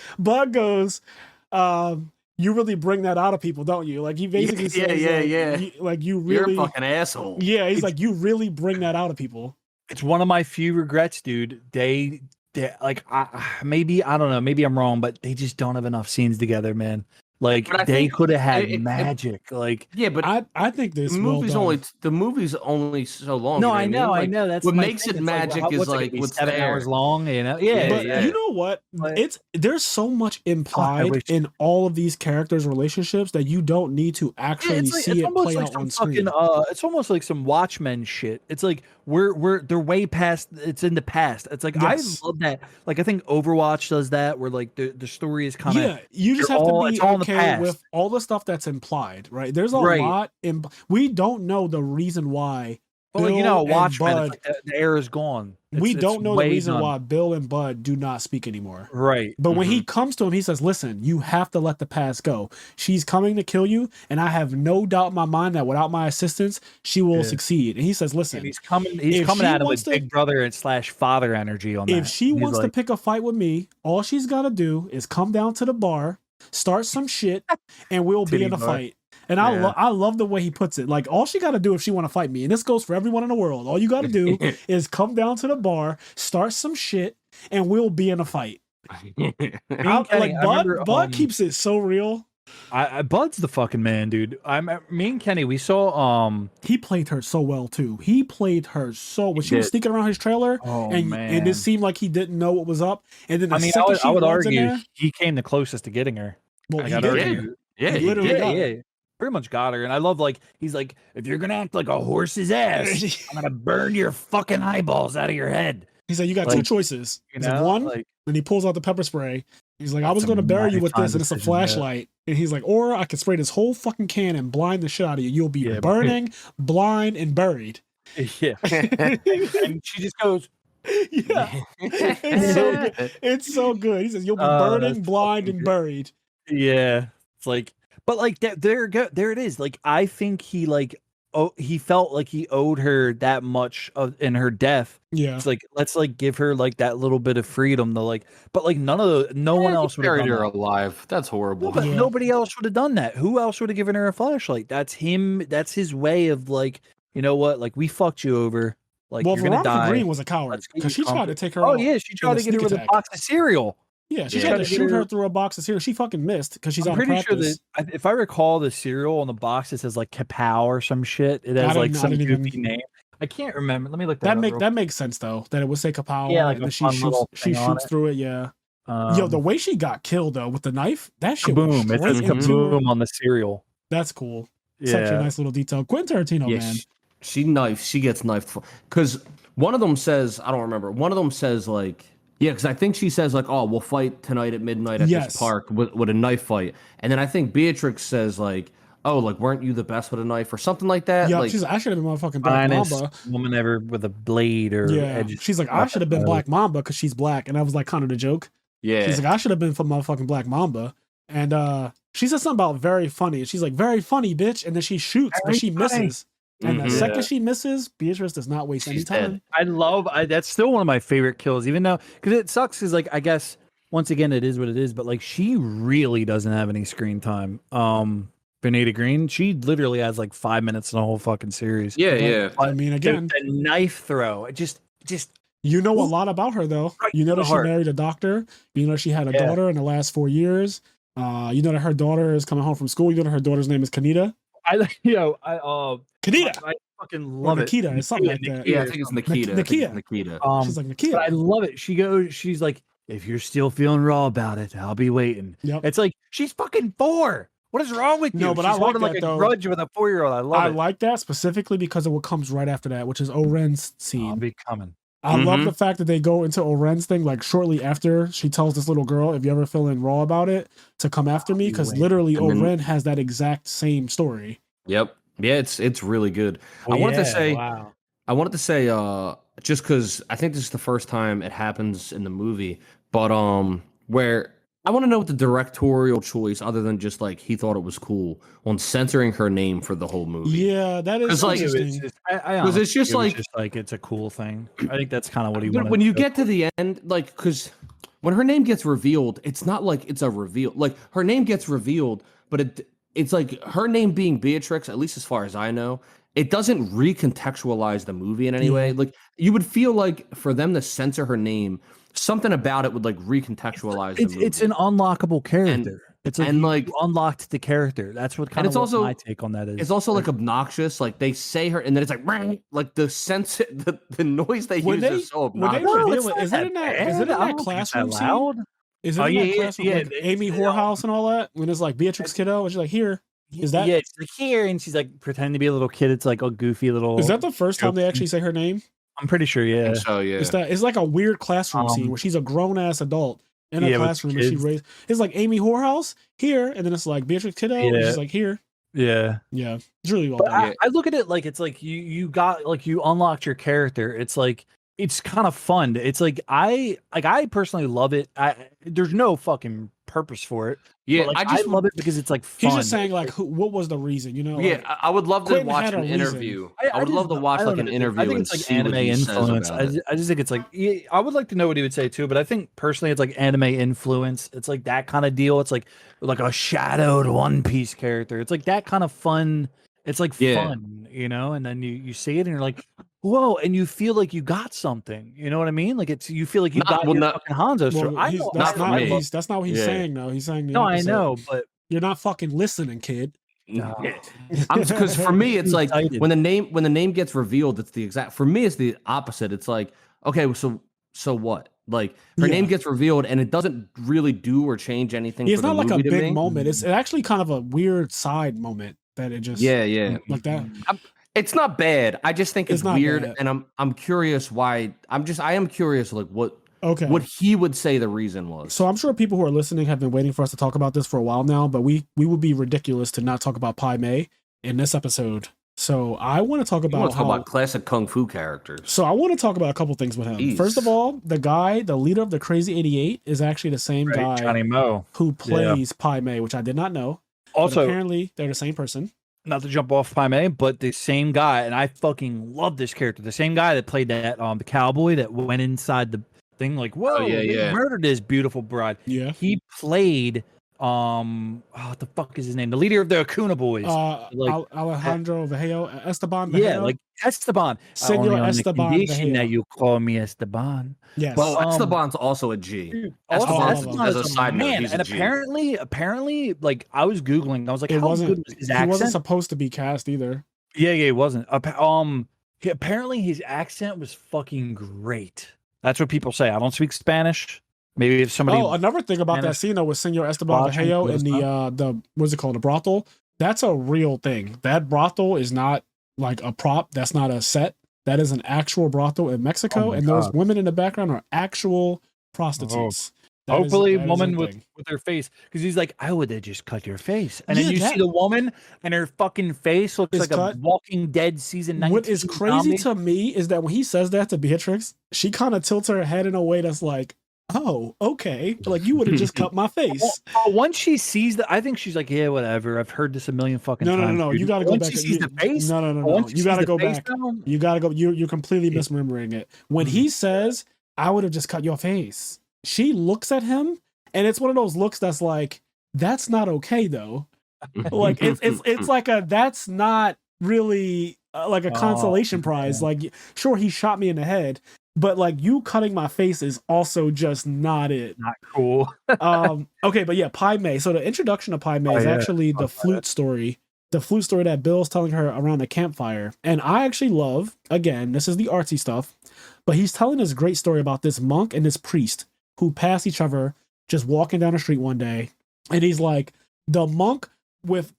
[SPEAKER 1] you really bring that out of people, don't you? Like he basically says, you really,
[SPEAKER 3] you're a fucking asshole.
[SPEAKER 1] Yeah, he's like, you really bring that out of people.
[SPEAKER 2] It's one of my few regrets, dude. They like, maybe I don't know, maybe I'm wrong, but they just don't have enough scenes together, man. Like they could have had magic. Like
[SPEAKER 3] but
[SPEAKER 1] I think this
[SPEAKER 3] the movie's only so long.
[SPEAKER 2] No,
[SPEAKER 3] you know
[SPEAKER 2] I know,
[SPEAKER 3] what I
[SPEAKER 2] I
[SPEAKER 3] mean?
[SPEAKER 2] know. That's
[SPEAKER 3] what
[SPEAKER 2] my
[SPEAKER 3] makes
[SPEAKER 2] thing.
[SPEAKER 3] it
[SPEAKER 2] It's
[SPEAKER 3] magic
[SPEAKER 2] like,
[SPEAKER 3] is
[SPEAKER 2] what's it
[SPEAKER 3] like
[SPEAKER 2] gonna be,
[SPEAKER 3] what's
[SPEAKER 2] 7
[SPEAKER 3] there.
[SPEAKER 2] hours long. You know,
[SPEAKER 1] But you know what? There's so much implied in all of these characters' relationships that you don't need to actually see it play out on screen.
[SPEAKER 2] It's almost like some Watchmen shit. It's like they're way past. It's in the past. It's like
[SPEAKER 1] Yes.
[SPEAKER 2] I love that. Like I think Overwatch does that, where like the story is kind of
[SPEAKER 1] You just have to be okay
[SPEAKER 2] past.
[SPEAKER 1] with all the stuff that's implied, right? There's a lot. We don't know the reason why.
[SPEAKER 2] Well,
[SPEAKER 1] Bill
[SPEAKER 2] you know,
[SPEAKER 1] and
[SPEAKER 2] Watchmen.
[SPEAKER 1] Bud,
[SPEAKER 2] It's like the air is gone.
[SPEAKER 1] we don't know the reason
[SPEAKER 2] done.
[SPEAKER 1] why Bill and Bud do not speak anymore.
[SPEAKER 2] Right.
[SPEAKER 1] But when he comes to him, he says, listen, you have to let the past go. She's coming to kill you, and I have no doubt in my mind that without my assistance, she will succeed. And he says, listen,
[SPEAKER 2] and he's coming at him with big brother and / father energy on that.
[SPEAKER 1] If she wants to pick a fight with me, all she's got to do is come down to the bar, start some shit, and we'll be in a fight. And I love the way he puts it. Like, all she got to do if she want to fight me, and this goes for everyone in the world, all you got to do is come down to the bar, start some shit, and we'll be in a fight. Bud keeps it so real.
[SPEAKER 2] Bud's the fucking man, dude. Me and Kenny, we saw
[SPEAKER 1] he played her so well too. He played her so when she was sneaking around his trailer, and it seemed like he didn't know what was up. And then I would
[SPEAKER 2] argue he came the closest to getting her.
[SPEAKER 1] Well,
[SPEAKER 2] he did.
[SPEAKER 1] He literally
[SPEAKER 2] pretty much got her. And I love, like, he's like, if you're gonna act like a horse's ass, I'm gonna burn your fucking eyeballs out of your head.
[SPEAKER 1] He said, you got two choices. He's like, one, and he pulls out the pepper spray. He's like, I was going to bury you with this, and it's a flashlight. And he's like, or I could spray this whole fucking can and blind the shit out of you. You'll be burning, blind, and buried.
[SPEAKER 2] Yeah. And she just goes,
[SPEAKER 1] yeah. It's so good. He says, you'll be burning, blind, and buried.
[SPEAKER 2] Yeah. It's like, but like, there it is. Like, I think he, like, he felt like he owed her that much in her death.
[SPEAKER 1] Yeah,
[SPEAKER 2] it's like, let's like give her like that little bit of freedom to like, but like no one else would have
[SPEAKER 3] buried her alive. That's horrible.
[SPEAKER 2] No, but nobody else would have done that. Who else would have given her a flashlight? That's him. That's his way of like, you know what? Like, we fucked you over. Like, you're gonna die.
[SPEAKER 1] Green was a coward because she tried to take her.
[SPEAKER 2] Oh yeah, she tried to get her with a box of cereal.
[SPEAKER 1] Yeah, she tried to shoot her through a box of cereal. She fucking missed because she's on practice.
[SPEAKER 2] Pretty sure that if I recall, the cereal on the box, it says like Kapow or some shit. It has like some goofy name. I can't remember. Let me look that up.
[SPEAKER 1] That makes sense though. That it would say Kapow.
[SPEAKER 2] Yeah, like
[SPEAKER 1] and she shoots through it. Yeah. Yo, the way she got killed though with the knife, that shit.
[SPEAKER 2] Kaboom! It says kaboom on the cereal.
[SPEAKER 1] That's cool.
[SPEAKER 2] Yeah.
[SPEAKER 1] Such a nice little detail. Quentin Tarantino, man.
[SPEAKER 3] She gets knifed because one of them says, I don't remember. One of them says like. Yeah, because I think she says like, "Oh, we'll fight tonight at midnight at this park with a knife fight," and then I think Beatrix says like, "Oh, like weren't you the best with a knife or something like that?"
[SPEAKER 1] Yeah,
[SPEAKER 3] like,
[SPEAKER 1] she's like, I should have been motherfucking Black Mamba.
[SPEAKER 2] Woman ever with a blade or edges.
[SPEAKER 1] She's like, I should have been Black Mamba because she's black, and that was like kind of the joke.
[SPEAKER 3] Yeah,
[SPEAKER 1] she's like, I should have been for motherfucking Black Mamba, and she says something about very funny, and she's like, very funny, bitch, and then she shoots, but she misses. And the second she misses, Beatrice does not waste any time.
[SPEAKER 2] That's still one of my favorite kills, even though, because it sucks, because like, I guess once again it is what it is, but like she really doesn't have any screen time. Benita Green, she literally has like 5 minutes in the whole fucking series.
[SPEAKER 3] Yeah.
[SPEAKER 1] I mean, again,
[SPEAKER 2] the knife throw, it just
[SPEAKER 1] you know a lot about her though.
[SPEAKER 2] Right,
[SPEAKER 1] you know that she married a doctor. You know she had a daughter in the last 4 years. You know that her daughter is coming home from school. You know that her daughter's name is Kanita.
[SPEAKER 2] Kanita. fucking
[SPEAKER 1] or
[SPEAKER 2] love it.
[SPEAKER 1] Nikita, it's something like that.
[SPEAKER 3] Yeah, I think it's Nikita.
[SPEAKER 1] Nikita. She's like, Nikita.
[SPEAKER 2] But I love it. She's like, if you're still feeling raw about it, I'll be waiting.
[SPEAKER 1] Yep.
[SPEAKER 2] It's like she's fucking 4. What is wrong with you?
[SPEAKER 1] No, but
[SPEAKER 2] she's
[SPEAKER 1] I like
[SPEAKER 2] holding
[SPEAKER 1] that,
[SPEAKER 2] like a
[SPEAKER 1] though.
[SPEAKER 2] grudge with a 4-year-old. I love it.
[SPEAKER 1] I like that specifically because of what comes right after that, which is Oren's scene.
[SPEAKER 2] I'll be coming.
[SPEAKER 1] I love the fact that they go into Oren's thing like shortly after she tells this little girl, if you ever feeling raw about it, to come after me, because literally Oren has that exact same story.
[SPEAKER 3] Yep. Yeah, it's really good. I wanted to say just because I think this is the first time it happens in the movie, but where I want to know what the directorial choice, other than just like he thought it was cool, on censoring her name for the whole movie.
[SPEAKER 1] Yeah, that is interesting.
[SPEAKER 3] Because it's just like
[SPEAKER 2] it's a cool thing. I think that's kind of what he wanted.
[SPEAKER 3] But when you get to the end, like, because when her name gets revealed, it's not like it's a reveal. Like, her name gets revealed, but it's like her name being Beatrix, at least as far as I know, it doesn't recontextualize the movie in any way. Like, you would feel like for them to censor her name, something about it would like recontextualize the movie.
[SPEAKER 2] It's an unlockable character. It's like you unlocked the character. That's what kind of also my take on that is.
[SPEAKER 3] It's also like obnoxious. Like they say her, and then it's like the noise they use is so obnoxious.
[SPEAKER 1] Is it in that classroom scene? Is it in that classroom? Like Amy Whorehouse and all that? When it's like Beatrix Kiddo, and she's like, here. Is that?
[SPEAKER 2] Yeah, it's like here, and she's like pretending to be a little kid. It's like a goofy little.
[SPEAKER 1] Is that the first time they actually say her name?
[SPEAKER 2] I'm pretty sure, yeah.
[SPEAKER 3] So yeah,
[SPEAKER 1] it's like a weird classroom scene where she's a grown ass adult in a classroom and she raised. It's like Amy Whorehouse here, and then it's like Beatrix Kiddo, and she's like here.
[SPEAKER 2] Yeah,
[SPEAKER 1] it's really well done.
[SPEAKER 2] I look at it like it's like you got like you unlocked your character. It's like it's kind of fun. It's like I personally love it. There's no fucking purpose for it.
[SPEAKER 3] Yeah,
[SPEAKER 2] like, I love it because it's like fun.
[SPEAKER 1] He's just saying like, what was the reason? You know?
[SPEAKER 3] Yeah,
[SPEAKER 1] like,
[SPEAKER 3] I would love to
[SPEAKER 1] Quentin
[SPEAKER 3] watch an interview. I would love to watch like an interview.
[SPEAKER 2] I think
[SPEAKER 3] and
[SPEAKER 2] it's like
[SPEAKER 3] see
[SPEAKER 2] anime
[SPEAKER 3] what he
[SPEAKER 2] influence.
[SPEAKER 3] says about
[SPEAKER 2] I just think it's like I would like to know what he would say too. But I think personally, it's like anime influence. It's like that kind of deal. It's like a shadowed One Piece character. It's like that kind of fun. It's like fun, you know. And then you see it and you're like, whoa, and you feel like you got something. You know what I mean? Like you feel like you got your fucking Hanzo.
[SPEAKER 1] Well, that's not what he's saying though. He's saying
[SPEAKER 2] no, I know, but
[SPEAKER 1] you're not fucking listening, kid.
[SPEAKER 3] Because for me, it's like when the name gets revealed, it's the exact. For me, it's the opposite. It's like, okay, so what? Like her name gets revealed, and it doesn't really do or change anything.
[SPEAKER 1] It's not like a big moment. It's actually kind of a weird side moment that it just like that.
[SPEAKER 3] It's not bad. I just think it's weird,
[SPEAKER 1] bad.
[SPEAKER 3] and I'm curious why. I am curious like what he would say the reason was.
[SPEAKER 1] So I'm sure people who are listening have been waiting for us to talk about this for a while now, but we would be ridiculous to not talk about Pai Mei in this episode. So I want to talk about
[SPEAKER 3] classic kung fu characters.
[SPEAKER 1] So I want to talk about a couple things with him. Jeez. First of all, the leader of the Crazy 88 is actually the same guy
[SPEAKER 2] Johnny Mo,
[SPEAKER 1] who plays Pai Mei, which I did not know. Also, apparently they're the same person.
[SPEAKER 2] Not to jump off Pai Mei, but the same guy, and I fucking love this character. The same guy that played that the cowboy that went inside the thing, like, whoa, they murdered his beautiful bride.
[SPEAKER 1] Yeah.
[SPEAKER 2] He played what the fuck is his name? The leader of the Acuna Boys.
[SPEAKER 1] Alejandro Vallejo, Esteban Vallejo.
[SPEAKER 2] Yeah, like Esteban.
[SPEAKER 1] Senor Esteban Vallejo.
[SPEAKER 2] That you call me Esteban.
[SPEAKER 1] Yes.
[SPEAKER 3] Well, Esteban's also a G. Esteban is a side note. He's
[SPEAKER 2] and
[SPEAKER 3] a G.
[SPEAKER 2] apparently, like I was Googling, I was like, how good was his accent?
[SPEAKER 1] He wasn't supposed to be cast either.
[SPEAKER 2] Yeah, he wasn't. Apparently his accent was fucking great. That's what people say. I don't speak Spanish. Maybe if somebody.
[SPEAKER 1] Oh, another thing about that scene though with Senor Esteban Vallejo in the what's it called, the brothel. That's a real thing. That brothel is not like a prop. That's not a set. That is an actual brothel in Mexico, and those women in the background are actual prostitutes.
[SPEAKER 2] Hopefully, woman with her face, because he's like, I would have just cut your face, and then you see the woman, and her fucking face looks like a Walking Dead season 19.
[SPEAKER 1] What is crazy to me is that when he says that to Beatrix, she kind of tilts her head in a way that's like, oh, okay. Like, you would have just cut my face.
[SPEAKER 2] Once she sees that, I think she's like, yeah, whatever. I've heard this a million fucking times.
[SPEAKER 1] No. You got to go back.
[SPEAKER 2] Once she sees the face?
[SPEAKER 1] No. You got to go back. You got to go. You're completely misremembering it. When he says, I would have just cut your face, she looks at him, and it's one of those looks that's like, that's not okay, though. Like, it's like that's not really like a consolation prize. Like, sure, he shot me in the head, but like you cutting my face is also just not it.
[SPEAKER 2] Not cool.
[SPEAKER 1] Okay, but yeah, Pai Mei. So the introduction of Pai Mei is actually the flute story the flute story that Bill's telling her around the campfire. And I actually love, again, this is the artsy stuff, but he's telling this great story about this monk and this priest who pass each other just walking down the street one day. And he's like, the monk with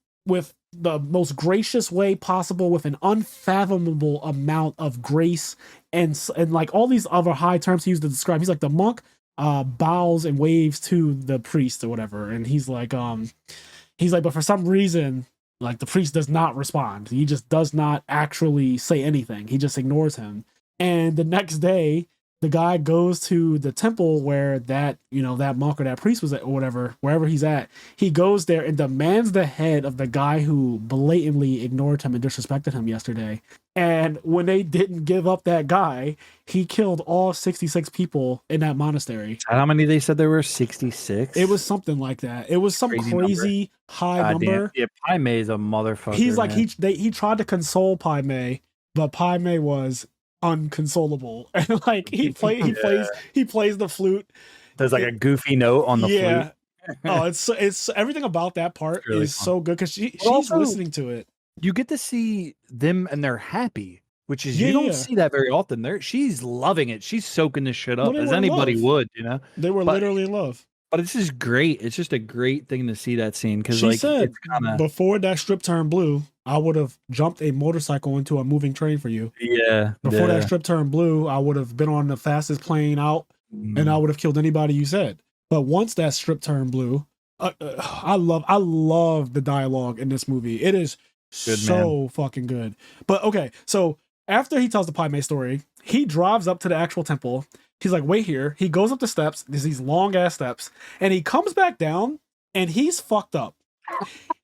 [SPEAKER 1] the most gracious way possible, with an unfathomable amount of grace and like all these other high terms he used to describe. He's like, the monk bows and waves to the priest or whatever. And he's like, but for some reason, like the priest does not respond. He just does not actually say anything. He just ignores him. And the next day, the guy goes to the temple where that monk or that priest was at, or whatever, wherever he's at. He goes there and demands the head of the guy who blatantly ignored him and disrespected him yesterday. And when they didn't give up that guy, he killed all 66 people in that monastery.
[SPEAKER 2] How many they said there were? 66?
[SPEAKER 1] It was something like that. It was some crazy high number.
[SPEAKER 2] Yeah, Pai Mei's a motherfucker.
[SPEAKER 1] He's like, he tried to console Pai Mei, but Pai Mei was unconsolable. And like he plays the flute.
[SPEAKER 2] There's like a goofy note on the flute.
[SPEAKER 1] Oh, it's everything about that part really is fun. So good because she's also listening to it.
[SPEAKER 2] You get to see them and they're happy, which is you don't see that very often. She's loving it. She's soaking this shit up as anybody would, you know.
[SPEAKER 1] They were literally in love.
[SPEAKER 2] But it's just great. It's just a great thing to see that scene because
[SPEAKER 1] she said before that strip turned blue, I would have jumped a motorcycle into a moving train for you.
[SPEAKER 2] Yeah.
[SPEAKER 1] Before that strip turned blue, I would have been on the fastest plane out, and I would have killed anybody you said. But once that strip turned blue, I love the dialogue in this movie. It is good, so fucking good. But okay, so after he tells the Pai Mei story, he drives up to the actual temple. He's like, wait here. He goes up the steps. There's these long ass steps, and he comes back down, and he's fucked up.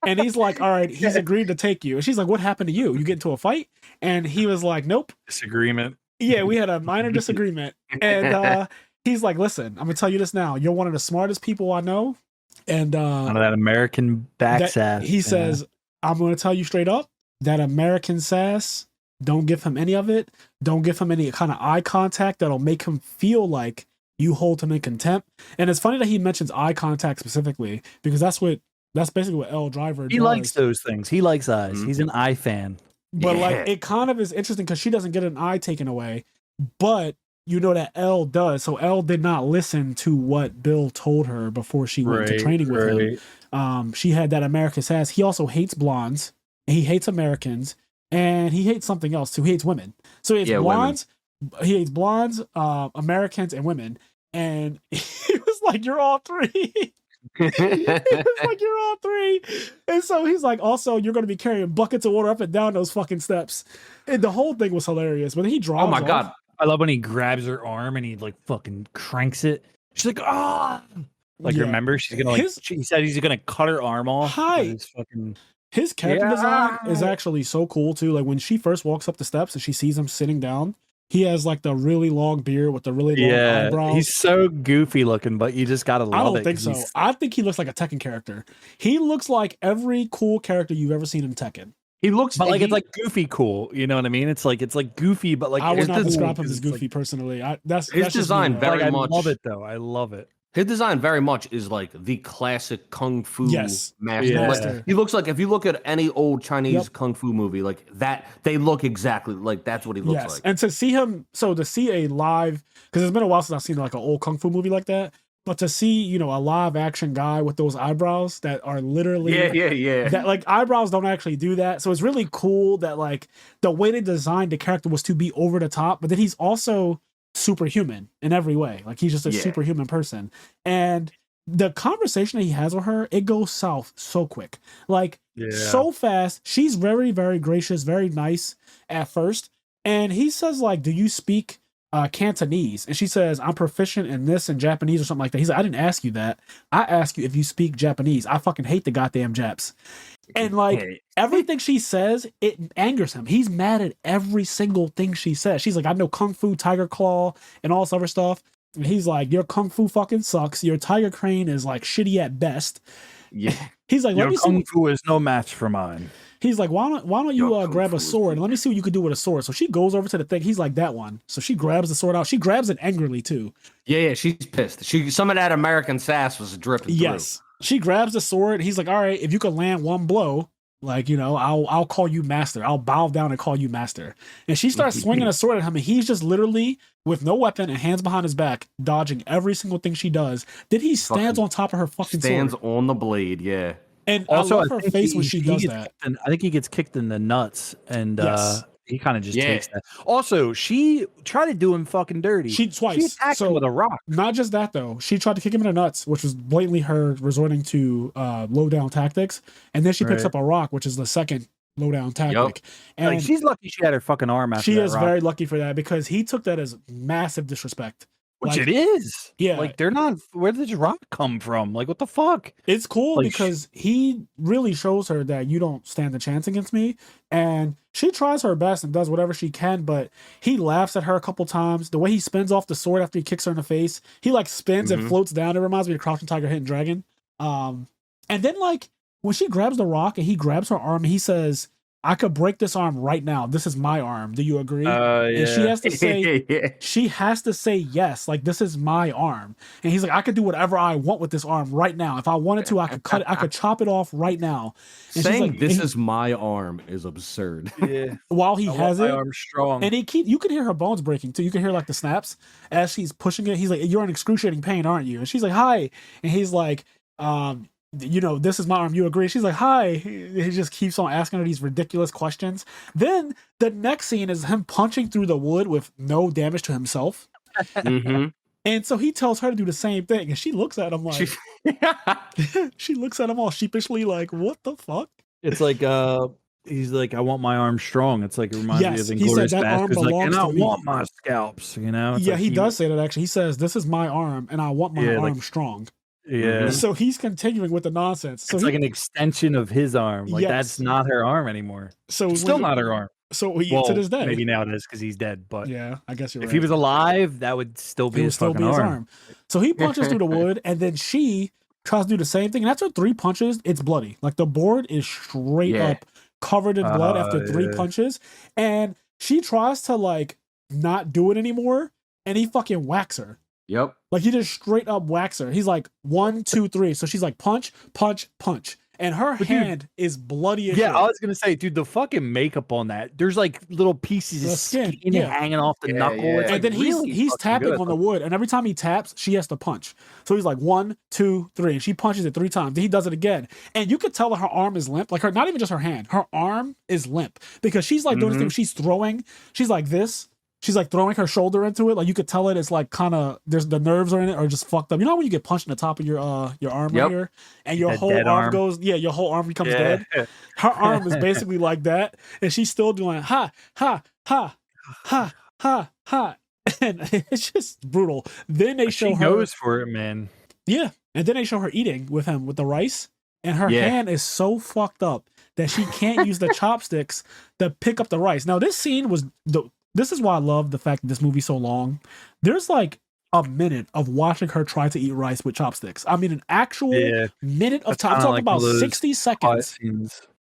[SPEAKER 1] And he's like, all right, he's agreed to take you. And she's like, what happened to you? You get into a fight? And he was like, nope.
[SPEAKER 2] Disagreement.
[SPEAKER 1] Yeah, we had a minor disagreement. And he's like, listen, I'm gonna tell you this now. You're one of the smartest people I know. And none
[SPEAKER 2] of that American backsass.
[SPEAKER 1] He says, I'm gonna tell you straight up, that American sass, don't give him any of it. Don't give him any kind of eye contact that'll make him feel like you hold him in contempt. And it's funny that he mentions eye contact specifically, because that's basically what L Driver does.
[SPEAKER 2] He likes those things. He likes eyes. Mm-hmm. He's an eye fan.
[SPEAKER 1] But like, it kind of is interesting because she doesn't get an eye taken away, but you know that Elle does. So Elle did not listen to what Bill told her before she went to training with him. She had that American sass. He also hates blondes. He hates Americans. And he hates something else too. He hates women. So he hates blondes. Women. He hates blondes, Americans, and women. And he was like, "You're all three." It's like, you're all three. And so he's like, also, you're going to be carrying buckets of water up and down those fucking steps. And the whole thing was hilarious. But then he drives.
[SPEAKER 3] Oh my God.
[SPEAKER 2] I love when he grabs her arm and he like fucking cranks it. She's like, ah. Like, remember, she's going to he said he's going to cut her arm off. His
[SPEAKER 1] character design is actually so cool too. Like when she first walks up the steps and she sees him sitting down, he has like the really long beard with the really long eyebrows.
[SPEAKER 2] He's so goofy looking, but you just gotta love it.
[SPEAKER 1] I don't think so. I think he looks like a Tekken character. He looks like every cool character you've ever seen in Tekken.
[SPEAKER 3] He looks,
[SPEAKER 2] but like it's like goofy cool. You know what I mean? It's like goofy, but like
[SPEAKER 1] I would not describe him as goofy personally. That's
[SPEAKER 3] his design very much.
[SPEAKER 2] I love it though. I love it.
[SPEAKER 3] His design very much is like the classic kung fu master. Like, he looks like, if you look at any old Chinese kung fu movie, like that, they look exactly like that's what he looks like.
[SPEAKER 1] And to see him, to see a live, because it's been a while since I've seen like an old kung fu movie like that, but to see, a live action guy with those eyebrows that are literally that like eyebrows don't actually do that. So it's really cool that like the way they designed the character was to be over the top, but then he's also superhuman in every way. Like he's just a superhuman person. And the conversation that he has with her, it goes south so quick, like so fast. She's very, very gracious, very nice at first. And he says like, do you speak Cantonese? And she says, I'm proficient in this and Japanese or something like that. He's like, I didn't ask you that. I asked you if you speak Japanese. I fucking hate the goddamn Japs. And like everything she says, it angers him. He's mad at every single thing she says. She's like, I know Kung Fu, Tiger Claw, and all this other stuff. And he's like, your Kung Fu fucking sucks. Your Tiger Crane is like shitty at best.
[SPEAKER 3] Yeah.
[SPEAKER 1] He's like,
[SPEAKER 2] your Kung Fu is no match for mine.
[SPEAKER 1] He's like, why don't you grab a sword and let me see what you can do with a sword. So she goes over to the thing. He's like, that one. So she grabs the sword out. She grabs it angrily too.
[SPEAKER 3] Yeah, she's pissed. Some of that American sass was dripping through.
[SPEAKER 1] She grabs the sword. He's like, all right, if you could land one blow, Like, I'll call you master. I'll bow down and call you master. And she starts swinging a sword at him, and he's just literally with no weapon and hands behind his back, dodging every single thing she does. Then he stands on top of her fucking
[SPEAKER 3] Stands
[SPEAKER 1] sword.
[SPEAKER 3] on the blade, yeah.
[SPEAKER 1] And
[SPEAKER 2] Also,
[SPEAKER 1] I love her face when she does that.
[SPEAKER 2] I think he gets kicked in the nuts, and
[SPEAKER 1] Yes.
[SPEAKER 2] he kind of just takes that. Also, she tried to do him fucking dirty.
[SPEAKER 1] She twice.
[SPEAKER 2] attacked him with a rock.
[SPEAKER 1] Not just that though. She tried to kick him in the nuts, which was blatantly her resorting to low down tactics. And then she picks up a rock, which is the second low down tactic. And
[SPEAKER 2] like, she's lucky she had her fucking arm after
[SPEAKER 1] she
[SPEAKER 2] that
[SPEAKER 1] is
[SPEAKER 2] rock.
[SPEAKER 1] very lucky for that because he took that as massive disrespect.
[SPEAKER 2] Which
[SPEAKER 1] Like,
[SPEAKER 2] it is.
[SPEAKER 1] Yeah.
[SPEAKER 2] Like, they're not. Where did this rock come from? Like, what the fuck?
[SPEAKER 1] It's cool
[SPEAKER 2] Like,
[SPEAKER 1] because he really shows her that you don't stand a chance against me. And she tries her best and does whatever she can, but he laughs at her a couple times. The way he spins off the sword after he kicks her in the face, he like spins and floats down. It reminds me of Crouching Tiger, Hidden Dragon. And then like when she grabs the rock and he grabs her arm, he says, I could break this arm right now. This is my arm. Do you agree? And she has to say, she has to say yes. Like, this is my arm. And he's like, I could do whatever I want with this arm right now. If I wanted to, I could cut it. I could chop it off right now. And
[SPEAKER 3] Saying
[SPEAKER 1] she's like,
[SPEAKER 3] this is my arm is absurd.
[SPEAKER 2] Yeah.
[SPEAKER 1] while he has it,
[SPEAKER 2] arm strong.
[SPEAKER 1] and you can hear her bones breaking too. You can hear like the snaps as she's pushing it. He's like, you're in excruciating pain, aren't you? And she's like, hi. And he's like, this is my arm. You agree? She's like, hi. He just keeps on asking her these ridiculous questions. Then the next scene is him punching through the wood with no damage to himself. And so he tells her to do the same thing. And she looks at him like, she looks at him all sheepishly like, what the fuck?
[SPEAKER 2] It's like, he's like, I want my arm strong. It's like, it reminds me of
[SPEAKER 1] Inglourious
[SPEAKER 2] Inglourious
[SPEAKER 1] arm
[SPEAKER 2] Basterds. Like,
[SPEAKER 1] belongs
[SPEAKER 2] and I
[SPEAKER 1] to me.
[SPEAKER 2] want my scalps, you know? It's
[SPEAKER 1] Yeah,
[SPEAKER 2] like
[SPEAKER 1] he does say that actually. He says, this is my arm and I want my arm strong.
[SPEAKER 2] Yeah.
[SPEAKER 1] So he's continuing with the nonsense. So
[SPEAKER 2] it's like an extension of his arm. Like, that's not her arm anymore.
[SPEAKER 1] So
[SPEAKER 2] it's still not her arm.
[SPEAKER 1] So to this day,
[SPEAKER 2] maybe now it is because he's dead. But
[SPEAKER 1] yeah, I guess you're right.
[SPEAKER 2] If he was alive, that would still be his fucking arm.
[SPEAKER 1] So he punches through the wood, and then she tries to do the same thing. And after 3 punches, it's bloody. Like the board is straight up covered in blood after 3 punches, and she tries to like not do it anymore, and he fucking whacks her.
[SPEAKER 3] Yep.
[SPEAKER 1] Like he just straight up whacks her. He's like 1, 2, 3. So she's like punch, punch, punch. And her hand is bloody as shit.
[SPEAKER 2] I was gonna say, dude, the fucking makeup on that. There's like little pieces of skin hanging off the knuckle.
[SPEAKER 3] Yeah.
[SPEAKER 1] And
[SPEAKER 2] like
[SPEAKER 1] then he's tapping on the wood, and every time he taps, she has to punch. So he's like 1, 2, 3, and she punches it 3 times. Then he does it again, and you could tell that her arm is limp. Like not even just her hand, her arm is limp because she's like doing this thing. She's throwing. She's like this. She's like throwing her shoulder into it. Like you could tell it's like kind of there's the nerves are in it or just fucked up. You know when you get punched in the top of your arm right here and your whole arm goes, your whole arm becomes dead. Her arm is basically like that, and she's still doing ha ha ha ha ha ha, and it's just brutal. Then they show her
[SPEAKER 2] goes for it, man.
[SPEAKER 1] Yeah, and then they show her eating with him with the rice, and her hand is so fucked up that she can't use the chopsticks to pick up the rice. Now this scene was This is why I love the fact that this movie's so long. There's like a minute of watching her try to eat rice with chopsticks. I mean, an actual minute of time. I'm talking about 60 seconds.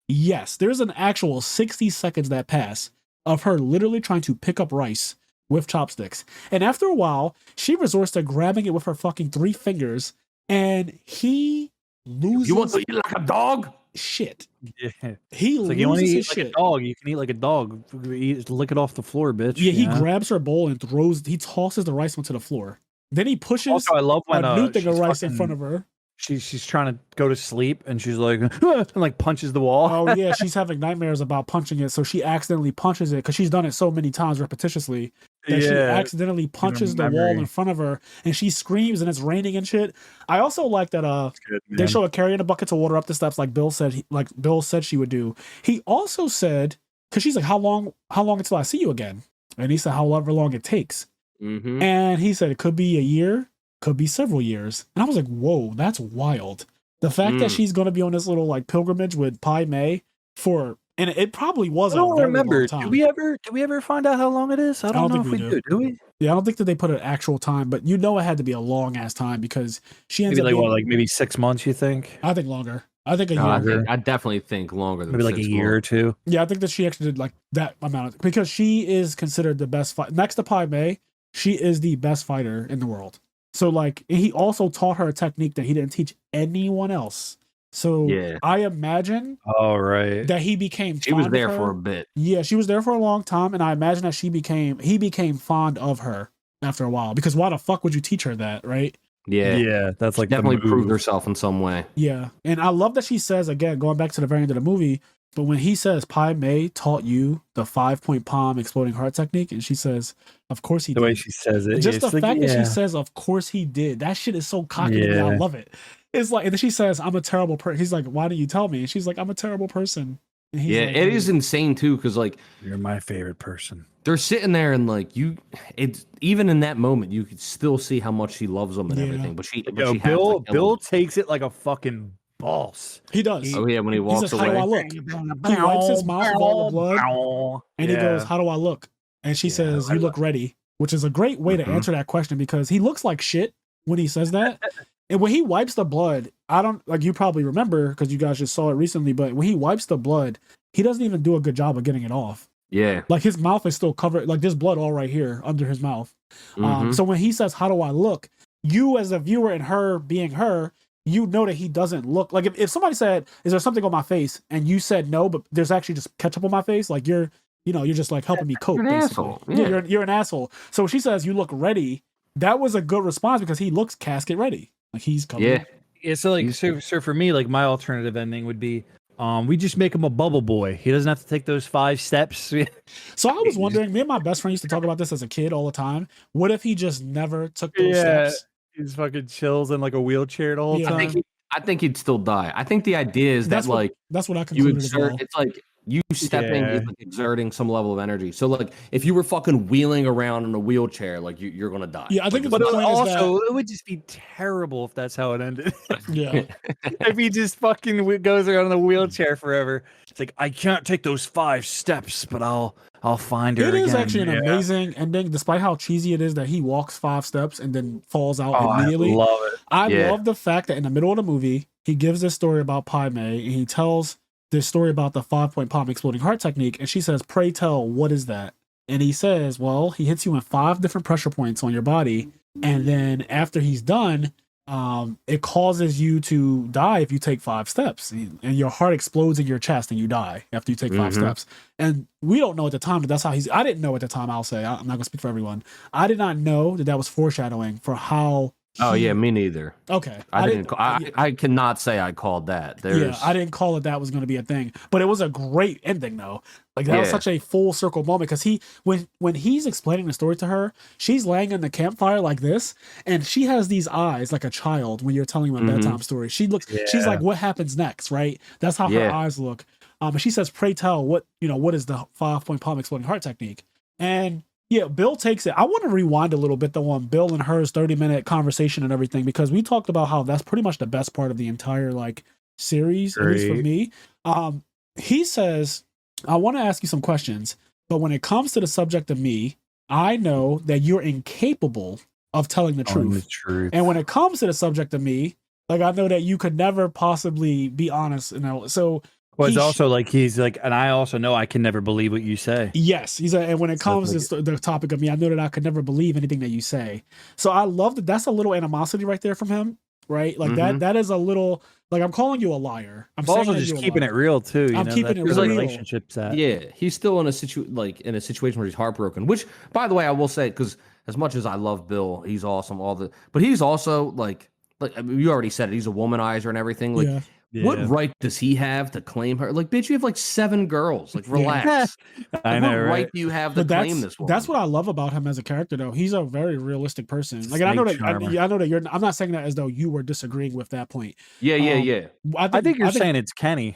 [SPEAKER 1] Yes, there's an actual 60 seconds that pass of her literally trying to pick up rice with chopsticks. And after a while, she resorts to grabbing it with her fucking 3 fingers, and he loses.
[SPEAKER 3] You want to eat like a dog?
[SPEAKER 1] Shit.
[SPEAKER 2] Yeah.
[SPEAKER 1] He loses
[SPEAKER 2] you want to eat
[SPEAKER 1] his
[SPEAKER 2] like
[SPEAKER 1] shit.
[SPEAKER 2] a dog. You can eat like a dog. Lick it off the floor, bitch.
[SPEAKER 1] Yeah, he grabs her bowl and he tosses the rice onto the floor. Then he pushes
[SPEAKER 2] also, I love when,
[SPEAKER 1] a new thing of
[SPEAKER 2] she's
[SPEAKER 1] rice in front of her.
[SPEAKER 2] She's trying to go to sleep and she's like, and like punches the wall.
[SPEAKER 1] Oh yeah, she's having nightmares about punching it, so she accidentally punches it because she's done it so many times repetitiously that she accidentally punches the wall in front of her, and she screams and it's raining and shit. I also like that they show her carrying a bucket of water up the steps like Bill said she would do. He also said, because she's like, how long until I see you again? And he said, however long it takes. And he said it could be a year, could be several years. And I was like, whoa, that's wild. The fact that she's going to be on this little like pilgrimage with Pai Mei and it probably was
[SPEAKER 2] I don't
[SPEAKER 1] a very
[SPEAKER 2] remember.
[SPEAKER 1] long time.
[SPEAKER 2] Did we ever find out how long it is? I don't know if we do we?
[SPEAKER 1] Yeah, I don't think that they put an actual time, but it had to be a long ass time because she ends
[SPEAKER 2] maybe
[SPEAKER 1] up
[SPEAKER 2] like maybe 6 months, you think?
[SPEAKER 1] I think longer. I think a year.
[SPEAKER 3] I definitely think longer than
[SPEAKER 2] maybe like a year or 2.
[SPEAKER 1] Yeah, I think that she actually did like that amount because she is considered the best fight next to Pai Mei. She is the best fighter in the world. So like he also taught her a technique that he didn't teach anyone else. So
[SPEAKER 3] Yeah.
[SPEAKER 1] I imagine
[SPEAKER 2] All right.
[SPEAKER 1] that he became
[SPEAKER 3] She
[SPEAKER 1] fond
[SPEAKER 3] was
[SPEAKER 1] of
[SPEAKER 3] there
[SPEAKER 1] her.
[SPEAKER 3] for a bit.
[SPEAKER 1] Yeah, she was there for a long time, and I imagine that he became fond of her after a while. Because why the fuck would you teach her that, right?
[SPEAKER 2] Yeah, that's
[SPEAKER 3] She
[SPEAKER 2] like
[SPEAKER 3] definitely
[SPEAKER 2] the
[SPEAKER 3] proved
[SPEAKER 2] move.
[SPEAKER 3] herself in some way.
[SPEAKER 1] Yeah, and I love that she says, again, going back to the very end of the movie, but when he says Pai Mei taught you the 5-point palm exploding heart technique, and she says, of course he
[SPEAKER 2] The way
[SPEAKER 1] did.
[SPEAKER 2] she says it.
[SPEAKER 1] Just
[SPEAKER 2] It's
[SPEAKER 1] the
[SPEAKER 2] like,
[SPEAKER 1] fact that she says, of course he did, that shit is so cocky to me. I
[SPEAKER 2] Yeah.
[SPEAKER 1] love it. It's like, and then she says, I'm a terrible person. He's like, why didn't you tell me? And she's like, I'm a terrible person. And he's
[SPEAKER 3] Yeah,
[SPEAKER 1] like,
[SPEAKER 3] it is insane too, because like
[SPEAKER 2] You're my favorite person.
[SPEAKER 3] they're sitting there and like it's even in that moment you could still see how much she loves them and
[SPEAKER 1] Yeah.
[SPEAKER 3] everything. But she
[SPEAKER 2] Yo,
[SPEAKER 3] has to kill
[SPEAKER 2] Bill
[SPEAKER 3] him.
[SPEAKER 2] takes it like a fucking boss.
[SPEAKER 1] He does.
[SPEAKER 3] Oh yeah, when he
[SPEAKER 1] He
[SPEAKER 3] walks
[SPEAKER 1] says, how do I
[SPEAKER 3] away.
[SPEAKER 1] look? He wipes his mouth of all the blood, and he goes, how do I look? And she says, you look ready, which is a great way to answer that question because he looks like shit when he says that. And when he wipes the blood, I don't, like, you probably remember because you guys just saw it recently, but when he wipes the blood, he doesn't even do a good job of getting it off.
[SPEAKER 3] Yeah.
[SPEAKER 1] Like his mouth is still covered, like there's blood all right here under his mouth. So when he says, how do I look? You as a viewer and her being her, you know that he doesn't look like if somebody said, is there something on my face? And you said no, but there's actually just ketchup on my face. Like you're just like helping me cope.
[SPEAKER 3] You're an
[SPEAKER 1] basically.
[SPEAKER 3] asshole.
[SPEAKER 1] Yeah, you're an asshole. So when she says you look ready, that was a good response because he looks casket ready. Like he's covered.
[SPEAKER 3] Yeah.
[SPEAKER 2] Yeah, so like so for me, like my alternative ending would be we just make him a bubble boy. He doesn't have to take those 5 steps.
[SPEAKER 1] So I was wondering, me and my best friend used to talk about this as a kid all the time. What if he just never took those steps?
[SPEAKER 2] He's fucking chills in like a wheelchair the whole
[SPEAKER 1] Yeah.
[SPEAKER 2] time.
[SPEAKER 3] I think he'd still die. I think the idea is
[SPEAKER 1] That's
[SPEAKER 3] that
[SPEAKER 1] what,
[SPEAKER 3] like
[SPEAKER 1] that's what I
[SPEAKER 3] you
[SPEAKER 1] concluded as
[SPEAKER 3] exert
[SPEAKER 1] well.
[SPEAKER 3] it's like you stepping
[SPEAKER 2] Yeah.
[SPEAKER 3] is like exerting some level of energy. So like if you were fucking wheeling around in a wheelchair, like you're gonna die.
[SPEAKER 1] Yeah, I think
[SPEAKER 3] like,
[SPEAKER 1] the
[SPEAKER 2] But
[SPEAKER 1] point is
[SPEAKER 2] also, it would just be terrible if that's how it ended.
[SPEAKER 1] Yeah.
[SPEAKER 2] If he just fucking goes around in a wheelchair forever. It's like, I can't take those 5 steps, but I'll find her
[SPEAKER 1] It is
[SPEAKER 2] again.
[SPEAKER 1] actually an amazing ending, despite how cheesy it is that he walks 5 steps and then falls out
[SPEAKER 2] Oh,
[SPEAKER 1] immediately.
[SPEAKER 2] I love it.
[SPEAKER 1] I
[SPEAKER 3] Yeah.
[SPEAKER 1] love the fact that in the middle of the movie, he gives this story about Pai Mei and he tells this story about the 5-point palm exploding heart technique. And she says, pray tell, what is that? And he says, well, he hits you in 5 different pressure points on your body. And then after he's done, it causes you to die if you take 5 steps, and your heart explodes in your chest and you die after you take 5 steps. And we don't know at the time that that's how I didn't know at the time. I'll say, I'm not gonna speak for everyone. I did not know that was foreshadowing for how.
[SPEAKER 3] Oh yeah, me neither.
[SPEAKER 1] Okay.
[SPEAKER 3] I cannot say I called that.
[SPEAKER 1] Yeah, I didn't call it that was going to be a thing, but it was a great ending though. Like that was such a full circle moment because when he's explaining the story to her, she's laying in the campfire like this, and she has these eyes like a child when you're telling him a bedtime story. She's like, what happens next, right? That's how her eyes look. And she says, "Pray tell, what is the 5-point palm exploding heart technique?" And yeah, Bill takes it. I want to rewind a little bit though on Bill and her's 30-minute conversation and everything because we talked about how that's pretty much the best part of the entire like series, at least for me. He says, I want to ask you some questions, but when it comes to the subject of me, I know that you're incapable of telling the truth. And when it comes to the subject of me, like I know that you could never possibly be honest. So
[SPEAKER 2] well, it's also like he's like, and I also know I can never believe what you say.
[SPEAKER 1] Yes, and when it comes to the topic of me, I know that I could never believe anything that you say. So I love that. That's a little animosity right there from him, right? Like that is a little like I'm calling you a liar. I'm
[SPEAKER 2] also just keeping it real too.
[SPEAKER 1] I'm keeping it real.
[SPEAKER 2] Relationships at.
[SPEAKER 3] Yeah, he's still in a situation where he's heartbroken. Which, by the way, I will say because as much as I love Bill, he's awesome. But he's also like I mean, you already said it. He's a womanizer and everything. Like.
[SPEAKER 1] Yeah.
[SPEAKER 3] What right does he have to claim her? Like, bitch, you have like 7 girls. Like, relax.
[SPEAKER 2] I know,
[SPEAKER 3] what
[SPEAKER 2] right?
[SPEAKER 3] right do you have to claim this woman?
[SPEAKER 1] That's what I love about him as a character, though. He's a very realistic person. Like, I know that you're. I'm not saying that as though you were disagreeing with that point.
[SPEAKER 3] Yeah.
[SPEAKER 1] I
[SPEAKER 2] think you're saying it's Kenny.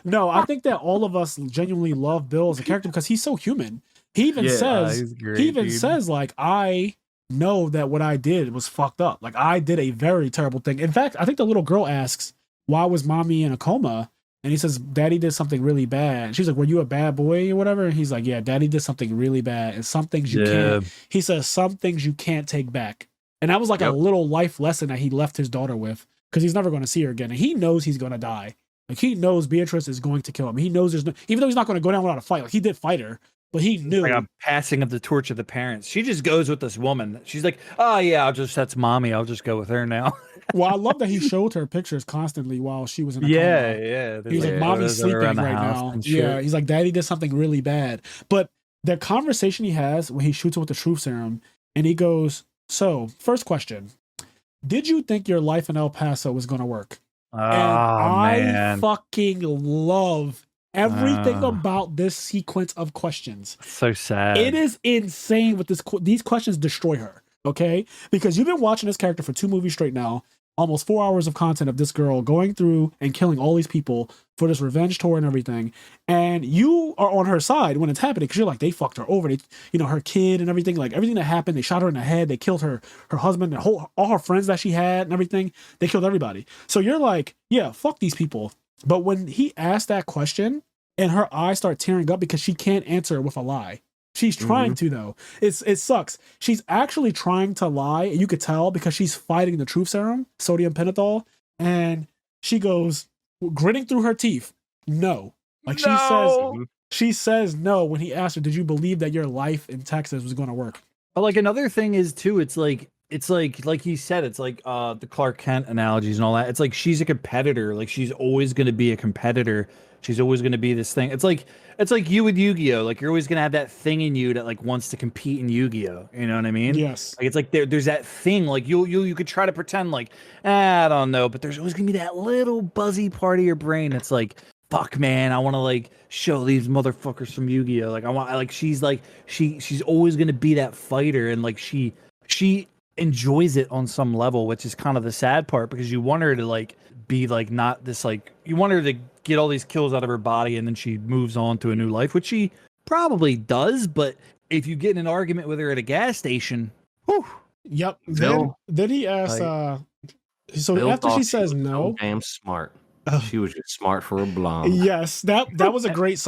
[SPEAKER 1] No, I think that all of us genuinely love Bill as a character because he's so human. He even says, like, I know that what I did was fucked up. Like, I did a very terrible thing. In fact, I think the little girl asks, why was mommy in a coma? And he says, daddy did something really bad. And she's like, were you a bad boy or whatever? And he's like, yeah, daddy did something really bad. And some things you can't. He says, some things you can't take back. And that was like a little life lesson that he left his daughter with because he's never going to see her again. And he knows he's going to die. Like he knows Beatrice is going to kill him. He knows even though he's not going to go down without a fight. Like he did fight her, but he knew.
[SPEAKER 2] Like a passing of the torch of the parents. She just goes with this woman. She's like, oh yeah, that's mommy. I'll just go with her now.
[SPEAKER 1] Well, I love that he showed her pictures constantly while she was in a
[SPEAKER 2] Yeah,
[SPEAKER 1] coma.
[SPEAKER 2] yeah.
[SPEAKER 1] He was like, mommy's sleeping right now. Yeah, he's like, daddy did something really bad. But the conversation he has when he shoots her with the truth serum, and he goes, so, first question, did you think your life in El Paso was going to work?
[SPEAKER 2] Oh,
[SPEAKER 1] and
[SPEAKER 2] man.
[SPEAKER 1] I fucking love everything about this sequence of questions.
[SPEAKER 2] So sad.
[SPEAKER 1] It is insane what these questions destroy her, okay? Because you've been watching this character for 2 movies straight now, almost 4 hours of content of this girl going through and killing all these people for this revenge tour and everything. And you are on her side when it's happening because you're like, they fucked her over. They, her kid and everything, like everything that happened, they shot her in the head. They killed her husband, and all her friends that she had and everything. They killed everybody. So you're like, yeah, fuck these people. But when he asked that question and her eyes start tearing up because she can't answer with a lie. She's trying to, though. It sucks. She's actually trying to lie. You could tell because she's fighting the truth serum, sodium pentothal, and she goes grinning through her teeth. No. Like she says no when he asked her, did you believe that your life in Texas was going to work?
[SPEAKER 2] But like another thing is too, it's like he said, it's like the Clark Kent analogies and all that. It's like she's a competitor. Like she's always going to be a competitor. She's always going to be this thing. It's like you with Yu-Gi-Oh. Like you're always going to have that thing in you that like wants to compete in Yu-Gi-Oh. You know what I mean?
[SPEAKER 1] Yes.
[SPEAKER 2] Like it's like there's that thing. Like you could try to pretend like I don't know, but there's always going to be that little buzzy part of your brain that's like, fuck man, I want to like show these motherfuckers from Yu-Gi-Oh. Like I want like she's always going to be that fighter, and like she enjoys it on some level, which is kind of the sad part because you want her to like be like not this like you want her to get all these kills out of her body and then she moves on to a new life, which she probably does. But if you get in an argument with her at a gas station, whew.
[SPEAKER 1] Yep. Then he asks, so
[SPEAKER 3] Bill
[SPEAKER 1] after she says
[SPEAKER 3] was
[SPEAKER 1] no,
[SPEAKER 3] so damn smart. She was just smart for a blonde.
[SPEAKER 1] Yes, that was a great.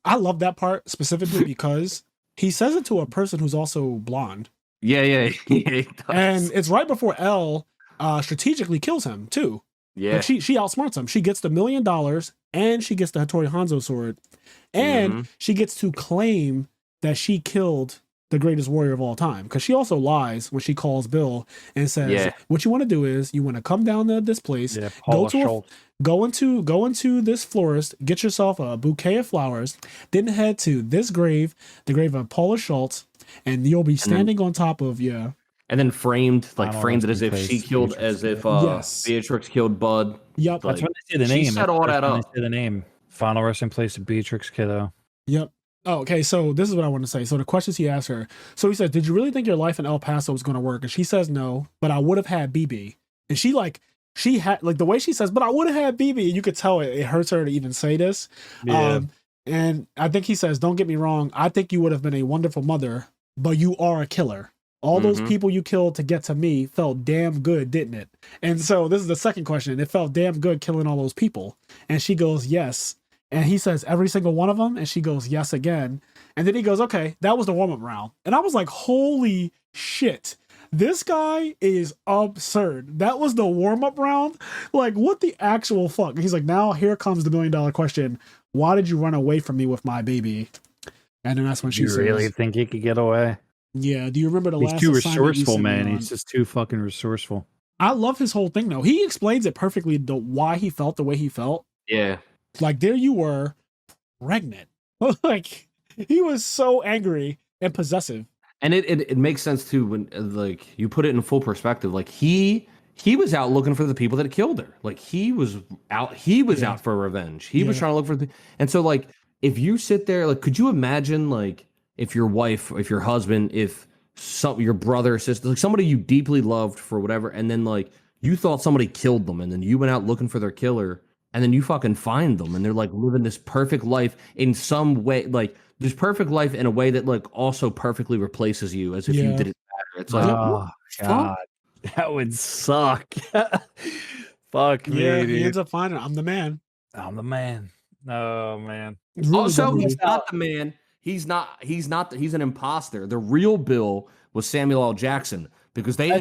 [SPEAKER 1] I love that part specifically because he says it to a person who's also blonde.
[SPEAKER 3] Yeah,
[SPEAKER 1] and it's right before Elle strategically kills him too.
[SPEAKER 3] Yeah,
[SPEAKER 1] like she outsmarts him. She gets the $1 million and she gets the Hattori Hanzo sword, and she gets to claim that she killed the greatest warrior of all time, because she also lies when she calls Bill and says, what you want to do is you want to come down to this place, go into this florist, get yourself a bouquet of flowers, then head to this grave, the grave of Paula Schultz, and you'll be standing on top of
[SPEAKER 3] and then framed it as if she killed, as if Beatrix killed Bud.
[SPEAKER 1] Yep,
[SPEAKER 2] that's when they say the name.
[SPEAKER 3] She set all that up.
[SPEAKER 2] They say the name. Final resting place of Beatrix Kiddo.
[SPEAKER 1] Yep. Oh, okay. So this is what I want to say. So the questions he asked her. So he says, "Did you really think your life in El Paso was going to work?" And she says, "No, but I would have had BB." And she had the way she says, "But I would have had BB." And you could tell it hurts her to even say this.
[SPEAKER 2] Yeah.
[SPEAKER 1] And I think he says, "Don't get me wrong. I think you would have been a wonderful mother, but you are a killer. All those people you killed to get to me felt damn good, didn't it?" And so this is the second question. It felt damn good killing all those people. And she goes, "Yes." And he says, "Every single one of them?" And she goes, "Yes," again. And then he goes, "Okay, that was the warm-up round." And I was like, holy shit. This guy is absurd. That was the warm-up round? Like, what the actual fuck? And he's like, now here comes the $1 million question. Why did you run away from me with my baby? And then that's when she says,
[SPEAKER 2] "You really think he could get away?"
[SPEAKER 1] Yeah, do you remember the last
[SPEAKER 2] He's too
[SPEAKER 1] assignment
[SPEAKER 2] resourceful,
[SPEAKER 1] you sent me
[SPEAKER 2] man.
[SPEAKER 1] on?
[SPEAKER 2] He's just too fucking resourceful.
[SPEAKER 1] I love his whole thing, though. He explains it perfectly, why he felt the way he felt.
[SPEAKER 3] Yeah.
[SPEAKER 1] Like, there you were, pregnant. Like, he was so angry and possessive.
[SPEAKER 3] And it makes sense, too, when, like, you put it in full perspective. Like, he was out looking for the people that killed her. Like, he was out for revenge. He was trying to look for and so, like, if you sit there, like, could you imagine, like, if your wife, if your husband, if your brother or sister, like somebody you deeply loved for whatever, and then like you thought somebody killed them, and then you went out looking for their killer, and then you fucking find them, and they're like living this perfect life in some way, like this perfect life in a way that like also perfectly replaces you, as if you didn't matter. It's like,
[SPEAKER 2] oh god, that would suck. Fuck me.
[SPEAKER 1] Yeah,
[SPEAKER 2] dude.
[SPEAKER 1] he ends up finding, I'm the man.
[SPEAKER 2] I'm the man. Oh man.
[SPEAKER 1] Really
[SPEAKER 3] also,
[SPEAKER 1] good
[SPEAKER 3] he's not the man. He's an imposter. The real Bill was Samuel L. Jackson, because they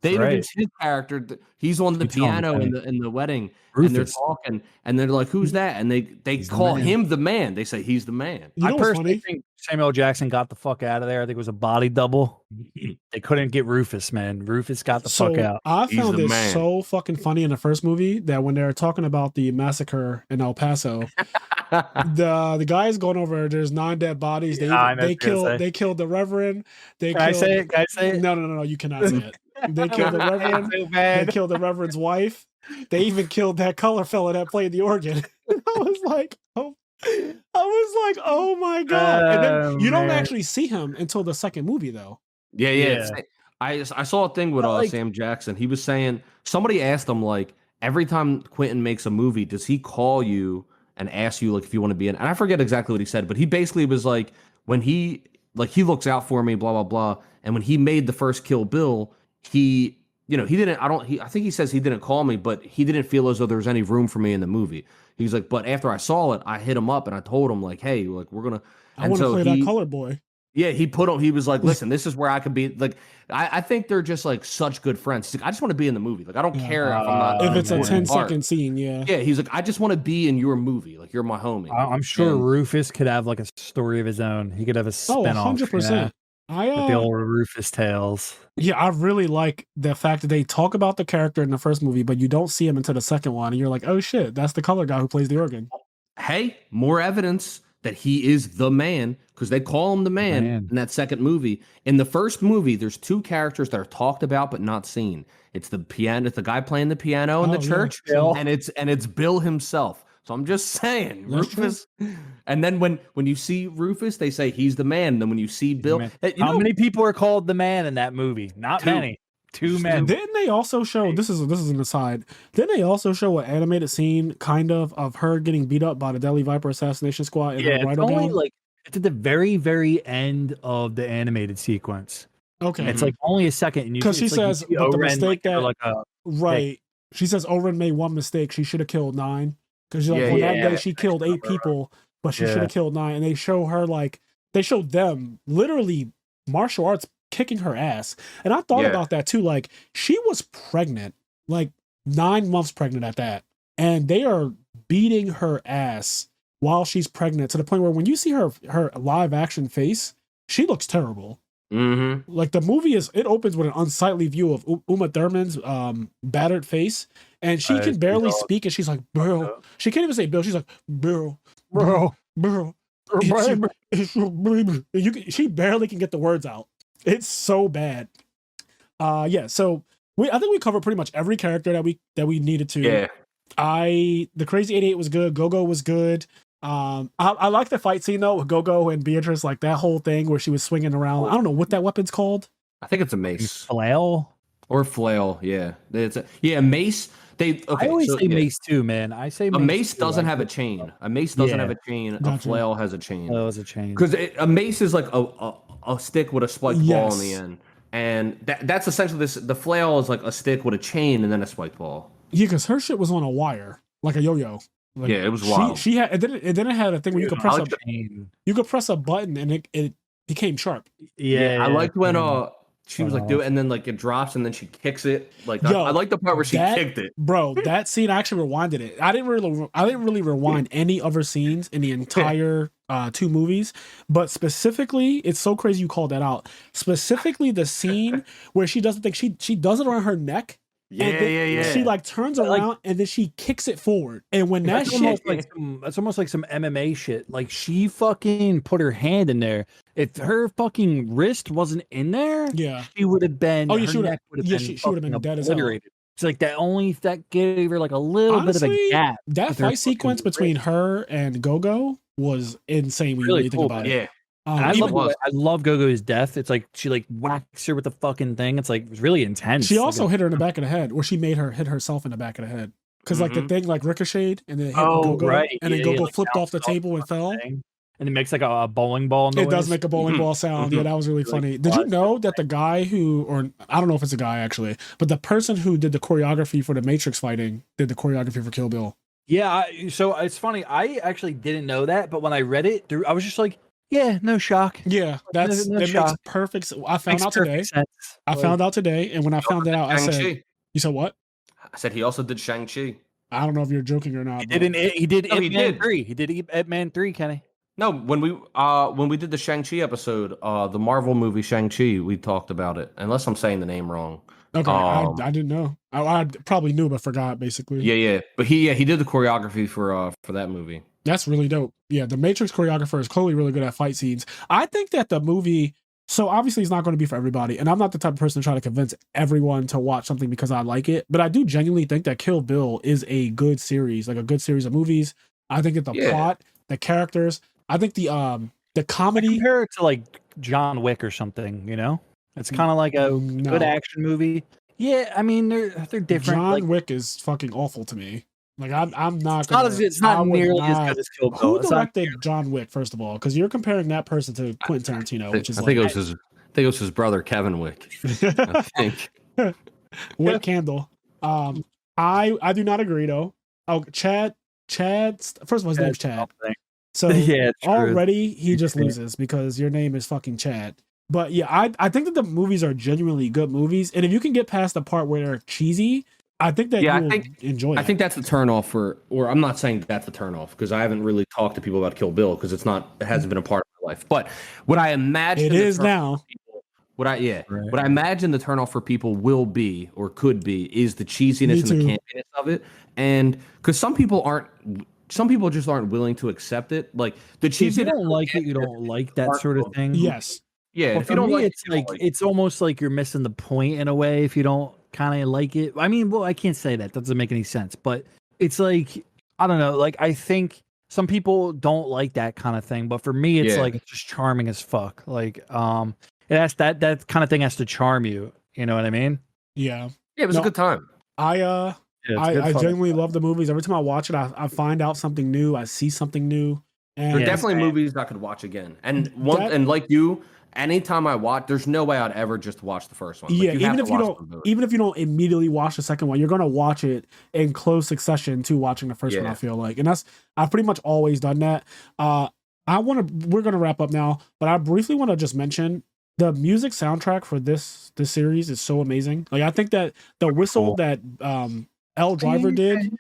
[SPEAKER 3] It's his character. He's on the piano in the wedding,
[SPEAKER 2] Rufus.
[SPEAKER 3] and they're talking, and they're like, "Who's that?" And they call him the man. They say he's the man.
[SPEAKER 1] You know
[SPEAKER 2] I personally think Samuel Jackson got the fuck out of there. I think it was a body double. They couldn't get Rufus, man. Rufus got the fuck out.
[SPEAKER 1] I found it so fucking funny in the first movie that when they're talking about the massacre in El Paso, the guys going over, there's 9 dead bodies. They killed the Reverend. Can I say it? No, you cannot say it. They killed the Reverend. They killed the Reverend's wife. They even killed that color fella that played the organ. I was like, oh my God. And then you don't actually see him until the second movie, though.
[SPEAKER 3] Yeah. I saw a thing with Sam Jackson. He was saying, somebody asked him, like, every time Quentin makes a movie, does he call you and ask you, like, if you want to be in? And I forget exactly what he said, but he basically was like, when he looks out for me, blah, blah, blah. And when he made the first Kill Bill, he didn't, I think he says he didn't call me, but he didn't feel as though there was any room for me in the movie. He's like, but after I saw it, I hit him up and I told him, like, hey, like, we're going to,
[SPEAKER 1] I want to play that color boy.
[SPEAKER 3] Yeah, he was like, listen, this is where I could be. Like, I think they're just like such good friends. He's like, I just want to be in the movie. Like, I don't care if I'm not.
[SPEAKER 1] If it's a 10-second scene, yeah.
[SPEAKER 3] Yeah, he's like, I just want to be in your movie. Like, you're my homie.
[SPEAKER 2] I'm sure Rufus could have like a story of his own. He could have a spinoff.
[SPEAKER 1] 100%.
[SPEAKER 2] The old Rufus tales.
[SPEAKER 1] Yeah, I really like the fact that they talk about the character in the first movie, but you don't see him until the second one, and you're like, oh shit, that's the color guy who plays the organ.
[SPEAKER 3] Hey, more evidence that he is the man, because they call him the man in that second movie. In the first movie, there's 2 characters that are talked about but not seen. It's the guy playing the piano in the church, and it's Bill himself. So I'm just saying, Rufus. And then when you see Rufus, they say he's the man. And then when you see Bill,
[SPEAKER 2] how many people are called the man in that movie? Not 2. Many. 2 men.
[SPEAKER 1] Didn't they also show? This is an aside. Didn't they also show an animated scene, kind of her getting beat up by the Deadly Viper assassination squad?
[SPEAKER 2] It's only like it's at the very, very end of the animated sequence.
[SPEAKER 1] Okay,
[SPEAKER 2] it's like only a second,
[SPEAKER 1] because she says, but the mistake she says Oren made one mistake. She should have killed 9. Because that day she killed 8 people, but she should have killed 9. And they show her they showed them literally martial arts kicking her ass. And I thought about that too. Like, she was pregnant, like 9 months pregnant at that. And they are beating her ass while she's pregnant, to the point where when you see her live action face, she looks terrible.
[SPEAKER 3] Mm-hmm.
[SPEAKER 1] Like, the movie it opens with an unsightly view of Uma Thurman's battered face, and she can barely speak, and she's like, bro. She can't even say Bill. She's like, bro. It's your baby. She barely can get the words out. It's so bad. So I think we covered pretty much every character that we needed to.
[SPEAKER 3] Yeah.
[SPEAKER 1] The Crazy 88 was good. Go-Go was good. I like the fight scene though with Go-Go and Beatrice, like that whole thing where she was swinging around. I don't know what that weapon's called.
[SPEAKER 3] I think it's a mace.
[SPEAKER 2] Flail?
[SPEAKER 3] Or flail, yeah. Mace.
[SPEAKER 2] I always say mace too, man. I say mace.
[SPEAKER 3] A mace doesn't have a chain. A mace doesn't have a chain. A flail has a chain.
[SPEAKER 2] Oh, it's a chain.
[SPEAKER 3] Because a mace is like a stick with a spiked ball on the end. And that's essentially this. The flail is like a stick with a chain and then a spiked ball.
[SPEAKER 1] Yeah, because her shit was on a wire, like a yo-yo. Like,
[SPEAKER 3] yeah, it was wild.
[SPEAKER 1] She had, and then it had a thing where you could press you could press a button and it became sharp.
[SPEAKER 3] Yeah, I liked when she was like, do it, and then like it drops, and then she kicks it. Like, I like the part where she kicked it,
[SPEAKER 1] bro. That scene, I actually rewinded it. I didn't really rewind any other scenes in the entire 2 movies, but specifically, it's so crazy you called that out. Specifically, the scene where she does the thing, she does it around her neck.
[SPEAKER 3] Yeah.
[SPEAKER 1] She like turns around and then she kicks it forward. And when that shit,
[SPEAKER 2] that's almost like some MMA shit. Like, she fucking put her hand in there. If her fucking wrist wasn't in there, she would have been. Oh, she would have been dead as hell. It's like that gave her like a little bit of a gap.
[SPEAKER 1] That fight sequence between her and Go-Go was insane when you really think about it.
[SPEAKER 3] Yeah.
[SPEAKER 2] I love Go-Go's death. It's like she like whacks her with the fucking thing. It's like it was really intense.
[SPEAKER 1] She also hit her in the back of the head, or she made her hit herself in the back of the head. Because like the thing like ricocheted and then it hit Go-Go, and then Go-Go flipped off the table and fell.
[SPEAKER 2] And it makes like a bowling ball noise.
[SPEAKER 1] It does make a bowling ball sound. Yeah, that was really funny. Did you know that the guy or I don't know if it's a guy actually, but the person who did the choreography for the Matrix fighting did the choreography for Kill Bill?
[SPEAKER 2] Yeah, so it's funny. I actually didn't know that, but when I read it, I was just like, Yeah, no shock.
[SPEAKER 1] Yeah,
[SPEAKER 2] No
[SPEAKER 1] that makes
[SPEAKER 2] shock.
[SPEAKER 1] perfect. I found
[SPEAKER 2] Makes
[SPEAKER 1] out
[SPEAKER 2] perfect
[SPEAKER 1] today.
[SPEAKER 2] sense.
[SPEAKER 1] I found out today, and when I found it out, I said,
[SPEAKER 3] Shang-Chi.
[SPEAKER 1] "You said what?"
[SPEAKER 3] I said he also did Shang-Chi.
[SPEAKER 1] I don't know if you're joking or not, but
[SPEAKER 2] He did
[SPEAKER 3] No, he
[SPEAKER 2] Ip Man
[SPEAKER 3] did.
[SPEAKER 2] 3. He did Ip Man 3, Kenny.
[SPEAKER 3] No, when we did the Shang-Chi episode, the Marvel movie Shang-Chi, we talked about it. Unless I'm saying the name wrong.
[SPEAKER 1] okay, I didn't know. I probably knew, but forgot. Basically,
[SPEAKER 3] Yeah. But he did the choreography for that movie.
[SPEAKER 1] that's really dope. Yeah, the Matrix choreographer is clearly really good at fight scenes. I think that the movie. So obviously, it's not going to be for everybody, and I'm not the type of person to try to convince everyone to watch something because I like it. But I do genuinely think that Kill Bill is a good series, like a good series of movies. I think that the plot, the characters, I think the comedy.
[SPEAKER 2] Compare it to like John Wick or something, you know? It's kind of like a good action movie. Yeah, I mean they're different.
[SPEAKER 1] John Wick is fucking awful to me. Like I'm not.
[SPEAKER 2] It's not nearly as good as Kill Bill.
[SPEAKER 1] Who directed John Wick? First of all, because you're comparing that person to Quentin Tarantino, which is
[SPEAKER 3] I think it was his brother Kevin Wick. I think
[SPEAKER 1] Wick Candle. I do not agree though. Oh, Chad. First of all, his name's Chad. So
[SPEAKER 2] yeah,
[SPEAKER 1] already he just loses because your name is fucking Chad. But yeah, I think that the movies are genuinely good movies, and if you can get past the part where they're cheesy, I think that you'll enjoy it.
[SPEAKER 3] I think that's the turnoff or I'm not saying that's the turnoff because I haven't really talked to people about Kill Bill because it hasn't been a part of my life. But what I imagine
[SPEAKER 1] it is now.
[SPEAKER 3] What I imagine the turnoff for people will be or could be is the cheesiness and the campiness of it, and because some people just aren't willing to accept it. Like the cheesiness.
[SPEAKER 2] If you don't like it, you don't like that sort of thing.
[SPEAKER 1] Yes.
[SPEAKER 3] Yeah.
[SPEAKER 2] Well, if you don't like it, it's almost like you're missing the point in a way if you don't kind of like it. I mean, well, I can't say that. That doesn't make any sense. But it's like, I don't know. Like, I think some people don't like that kind of thing. But for me, it's like, it's just charming as fuck. Like, it has that kind of thing has to charm you. You know what I mean?
[SPEAKER 1] Yeah.
[SPEAKER 3] Yeah, it was a good time.
[SPEAKER 1] I genuinely love the movies. Every time I watch it, I find out something new. I see something new. And
[SPEAKER 3] they're definitely movies I could watch again. And and like you, anytime I watch, there's no way I'd ever just watch the first one.
[SPEAKER 1] Yeah, even if you don't immediately watch the second one, you're gonna watch it in close succession to watching the first one. I feel like, and I've pretty much always done that. We're gonna wrap up now, but I briefly want to just mention the music soundtrack for this series is so amazing. Like I think that the whistle that Elle Driver did,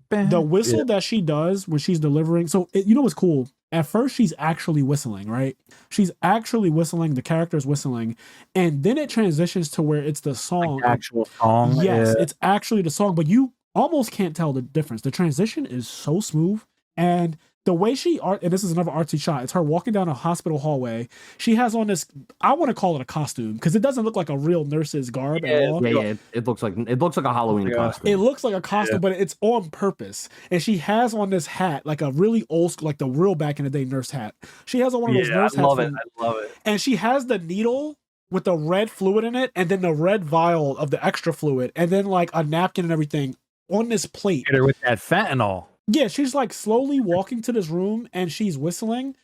[SPEAKER 1] the whistle that she does when she's delivering. So you know what's cool? At first, she's actually whistling, right? She's actually whistling. The character's whistling, and then it transitions to where it's the song,
[SPEAKER 2] like actual song.
[SPEAKER 1] Yes, it's actually the song, but you almost can't tell the difference. The transition is so smooth, and the way and this is another artsy shot. It's her walking down a hospital hallway. She has on this, I want to call it a costume because it doesn't look like a real nurse's garb at all.
[SPEAKER 3] Yeah, it looks like a Halloween costume.
[SPEAKER 1] It looks like a costume, but it's on purpose. And she has on this hat, like a really old school, like the real back in the day nurse hat. She has on one of those nurse hats.
[SPEAKER 2] I love it.
[SPEAKER 1] And she has the needle with the red fluid in it, and then the red vial of the extra fluid, and then like a napkin and everything on this plate.
[SPEAKER 2] Hit her with that fentanyl.
[SPEAKER 1] Yeah, she's like slowly walking to this room and she's whistling.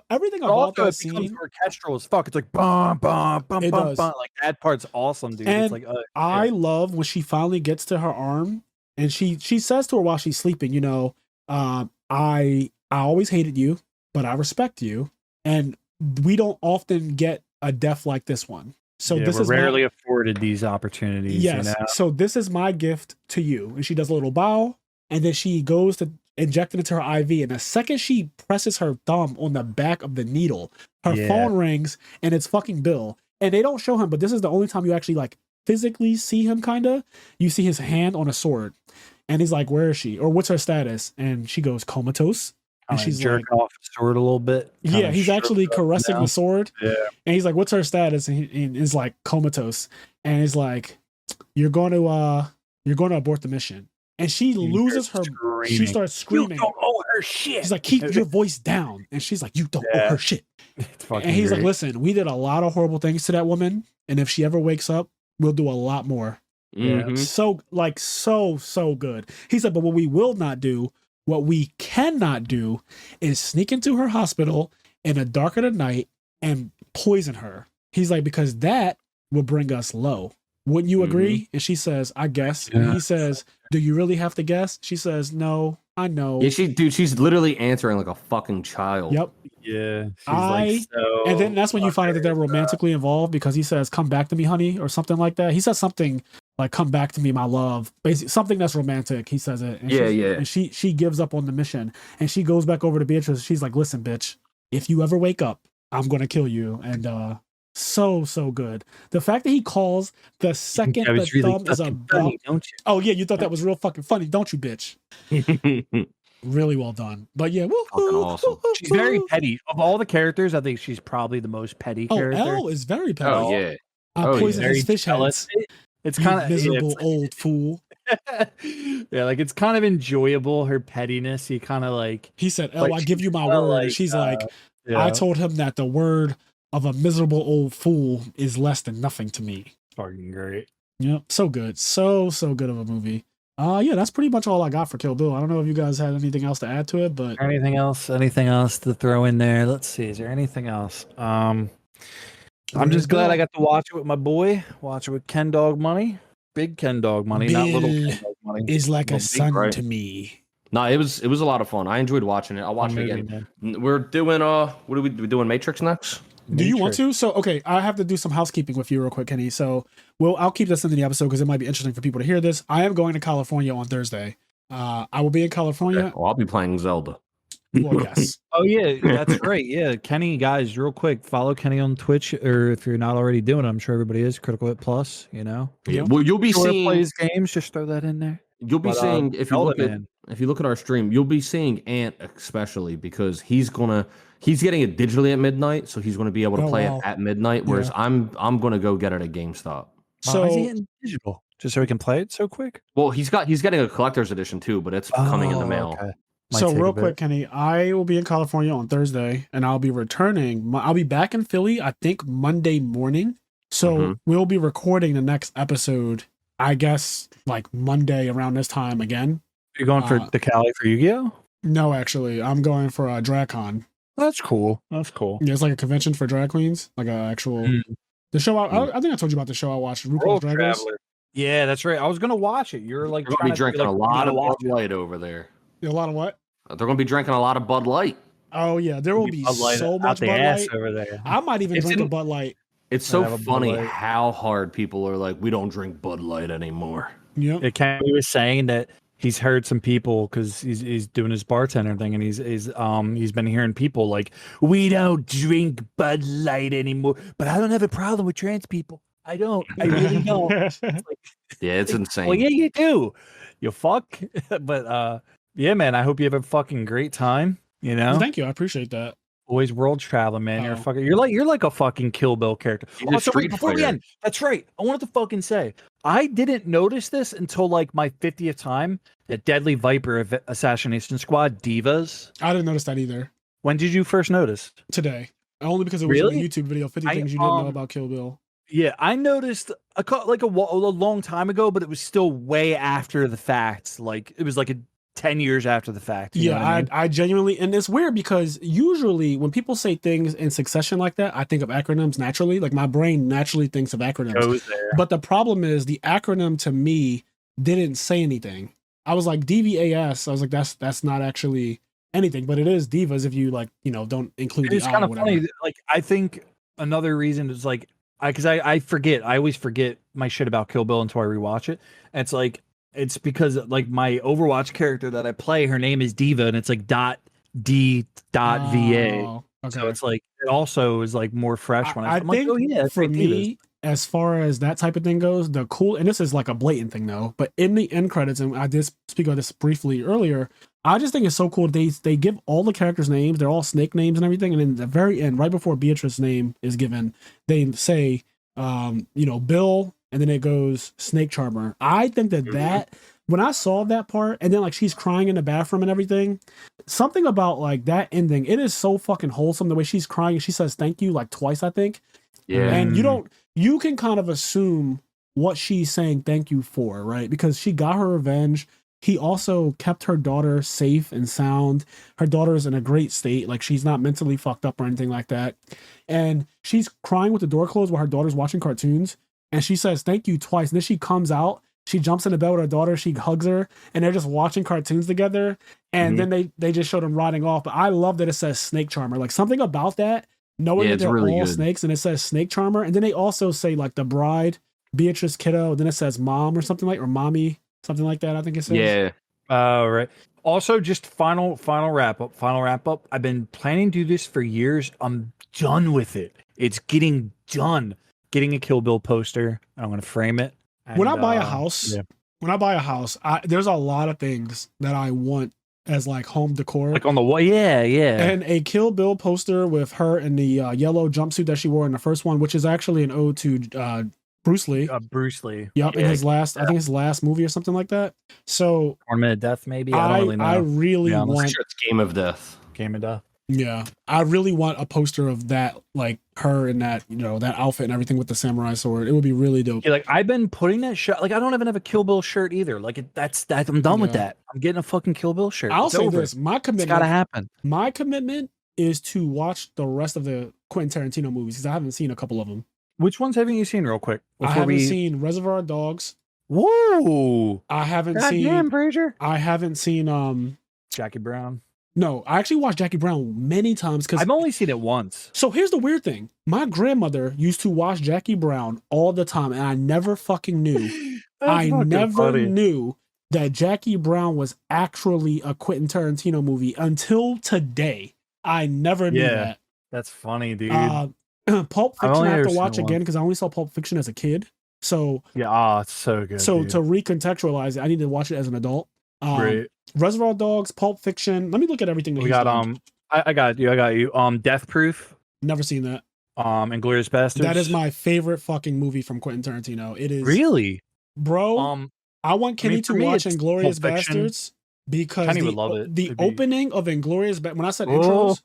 [SPEAKER 1] Everything about that scene
[SPEAKER 2] orchestral as fuck. It's like bum bum bum bum bum. Like that part's awesome, dude.
[SPEAKER 1] And
[SPEAKER 2] it's like
[SPEAKER 1] I love when she finally gets to her arm and she says to her while she's sleeping, you know, I always hated you, but I respect you, and we don't often get a death like this one. So this is
[SPEAKER 2] rarely afforded these opportunities.
[SPEAKER 1] Yes.
[SPEAKER 2] You know?
[SPEAKER 1] So this is my gift to you. And she does a little bow. And then she goes to inject it into her IV. And the second she presses her thumb on the back of the needle, her phone rings and it's fucking Bill. And they don't show him, but this is the only time you actually like physically see him kind of. You see his hand on a sword. And he's like, where is she? Or what's her status? And she goes comatose. And she's
[SPEAKER 2] jerk off the sword a little bit.
[SPEAKER 1] Yeah, he's actually caressing the sword.
[SPEAKER 2] Yeah.
[SPEAKER 1] And he's like, what's her status? And he's like comatose. And he's like, you're going to abort the mission. And she loses her. Screaming. She starts screaming.
[SPEAKER 2] You don't owe her shit.
[SPEAKER 1] He's like, keep your voice down. And she's like, you don't owe her shit. And he's like, listen, we did a lot of horrible things to that woman. And if she ever wakes up, we'll do a lot more.
[SPEAKER 3] Mm-hmm.
[SPEAKER 1] So good. He said, but what we cannot do is sneak into her hospital in the dark of the night and poison her. He's like, because that will bring us low. Wouldn't you agree? And she says, I guess. Yeah. And he says, do you really have to guess? She says, no, I know.
[SPEAKER 3] Yeah, she's literally answering like a fucking child.
[SPEAKER 1] Yep.
[SPEAKER 2] Yeah, she's
[SPEAKER 1] I
[SPEAKER 2] so.
[SPEAKER 1] and then that's when you find out that they're romantically involved because he says, "Come back to me, honey," or something like that. He says something like, "Come back to me, my love." Basically, something that's romantic. He says it, and and she gives up on the mission, and she goes back over to Beatrice. She's like, "Listen, bitch, if you ever wake up, I'm gonna kill you." And so good. The fact that he calls the second the really thumb is about, funny, don't you? Oh yeah, you thought that was real fucking funny, don't you, bitch? Really well done. But yeah,
[SPEAKER 3] awesome.
[SPEAKER 2] She's very petty. Of all the characters, I think she's probably the most petty character.
[SPEAKER 1] Elle is very petty.
[SPEAKER 3] Oh yeah.
[SPEAKER 1] Poisonous fish heads.
[SPEAKER 2] It's kind of
[SPEAKER 1] miserable old fool.
[SPEAKER 2] Yeah, like it's kind of enjoyable, her pettiness. He kind of like
[SPEAKER 1] he said, "Elle, I give you my word."
[SPEAKER 2] Like,
[SPEAKER 1] and she's like, I told him that the word of a miserable old fool is less than nothing to me.
[SPEAKER 2] Fucking great.
[SPEAKER 1] Yep, so good. So good of a movie. Yeah, that's pretty much all I got for Kill Bill. I don't know if you guys had anything else to add to it, but
[SPEAKER 2] anything else to throw in there? Let's see. Is there anything else? I'm just glad I got to watch it with my boy. Watch it with Ken Dog Money. Big Ken Dog Money,
[SPEAKER 1] Bill
[SPEAKER 2] not little Ken Dog Money.
[SPEAKER 1] Is like a son to me.
[SPEAKER 3] No, it was a lot of fun. I enjoyed watching it. I'll watch it again. Man. We're doing what are we doing? Matrix next?
[SPEAKER 1] Do you want to? So, okay, I have to do some housekeeping with you real quick, Kenny. So, I'll keep this into the episode because it might be interesting for people to hear this. I am going to California on Thursday. I will be in California.
[SPEAKER 3] Okay. Well, I'll be playing Zelda.
[SPEAKER 1] Well, yes.
[SPEAKER 2] Oh, yeah, that's right. Yeah, Kenny, guys, real quick, follow Kenny on Twitch, or if you're not already doing it, I'm sure everybody is. Critical Hit Plus, you know.
[SPEAKER 3] Yeah. Well, you'll be seeing
[SPEAKER 2] plays games. Just throw that in there.
[SPEAKER 3] You'll be seeing if you look at our stream, you'll be seeing Ant especially because he's getting it digitally at midnight, so he's gonna be able to play it at midnight. Whereas I'm gonna go get it at GameStop.
[SPEAKER 2] So is he getting digital just so he can play it so quick?
[SPEAKER 3] Well, he's getting a collector's edition too, but it's coming in the mail.
[SPEAKER 1] Okay. So real quick, Kenny, I will be in California on Thursday, and I'll be returning. I'll be back in Philly, I think Monday morning. So we'll be recording the next episode, I guess, like Monday around this time again.
[SPEAKER 2] You're going for the Cali for Yu-Gi-Oh?
[SPEAKER 1] No, actually, I'm going for a DragCon.
[SPEAKER 2] That's cool. That's cool.
[SPEAKER 1] Yeah, it's like a convention for drag queens, like an actual the show. I think I told you about the show I watched. RuPaul's Drag Race.
[SPEAKER 2] Yeah, that's right. I was gonna watch it. You're like
[SPEAKER 3] gonna be drinking a lot of Bud Light over there.
[SPEAKER 1] A lot of what?
[SPEAKER 3] They're gonna be drinking a lot of Bud Light.
[SPEAKER 1] Oh yeah, there will be so much Bud Light
[SPEAKER 2] over there.
[SPEAKER 1] I might even drink a Bud Light.
[SPEAKER 3] It's so funny how hard people are like, we don't drink Bud Light anymore.
[SPEAKER 1] Yeah,
[SPEAKER 2] Kenny was saying that he's heard some people because he's doing his bartender thing, and he's been hearing people like, we don't drink Bud Light anymore, but I don't have a problem with trans people. I don't. I really don't.
[SPEAKER 3] Yeah, it's insane.
[SPEAKER 2] Well, yeah, you do. You fuck. But yeah, man, I hope you have a fucking great time. You know.
[SPEAKER 1] Well, thank you. I appreciate that.
[SPEAKER 2] Always world traveling, man. You're like a fucking Kill Bill character. Before we end, that's right. I wanted to fucking say I didn't notice this until like my 50th time at Deadly Viper Assassination Squad Divas.
[SPEAKER 1] I didn't notice that either.
[SPEAKER 2] When did you first notice?
[SPEAKER 1] Today. Only because it was a YouTube video, 50 things you didn't know about Kill Bill.
[SPEAKER 2] Yeah, I noticed a long time ago, but it was still way after the fact. Like it was like 10 years after the fact.
[SPEAKER 1] Yeah, I genuinely, and it's weird because usually when people say things in succession like that, I think of acronyms naturally. Like my brain naturally thinks of acronyms. But the problem is the acronym to me didn't say anything. I was like DVAS. I was like, that's not actually anything, but it is divas if you like, don't include
[SPEAKER 2] it's kind of funny. Like I think another reason is like because I forget. I always forget my shit about Kill Bill until I rewatch it. And it's like it's because like my Overwatch character that I play, her name is Diva, and it's like .d.va. Okay. So it's like it also is like more fresh when I'm
[SPEAKER 1] think
[SPEAKER 2] like, oh yeah,
[SPEAKER 1] for me, as far as that type of thing goes, the cool, and this is like a blatant thing though, but in the end credits, and I did speak about this briefly earlier, I just think it's so cool. They give all the characters names, they're all snake names and everything, and in the very end, right before Beatrice's name is given, they say, Bill, and then it goes Snake Charmer. I think that when I saw that part, and then like she's crying in the bathroom and everything, something about like that ending, it is so fucking wholesome. The way she's crying and she says thank you like twice, I think.
[SPEAKER 3] Yeah.
[SPEAKER 1] And you can kind of assume what she's saying thank you for, right? Because she got her revenge. He also kept her daughter safe and sound. Her daughter is in a great state. Like she's not mentally fucked up or anything like that. And she's crying with the door closed while her daughter's watching cartoons. And she says thank you twice. And then she comes out she jumps in the bed with her daughter, she hugs her, and they're just watching cartoons together. And then they just showed them riding off. But I love that it says Snake Charmer. Like something about that, knowing that they're
[SPEAKER 3] really
[SPEAKER 1] all
[SPEAKER 3] good.
[SPEAKER 1] snakes, and it says Snake Charmer. And then they also say like the bride, Beatrice Kiddo. Then it says mom or something like, or mommy, something like that. I think it says.
[SPEAKER 3] Yeah.
[SPEAKER 2] Right. Also, just final wrap up. I've been planning to do this for years. I'm done with it. It's getting done. Getting a Kill Bill poster. I'm gonna frame it. And,
[SPEAKER 1] When I buy a house, there's a lot of things that I want as like home decor.
[SPEAKER 2] like on the wall. Yeah.
[SPEAKER 1] And a Kill Bill poster with her in the yellow jumpsuit that she wore in the first one, which is actually an ode to Bruce Lee.
[SPEAKER 2] Bruce Lee.
[SPEAKER 1] Yep, in his last, I think his last movie or something like that. So
[SPEAKER 2] Tournament of Death, maybe. I don't really know.
[SPEAKER 1] I really
[SPEAKER 2] Yeah, I'm
[SPEAKER 1] want.
[SPEAKER 3] Sure, it's Game of Death.
[SPEAKER 2] Game of Death.
[SPEAKER 1] Yeah, I really want a poster of that, like her in that, that outfit and everything with the samurai sword. It would be really dope.
[SPEAKER 2] Yeah, like I've been putting that shirt. Like I don't even have a Kill Bill shirt either. Like that's I'm done with that. I'm getting a fucking Kill Bill shirt.
[SPEAKER 1] I'll
[SPEAKER 2] It's
[SPEAKER 1] say
[SPEAKER 2] over.
[SPEAKER 1] this: my
[SPEAKER 2] It's
[SPEAKER 1] commitment.
[SPEAKER 2] gotta happen.
[SPEAKER 1] My commitment is to watch the rest of the Quentin Tarantino movies because I haven't seen a couple of them.
[SPEAKER 2] Which ones haven't you seen, real quick?
[SPEAKER 1] I haven't seen Reservoir Dogs.
[SPEAKER 2] Whoa!
[SPEAKER 1] I haven't
[SPEAKER 2] God
[SPEAKER 1] seen.
[SPEAKER 2] damn, Frazier.
[SPEAKER 1] I haven't seen.
[SPEAKER 2] Jackie Brown.
[SPEAKER 1] No, I actually watched Jackie Brown many times because
[SPEAKER 2] I've only seen it once.
[SPEAKER 1] So here's the weird thing. My grandmother used to watch Jackie Brown all the time, and I never fucking knew. I never knew that Jackie Brown was actually a Quentin Tarantino movie until today. I never knew that.
[SPEAKER 2] That's funny, dude.
[SPEAKER 1] Pulp Fiction I have to watch
[SPEAKER 2] seen it
[SPEAKER 1] again because I only saw Pulp Fiction as a kid. So
[SPEAKER 2] yeah, it's so good.
[SPEAKER 1] So
[SPEAKER 2] dude.
[SPEAKER 1] to recontextualize it, I need to watch it as an adult.
[SPEAKER 2] Great.
[SPEAKER 1] Reservoir Dogs, Pulp Fiction. Let me look at everything that
[SPEAKER 2] We
[SPEAKER 1] he's
[SPEAKER 2] got
[SPEAKER 1] done.
[SPEAKER 2] I got you. Death Proof.
[SPEAKER 1] Never seen that.
[SPEAKER 2] Inglourious Basterds.
[SPEAKER 1] That is my favorite fucking movie from Quentin Tarantino. It is
[SPEAKER 2] really,
[SPEAKER 1] bro. I want Kenny to watch Inglourious
[SPEAKER 2] Pulp Fiction.
[SPEAKER 1] Bastards because
[SPEAKER 2] Kenny would love it.
[SPEAKER 1] The opening of Inglourious Basterds. When I said intros,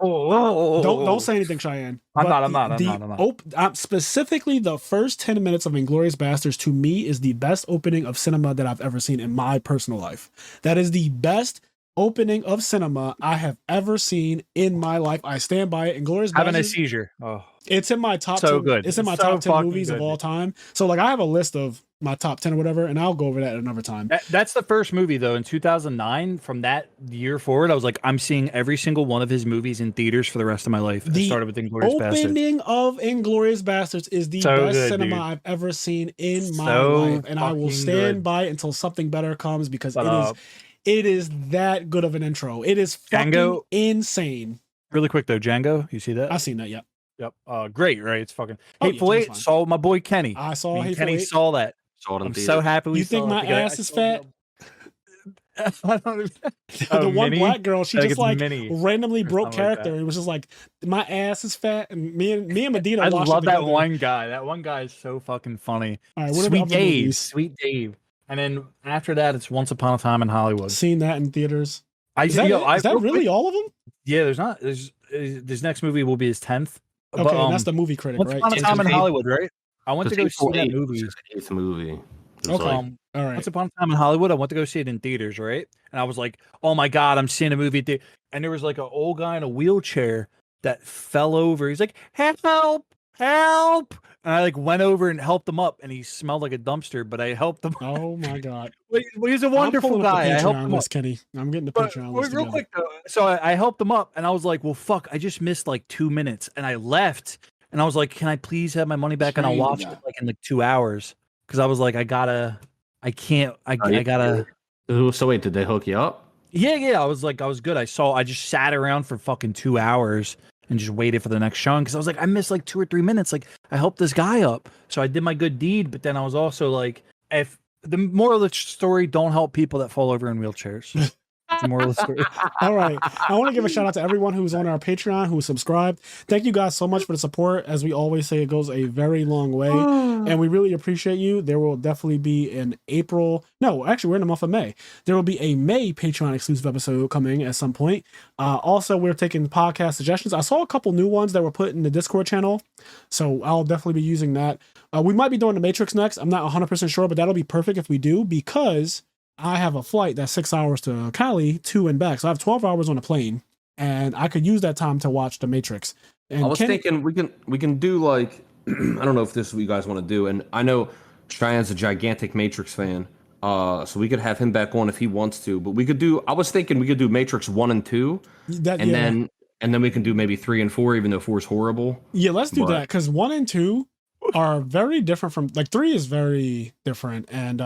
[SPEAKER 1] don't say anything, Cheyenne.
[SPEAKER 2] I'm not.
[SPEAKER 1] Specifically, the first 10 minutes of Inglourious Basterds to me is the best opening of cinema that I've ever seen in my personal life. That is the best opening of cinema I have ever seen in my life. I stand by it. Inglourious Basterds.
[SPEAKER 2] Having a seizure. Oh,
[SPEAKER 1] it's in my top.
[SPEAKER 2] So
[SPEAKER 1] 10,
[SPEAKER 2] good.
[SPEAKER 1] It's in my
[SPEAKER 2] So
[SPEAKER 1] top 10 movies
[SPEAKER 2] good,
[SPEAKER 1] of all time. So like, I have a list of my top 10 or whatever, and I'll go over that another time.
[SPEAKER 2] That's the first movie though in 2009. From that year forward, I was like, I'm seeing every single one of his movies in theaters for the rest of my life. I started with Inglourious Basterds.
[SPEAKER 1] Opening of Inglourious Basterds is the best cinema I've ever seen in my life, and I will stand by it until something better comes because it is that good of an intro. It is fucking insane.
[SPEAKER 2] Really quick though, Django, you see that?
[SPEAKER 1] I've seen that. Yep.
[SPEAKER 2] Great, right? It's fucking Hateful Eight. Saw my boy Kenny.
[SPEAKER 1] I saw Hateful
[SPEAKER 2] Kenny
[SPEAKER 1] Eight.
[SPEAKER 2] Saw that. I'm so happy we
[SPEAKER 1] You think my ass is fat?
[SPEAKER 2] I don't know.
[SPEAKER 1] The one black girl, she just like randomly broke character.
[SPEAKER 2] Like
[SPEAKER 1] it was just like, my ass is fat, and me and Medina.
[SPEAKER 2] I
[SPEAKER 1] watched
[SPEAKER 2] love
[SPEAKER 1] it
[SPEAKER 2] that
[SPEAKER 1] together.
[SPEAKER 2] one guy. That one guy is so fucking funny.
[SPEAKER 1] All right,
[SPEAKER 2] Sweet Dave. And then after that, it's Once Upon a Time in Hollywood.
[SPEAKER 1] Seen that in theaters. Is that really all of them?
[SPEAKER 2] Yeah, there's not. This next movie will be his 10th.
[SPEAKER 1] Okay,
[SPEAKER 2] but,
[SPEAKER 1] that's the movie critic,
[SPEAKER 2] Once
[SPEAKER 1] right?
[SPEAKER 2] Upon a Time in Hollywood, right? I went to go see that movie.
[SPEAKER 3] His 8th movie.
[SPEAKER 1] Okay. All right.
[SPEAKER 2] Once Upon a Time in Hollywood, I went to go see it in theaters, right? And I was like, oh my God, I'm seeing a movie. And there was like an old guy in a wheelchair that fell over. He's like, help. And I like went over and helped him up, and he smelled like a dumpster, but I helped him.
[SPEAKER 1] Oh my God.
[SPEAKER 2] He's a wonderful guy. I helped him up.
[SPEAKER 1] Kenny. I'm getting the Patreon list
[SPEAKER 2] real quick though. So I helped him up, and I was like, well, fuck, I just missed like 2 minutes, and I left, and I was like, can I please have my money back? And I'll watch it like in like 2 hours. Because I was like, I gotta.
[SPEAKER 3] So wait, did they hook you up?
[SPEAKER 2] Yeah. I was good. I just sat around for fucking 2 hours and just waited for the next showing because I was like, I missed like 2 or 3 minutes. Like, I helped this guy up, so I did my good deed. But then I was also like, if the moral of the story, don't help people that fall over in wheelchairs. That's the moral of the story.
[SPEAKER 1] All right. I want to give a shout out to everyone who's on our Patreon, who subscribed. Thank you guys so much for the support. As we always say, it goes a very long way. And we really appreciate you. There will definitely be an April. No, actually, we're in the month of May. There will be a May Patreon exclusive episode coming at some point. Also, we're taking podcast suggestions. I saw a couple new ones that were put in the Discord channel. So I'll definitely be using that. We might be doing The Matrix next. I'm not 100% sure, but that'll be perfect if we do, because I have a flight that's 6 hours to Cali, 2 and back. So I have 12 hours on a plane, and I could use that time to watch The Matrix. And
[SPEAKER 3] I was thinking we can do like, I don't know if this is what you guys want to do. And I know Cheyenne's a gigantic Matrix fan. So we could have him back on if he wants to. But I was thinking we could do Matrix 1 and 2, and then we can do maybe 3 and 4, even though 4 is horrible.
[SPEAKER 1] Yeah, let's do that, because 1 and 2 are very different from, like, 3 is very different, and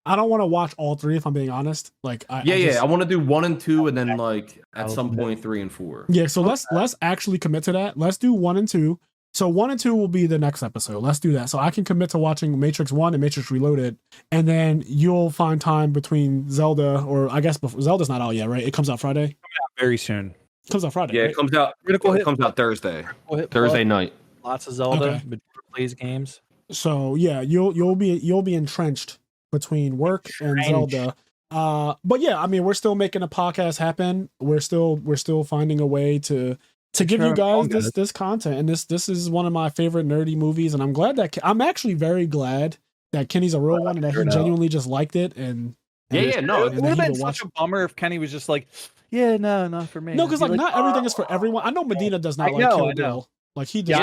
[SPEAKER 1] I don't want to watch all 3 if I'm being honest. Like, I
[SPEAKER 3] want to do 1 and 2, and then like at some point 3 and 4.
[SPEAKER 1] Yeah, so let's actually commit to that. Let's do 1 and 2. So 1 and 2 will be the next episode. Let's do that. So I can commit to watching Matrix 1 and Matrix Reloaded, and then you'll find time between Zelda, or I guess Zelda's not out yet, right? It comes out Friday.
[SPEAKER 2] Very soon.
[SPEAKER 1] It comes out Friday.
[SPEAKER 3] Yeah,
[SPEAKER 1] right?
[SPEAKER 3] it comes out. It comes out Thursday. Thursday night.
[SPEAKER 2] Lots of Zelda.
[SPEAKER 1] Okay.
[SPEAKER 2] But plays games.
[SPEAKER 1] So yeah, you'll be entrenched between work and Zelda. But yeah, I mean, we're still making a podcast happen. We're still finding a way to give you guys this content, and this is one of my favorite nerdy movies, and I'm actually very glad that Kenny's a real one and that he genuinely just liked it. And
[SPEAKER 3] no,
[SPEAKER 2] it would have been such a bummer if Kenny was just like, yeah, no, not for me.
[SPEAKER 1] No, because like not everything is for everyone. I know Medina does not like Kill Bill. Like he does.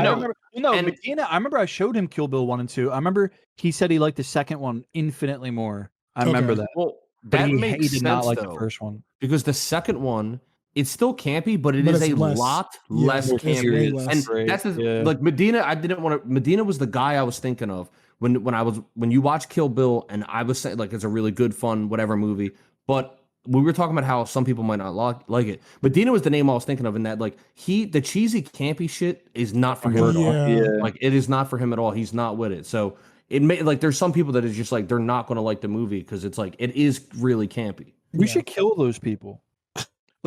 [SPEAKER 2] Medina. I remember I showed him Kill Bill 1 and 2. I remember he said he liked the second one infinitely more. I remember that.
[SPEAKER 3] Well,
[SPEAKER 2] but
[SPEAKER 3] he did
[SPEAKER 2] sense, not like the first one,
[SPEAKER 3] because the second one, it's still campy, but it is a lot less campy. And that's like Medina. Medina was the guy I was thinking of when you watch Kill Bill, and I was saying like it's a really good, fun, whatever movie. But we were talking about how some people might not like it. Medina was the name I was thinking of, in that like the cheesy, campy shit is not for him at all. Yeah. Like it is not for him at all. He's not with it. So it may like there's some people that is just like they're not going to like the movie because it's like it is really campy.
[SPEAKER 2] We should kill those people.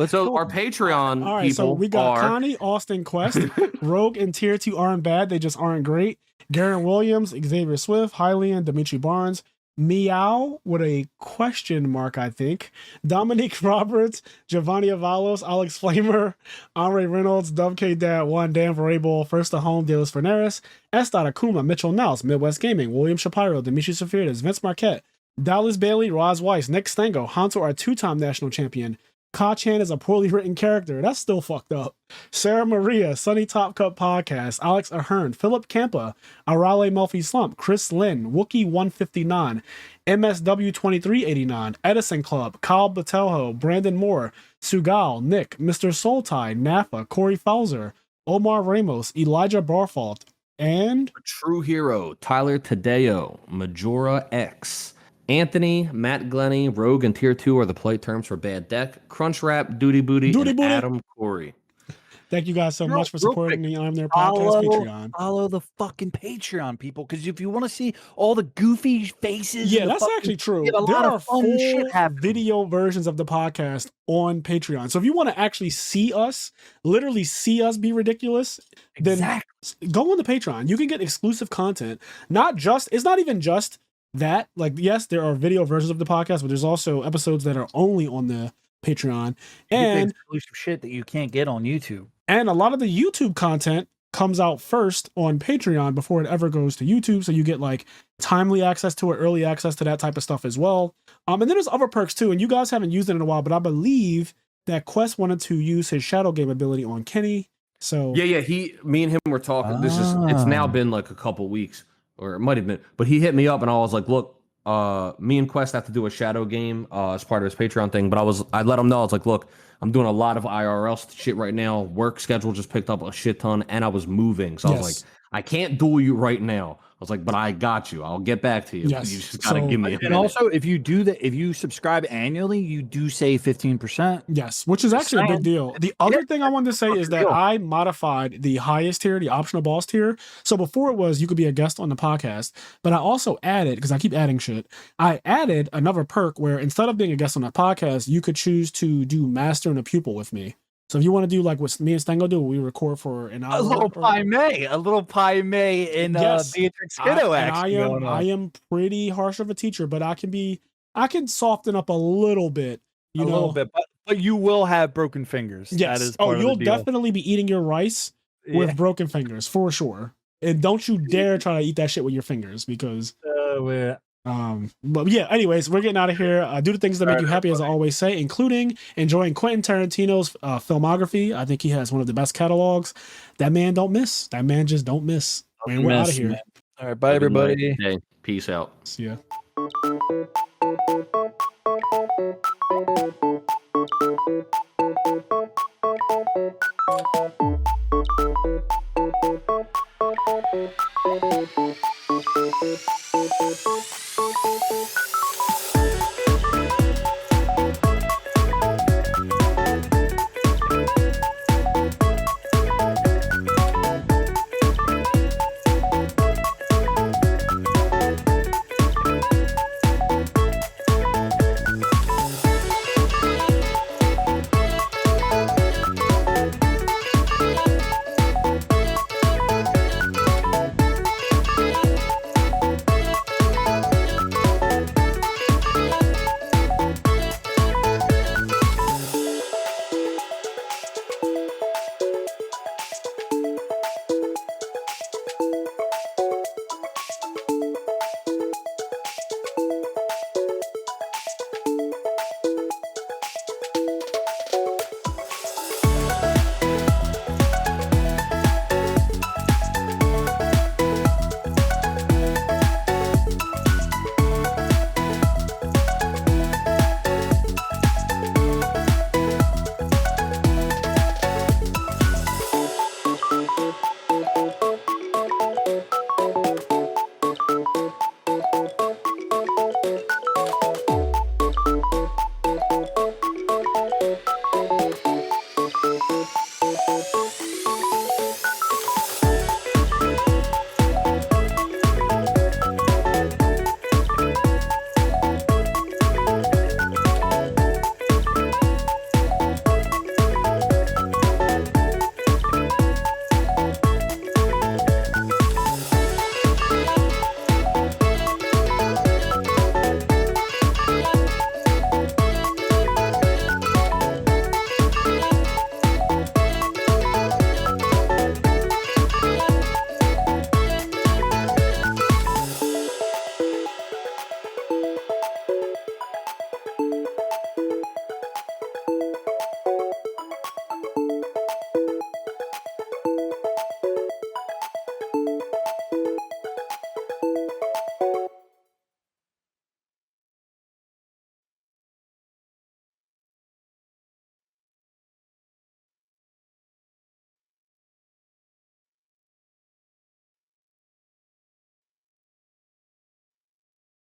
[SPEAKER 3] So our Patreon
[SPEAKER 1] all right,
[SPEAKER 3] people
[SPEAKER 1] so we got Connie, Austin, Quest, Rogue, and Tier 2 aren't bad. They just aren't great. Garen Williams, Xavier Swift, Hylian, Dimitri Barnes, Meow with a question mark, I think. Dominique Roberts, Giovanni Avalos, Alex Flamer, Andre Reynolds, Dove K Dad 1, Dan Varable, First to Home, Delos Ferneris, S. Akuma, Mitchell Nels, Midwest Gaming, William Shapiro, Dimitri Safirdas, Vince Marquette, Dallas Bailey, Roz Weiss, Nick Stango, Hanto, our 2-time national champion. Ka-chan is a poorly written character. That's still fucked up. Sarah Maria, Sunny Top Cup Podcast, Alex Ahern, Philip Campa, Arale Melfi Slump, Chris Lynn, Wookie 159, MSW 2389, Edison Club, Kyle Batelho, Brandon Moore, Sugal, Nick, Mr. Soltai, Nafa, Corey Fowler, Omar Ramos, Elijah Barfault, and
[SPEAKER 3] True Hero, Tyler Tadeo, Majora X, Anthony, Matt Glenny, Rogue, and Tier 2 are the play terms for Bad Deck, Crunch Wrap, Duty Booty, and Adam Corey.
[SPEAKER 1] Thank you guys so much for supporting the IMNerd podcast Patreon.
[SPEAKER 2] Follow the fucking Patreon, people, because if you want to see all the goofy faces,
[SPEAKER 1] that's actually true. There are full video versions of the podcast on Patreon. So if you want to actually see us, literally see us be ridiculous, then go on the Patreon. You can get exclusive content. It's not even just that. Like, yes, there are video versions of the podcast, but there's also episodes that are only on the Patreon, and
[SPEAKER 2] exclusive shit that you can't get on YouTube.
[SPEAKER 1] And a lot of the YouTube content comes out first on Patreon before it ever goes to YouTube, so you get like timely access to it, early access to that type of stuff as well. And then there's other perks too, and you guys haven't used it in a while, but I believe that Quest wanted to use his Shadow Game ability on Kenny. So
[SPEAKER 3] me and him were talking. It's now been like a couple weeks, or it might have been, but he hit me up and I was like, look, me and Quest have to do a Shadow Game as part of his Patreon thing, but I let him know, I was like, look, I'm doing a lot of IRL shit right now. Work schedule just picked up a shit ton, and I was moving, so I was like, I can't duel you right now. I was like, but I got you. I'll get back to you.
[SPEAKER 1] Yes.
[SPEAKER 3] You just gotta give me a minute.
[SPEAKER 2] And also, if you do that, if you subscribe annually, you do save 15%.
[SPEAKER 1] Yes, which is actually a big deal. The other thing I wanted to say is that I modified the highest tier, the optional boss tier. So before it was you could be a guest on the podcast, but I also added, because I keep adding shit, I added another perk where instead of being a guest on the podcast, you could choose to do master and a pupil with me. So if you want to do like what me and Stango do, we record for an hour.
[SPEAKER 2] A little Pai Mei in Beatrix Kiddo action.
[SPEAKER 1] I am pretty harsh of a teacher, but I can soften up a little bit. You know?
[SPEAKER 2] Little bit, but you will have broken fingers.
[SPEAKER 1] Yes.
[SPEAKER 2] That is
[SPEAKER 1] you'll definitely be eating your rice with broken fingers for sure. And don't you dare try to eat that shit with your fingers, because but yeah, anyways, we're getting out of here. Do the things that make you happy, as I always say, including enjoying Quentin Tarantino's filmography. I think he has one of the best catalogs. That man don't miss. That man just don't miss. Man, we're out of here.
[SPEAKER 2] All right, bye everybody.
[SPEAKER 3] Peace out.
[SPEAKER 1] See ya.